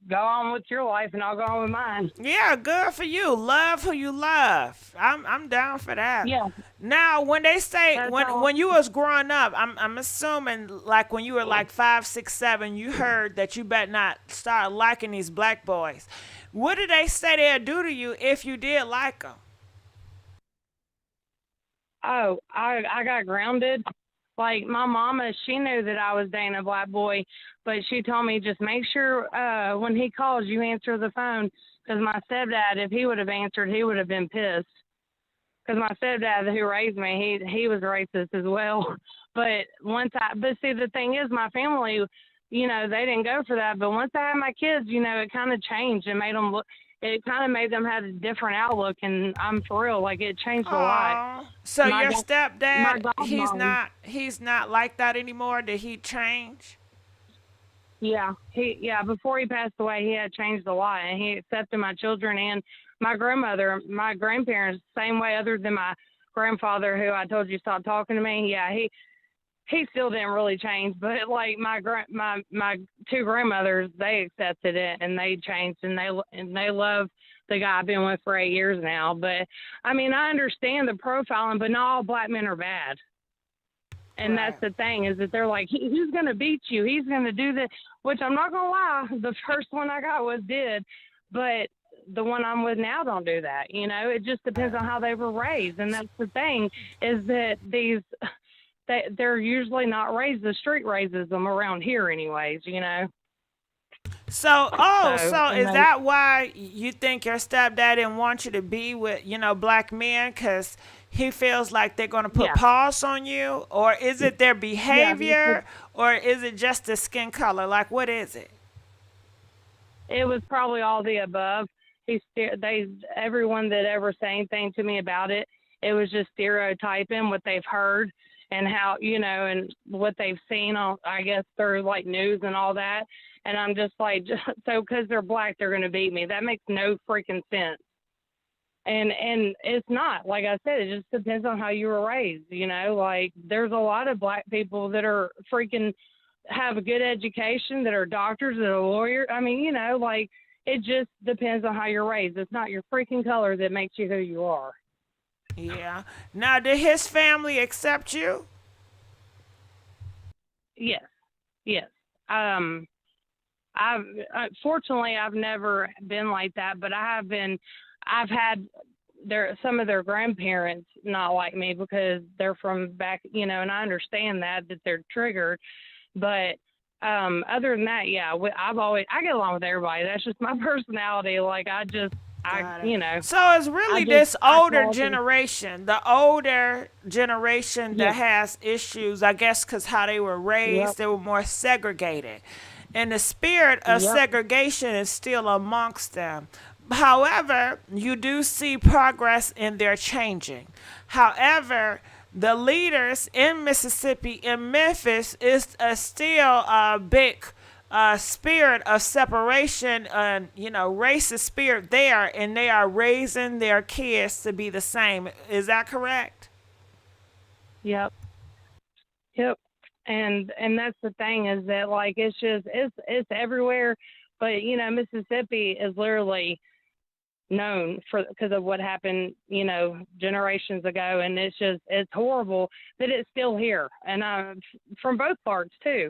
go on with your life, and I'll go on with mine. Yeah, good for you. Love who you love. I'm down for that. Yeah. Now, when they say when you was growing up, I'm assuming like when you were like 5, 6, 7, you heard that you better not start liking these black boys. What did they say they'd do to you if you did like them? Oh, I got grounded. Like, my mama, she knew that I was dating a black boy, but she told me just make sure when he calls, you answer the phone. Because my stepdad, if he would have answered, he would have been pissed. Because my stepdad, who raised me, he was racist as well. But see, the thing is, my family, you know, they didn't go for that. But once I had my kids, you know, it kind of changed and made them look. It kind of made them have a different outlook, and I'm for real, like it changed a lot. Oh, so My your my stepdad, godmom, he's not like that anymore. Did he change? yeah, before he passed away, he had changed a lot, and he accepted my children and my grandmother, my grandparents, same way, other than my grandfather, who I told you stopped talking to me. Yeah, he still didn't really change, but like my two grandmothers, they accepted it and they changed, and they love the guy I've been with for 8 years now. But I mean, I understand the profiling, but not all black men are bad. And that's the thing, is that they're like, he's going to beat you. He's going to do this, which I'm not going to lie. The first one I got did, but the one I'm with now don't do that. You know, it just depends on how they were raised. And that's the thing, is that they're usually not raised. The street raises them around here anyways, you know. So is that why you think your stepdad didn't want you to be with, you know, black men? Because he feels like they're going to put paws on you? Or is it their behavior? Or is it just the skin color? Like, what is it? It was probably all the above. Everyone that ever said anything to me about it, it was just stereotyping what they've heard and how, you know, and what they've seen on, I guess, through like news and all that. And I'm just like, so because they're black, they're going to beat me. That makes no freaking sense. And it's not. Like I said, it just depends on how you were raised, you know. Like, there's a lot of black people that are freaking have a good education, that are doctors, that are lawyers. I mean, you know, like, it just depends on how you're raised. It's not your freaking color that makes you who you are. Yeah. Now, did his family accept you? Yes. Fortunately, I've never been like that, but I've had some of their grandparents not like me because they're from back, you know, and I understand that they're triggered. But other than that, yeah, I get along with everybody. That's just my personality. Like, you know. So it's really this older generation, the older generation that has issues, I guess, because how they were raised, they were more segregated. And the spirit of segregation is still amongst them. However, you do see progress in their changing. However, the leaders in Mississippi, in Memphis, is still a big spirit of separation, and, you know, racist spirit there, and they are raising their kids to be the same. Is that correct? Yep. And that's the thing, is that, like, it's everywhere. But, you know, Mississippi is literally known because of what happened, you know, generations ago. And it's horrible that it's still here. And from both parts too.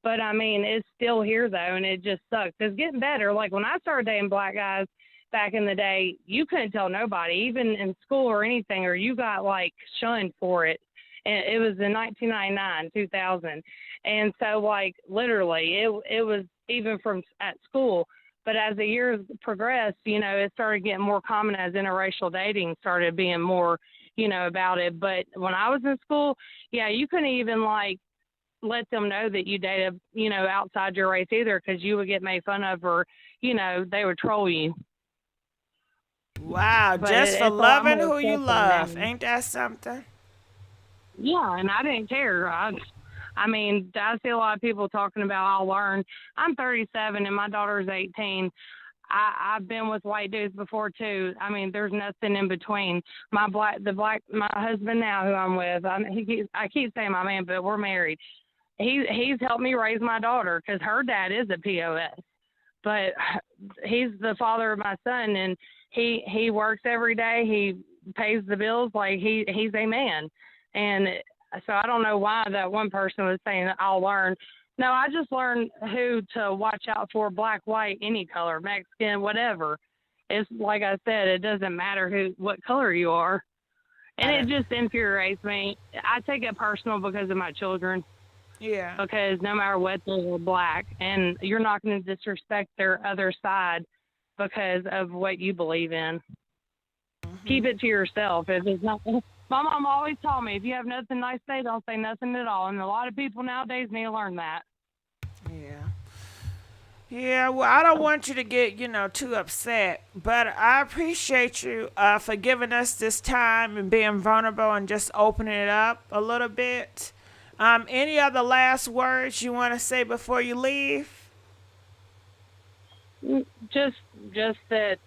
But I mean, it's still here though. And it just sucks. It's getting better. Like, when I started dating black guys back in the day, you couldn't tell nobody, even in school or anything, or you got like shunned for it. And it was in 1999, 2000. And so, like, literally, it was even from at school. But as the years progressed, you know, it started getting more common as interracial dating started being more, you know, about it. But when I was in school, yeah, you couldn't even, like, let them know that you dated, you know, outside your race either, because you would get made fun of, or, you know, they would troll you. Wow, but just for loving who you love. Ain't that something? Yeah, and I didn't care. I mean, I see a lot of people talking about I'll learn. I'm 37 and my daughter's 18. I've been with white dudes before too. I mean, there's nothing in between. My husband now, who I'm with, I keep saying my man, but we're married. He's helped me raise my daughter because her dad is a POS, but he's the father of my son, and he works every day. He pays the bills. Like, he's a man. And so I don't know why that one person was saying I'll learn. No, I just learned who to watch out for: black, white, any color, Mexican, whatever. It's like I said, it doesn't matter what color you are. And it just infuriates me. I take it personal because of my children. Yeah. Because no matter what, they're black. And you're not going to disrespect their other side because of what you believe in. Mm-hmm. Keep it to yourself. If it's not... My mom always told me, if you have nothing nice to say, don't say nothing at all. And a lot of people nowadays need to learn that. Yeah. Yeah, well, I don't want you to get, too upset, but I appreciate you for giving us this time and being vulnerable and just opening it up a little bit. Any other last words you want to say before you leave? Just that,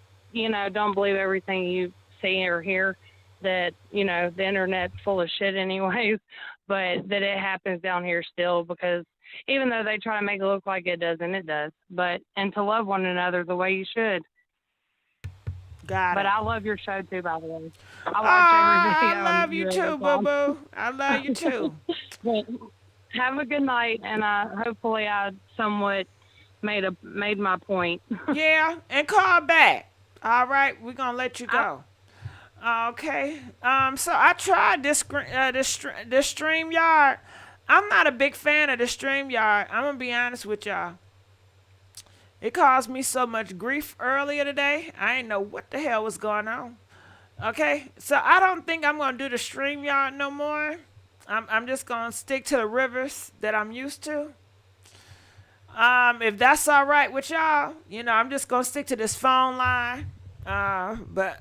don't believe everything you see or hear, that, the internet's full of shit anyways, but that it happens down here still, because even though they try to make it look like it doesn't, it does. And to love one another the way you should. Got it. But I love your show too, by the way. I watch every video. I love you too, boo-boo. I love you too. Have a good night, and hopefully I somewhat made my point. Yeah, and call back. All right, we're gonna let you go. Okay. So I tried this StreamYard. I'm not a big fan of the StreamYard. I'm gonna be honest with y'all. It caused me so much grief earlier today. I didn't know what the hell was going on. Okay, so I don't think I'm gonna do the StreamYard no more. I'm just gonna stick to the rivers that I'm used to. If that's all right with y'all, I'm just gonna stick to this phone line. But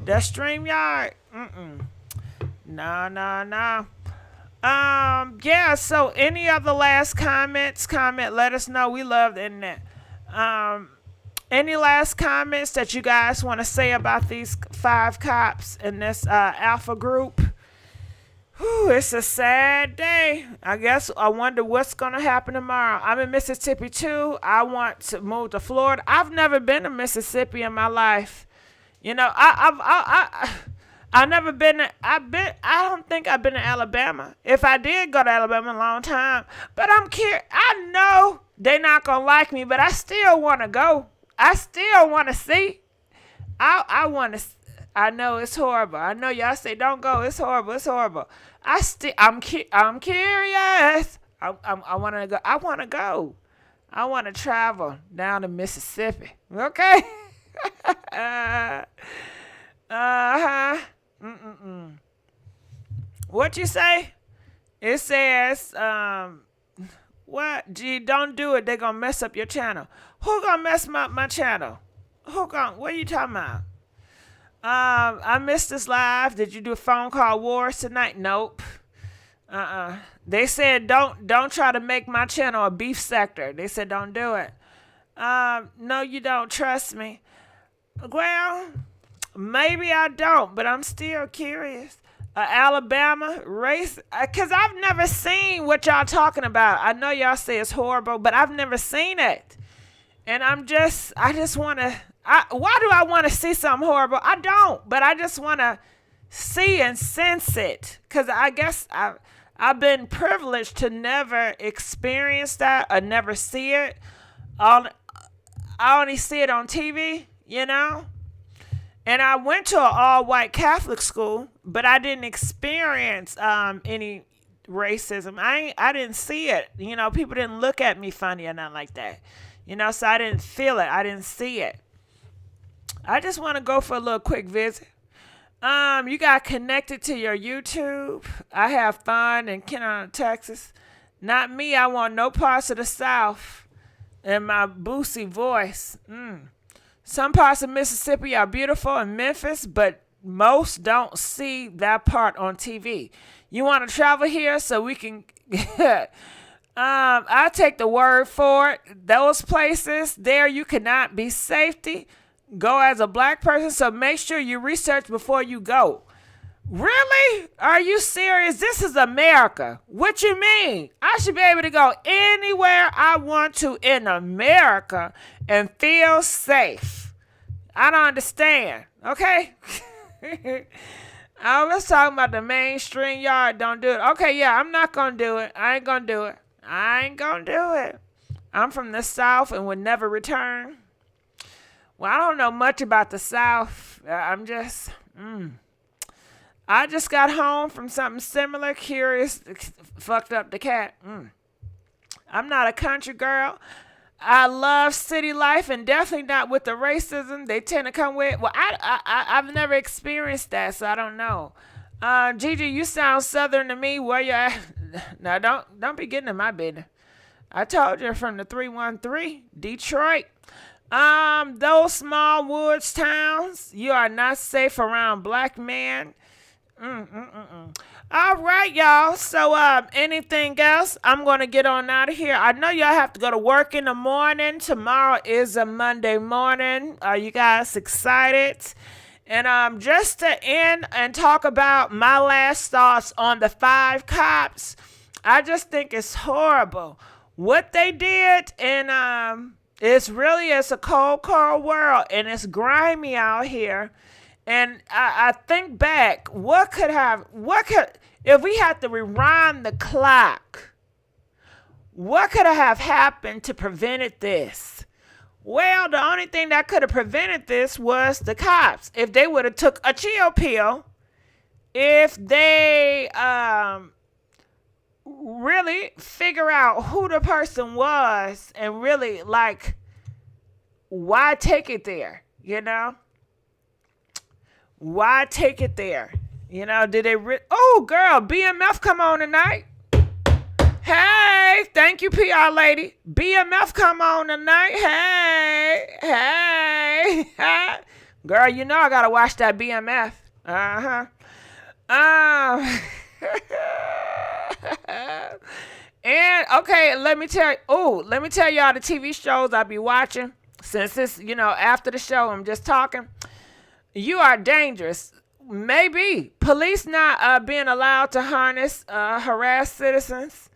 that StreamYard, no. Yeah, so any other last comments? Let us know. We love the internet. Any last comments that you guys want to say about these 5 cops in this alpha group? Whew, it's a sad day. I wonder what's going to happen tomorrow. I'm in Mississippi too. I want to move to Florida. I've never been to Mississippi in my life. I've never been. I don't think I've been to Alabama. If I did go to Alabama a long time, but I'm curious. I know they're not gonna like me, but I still want to go. I still want to see. I want to. I know it's horrible. I know y'all say don't go. It's horrible. It's horrible. I'm curious. I want to go. I want to go. I want to travel down to Mississippi. Okay. What you say? It says, what? Gee, don't do it. They're going to mess up your channel. Who going to mess up my channel? What are you talking about? I missed this live. Did you do phone call wars tonight? Nope. They said don't try to make my channel a beef sector. They said don't do it. No, you don't trust me. Well, maybe I don't, but I'm still curious. Alabama race, because I've never seen what y'all talking about. I know y'all say it's horrible, but I've never seen it. And I just want to, why do I want to see something horrible? I don't, but I just want to see and sense it. Because I guess I've been privileged to never experience that or never see it. I only see it on TV, And I went to an all-white Catholic school, but I didn't experience any racism. I didn't see it. People didn't look at me funny or nothing like that. So I didn't feel it. I didn't see it. I just want to go for a little quick visit. You got connected to your YouTube. I have fun in Kenner, Texas. Not me. I want no parts of the South and my boosie voice. Some parts of Mississippi are beautiful in Memphis, but most don't see that part on TV. You want to travel here so we can... I take the word for it. Those places, there you cannot be safety. Go as a black person, so make sure you research before you go. Really? Are you serious? This is America. What you mean? I should be able to go anywhere I want to in America and feel safe. I don't understand. Okay? I was talking about the mainstream yard. Don't do it. Okay, yeah, I'm not going to do it. I ain't going to do it. I'm from the South and would never return. Well, I don't know much about the South. I just got home from something similar. Curious, fucked up the cat. I'm not a country girl. I love city life and definitely not with the racism they tend to come with. Well, I've never experienced that, so I don't know. Gigi, you sound Southern to me. Where you at? No, don't be getting in my business. I told you from the 313, Detroit. Those small woods towns, you are not safe around black men. All right, y'all. So, anything else? I'm going to get on out of here. I know y'all have to go to work in the morning. Tomorrow is a Monday morning. Are you guys excited? And just to end and talk about my last thoughts on the 5 cops, I just think it's horrible what they did. And it's a cold, cold world, and it's grimy out here. And I think back, if we had to rewind the clock, what could have happened to prevent this? Well, the only thing that could have prevented this was the cops. If they would have took a chill pill, if they really figure out who the person was and really, like, why take it there, you know? Why take it there? You know, did they... oh, girl, BMF come on tonight. Hey, thank you, PR lady. BMF come on tonight. Hey. Girl, you know I got to watch that BMF. Uh-huh. And, okay, let me tell y'all the TV shows I'll be watching. Since it's, after the show, I'm just talking. You Are Dangerous. Maybe. Police not being allowed to harass citizens.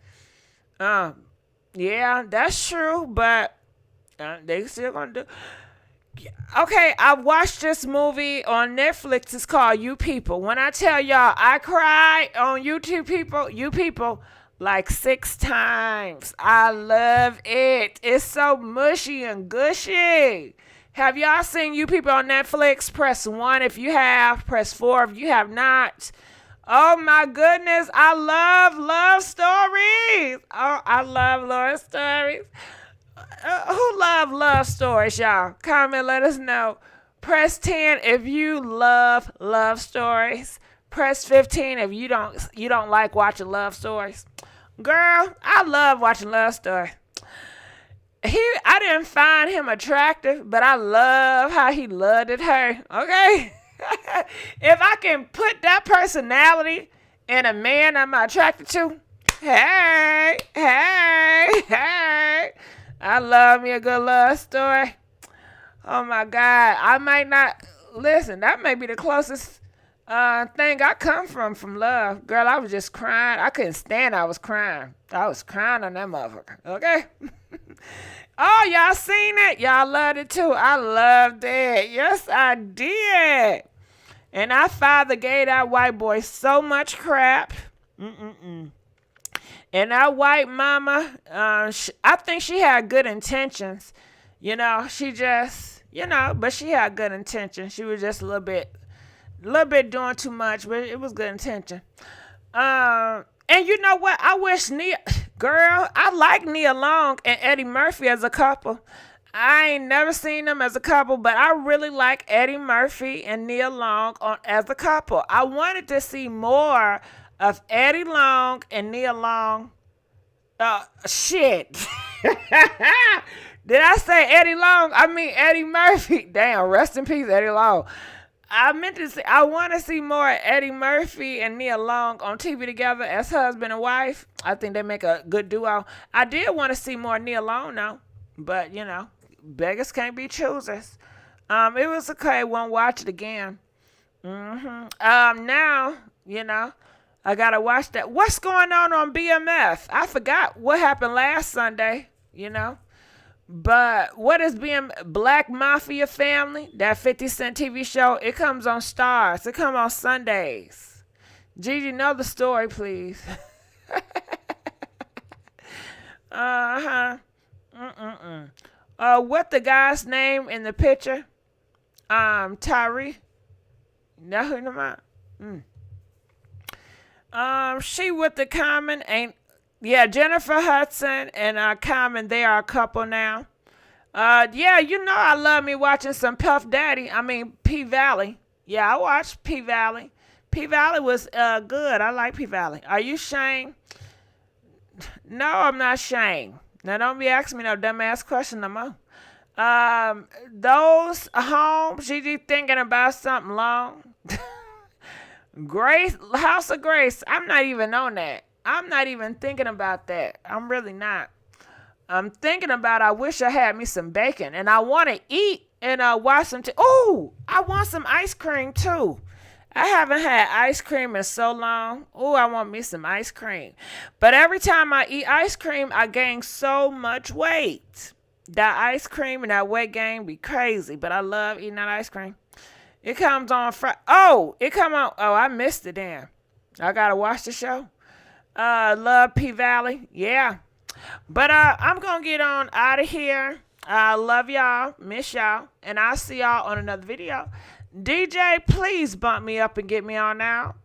Yeah, that's true, but they still gonna do. Okay, I watched this movie on Netflix. It's called You People. When I tell y'all I cried on You People, like 6 times. I love it. It's so mushy and gushy. Have y'all seen You People on Netflix? Press 1 if you have. Press 4 if you have not. Oh my goodness. I love stories. Oh, I love love stories. Who love stories, y'all? Comment, let us know. Press 10 if you love stories. Press 15 if you don't like watching love stories. Girl, I love watching love stories. I didn't find him attractive, but I love how he loved her. Okay? If I can put that personality in a man I'm attracted to, hey. I love me a good love story. Oh my God. I might not listen. That may be the closest thing I come from love. Girl, I was just crying. I couldn't stand it. I was crying. I was crying on that motherfucker. Okay? Oh, y'all seen it? Y'all loved it too. I loved it. Yes, I did. And our father gave that white boy so much crap. And that white mama, I think she had good intentions. She just, but she had good intentions. She was just a little bit doing too much, but it was good intention. And you know what? I wish I like Nia Long and Eddie Murphy as a couple. I ain't never seen them as a couple, but I really like Eddie Murphy and Nia Long as a couple. I wanted to see more of Eddie Long and Nia Long. Shit. Did I say Eddie Long? I mean Eddie Murphy. Damn, rest in peace, Eddie Long. I meant to say, I want to see more Eddie Murphy and Nia Long on TV together as husband and wife. I think they make a good duo. I did want to see more Nia Long now, but beggars can't be choosers. It was okay. Won't watch it again. Now, I gotta watch that. What's going on BMF? I forgot what happened last Sunday. But what is being Black Mafia Family? That 50 Cent TV show. It comes on Stars. It comes on Sundays. Gigi, know the story, please. What the guy's name in the picture? Tyre. Know who am I? She with the Common ain't. Yeah, Jennifer Hudson and Common, they are a couple now. Yeah, I love me watching some Puff Daddy. I mean, P Valley. Yeah, I watched P Valley. P Valley was good. I like P Valley. Are you Shane? No, I'm not Shane. Now don't be asking me no dumbass question no more. Those home, Gigi thinking about something long. Grace, House of Grace. I'm not even on that. I'm not even thinking about that. I'm really not. I'm thinking about I wish I had me some bacon and I want to eat and watch some. Oh, I want some ice cream too. I haven't had ice cream in so long. Oh, I want me some ice cream. But every time I eat ice cream, I gain so much weight. That ice cream and that weight gain be crazy. But I love eating that ice cream. It comes on Friday. Oh, it come on. Oh, I missed it then. I gotta watch the show. Love P Valley. Yeah. But I'm gonna get on out of here. I love y'all, miss y'all, and I'll see y'all on another video. DJ, please bump me up and get me on out.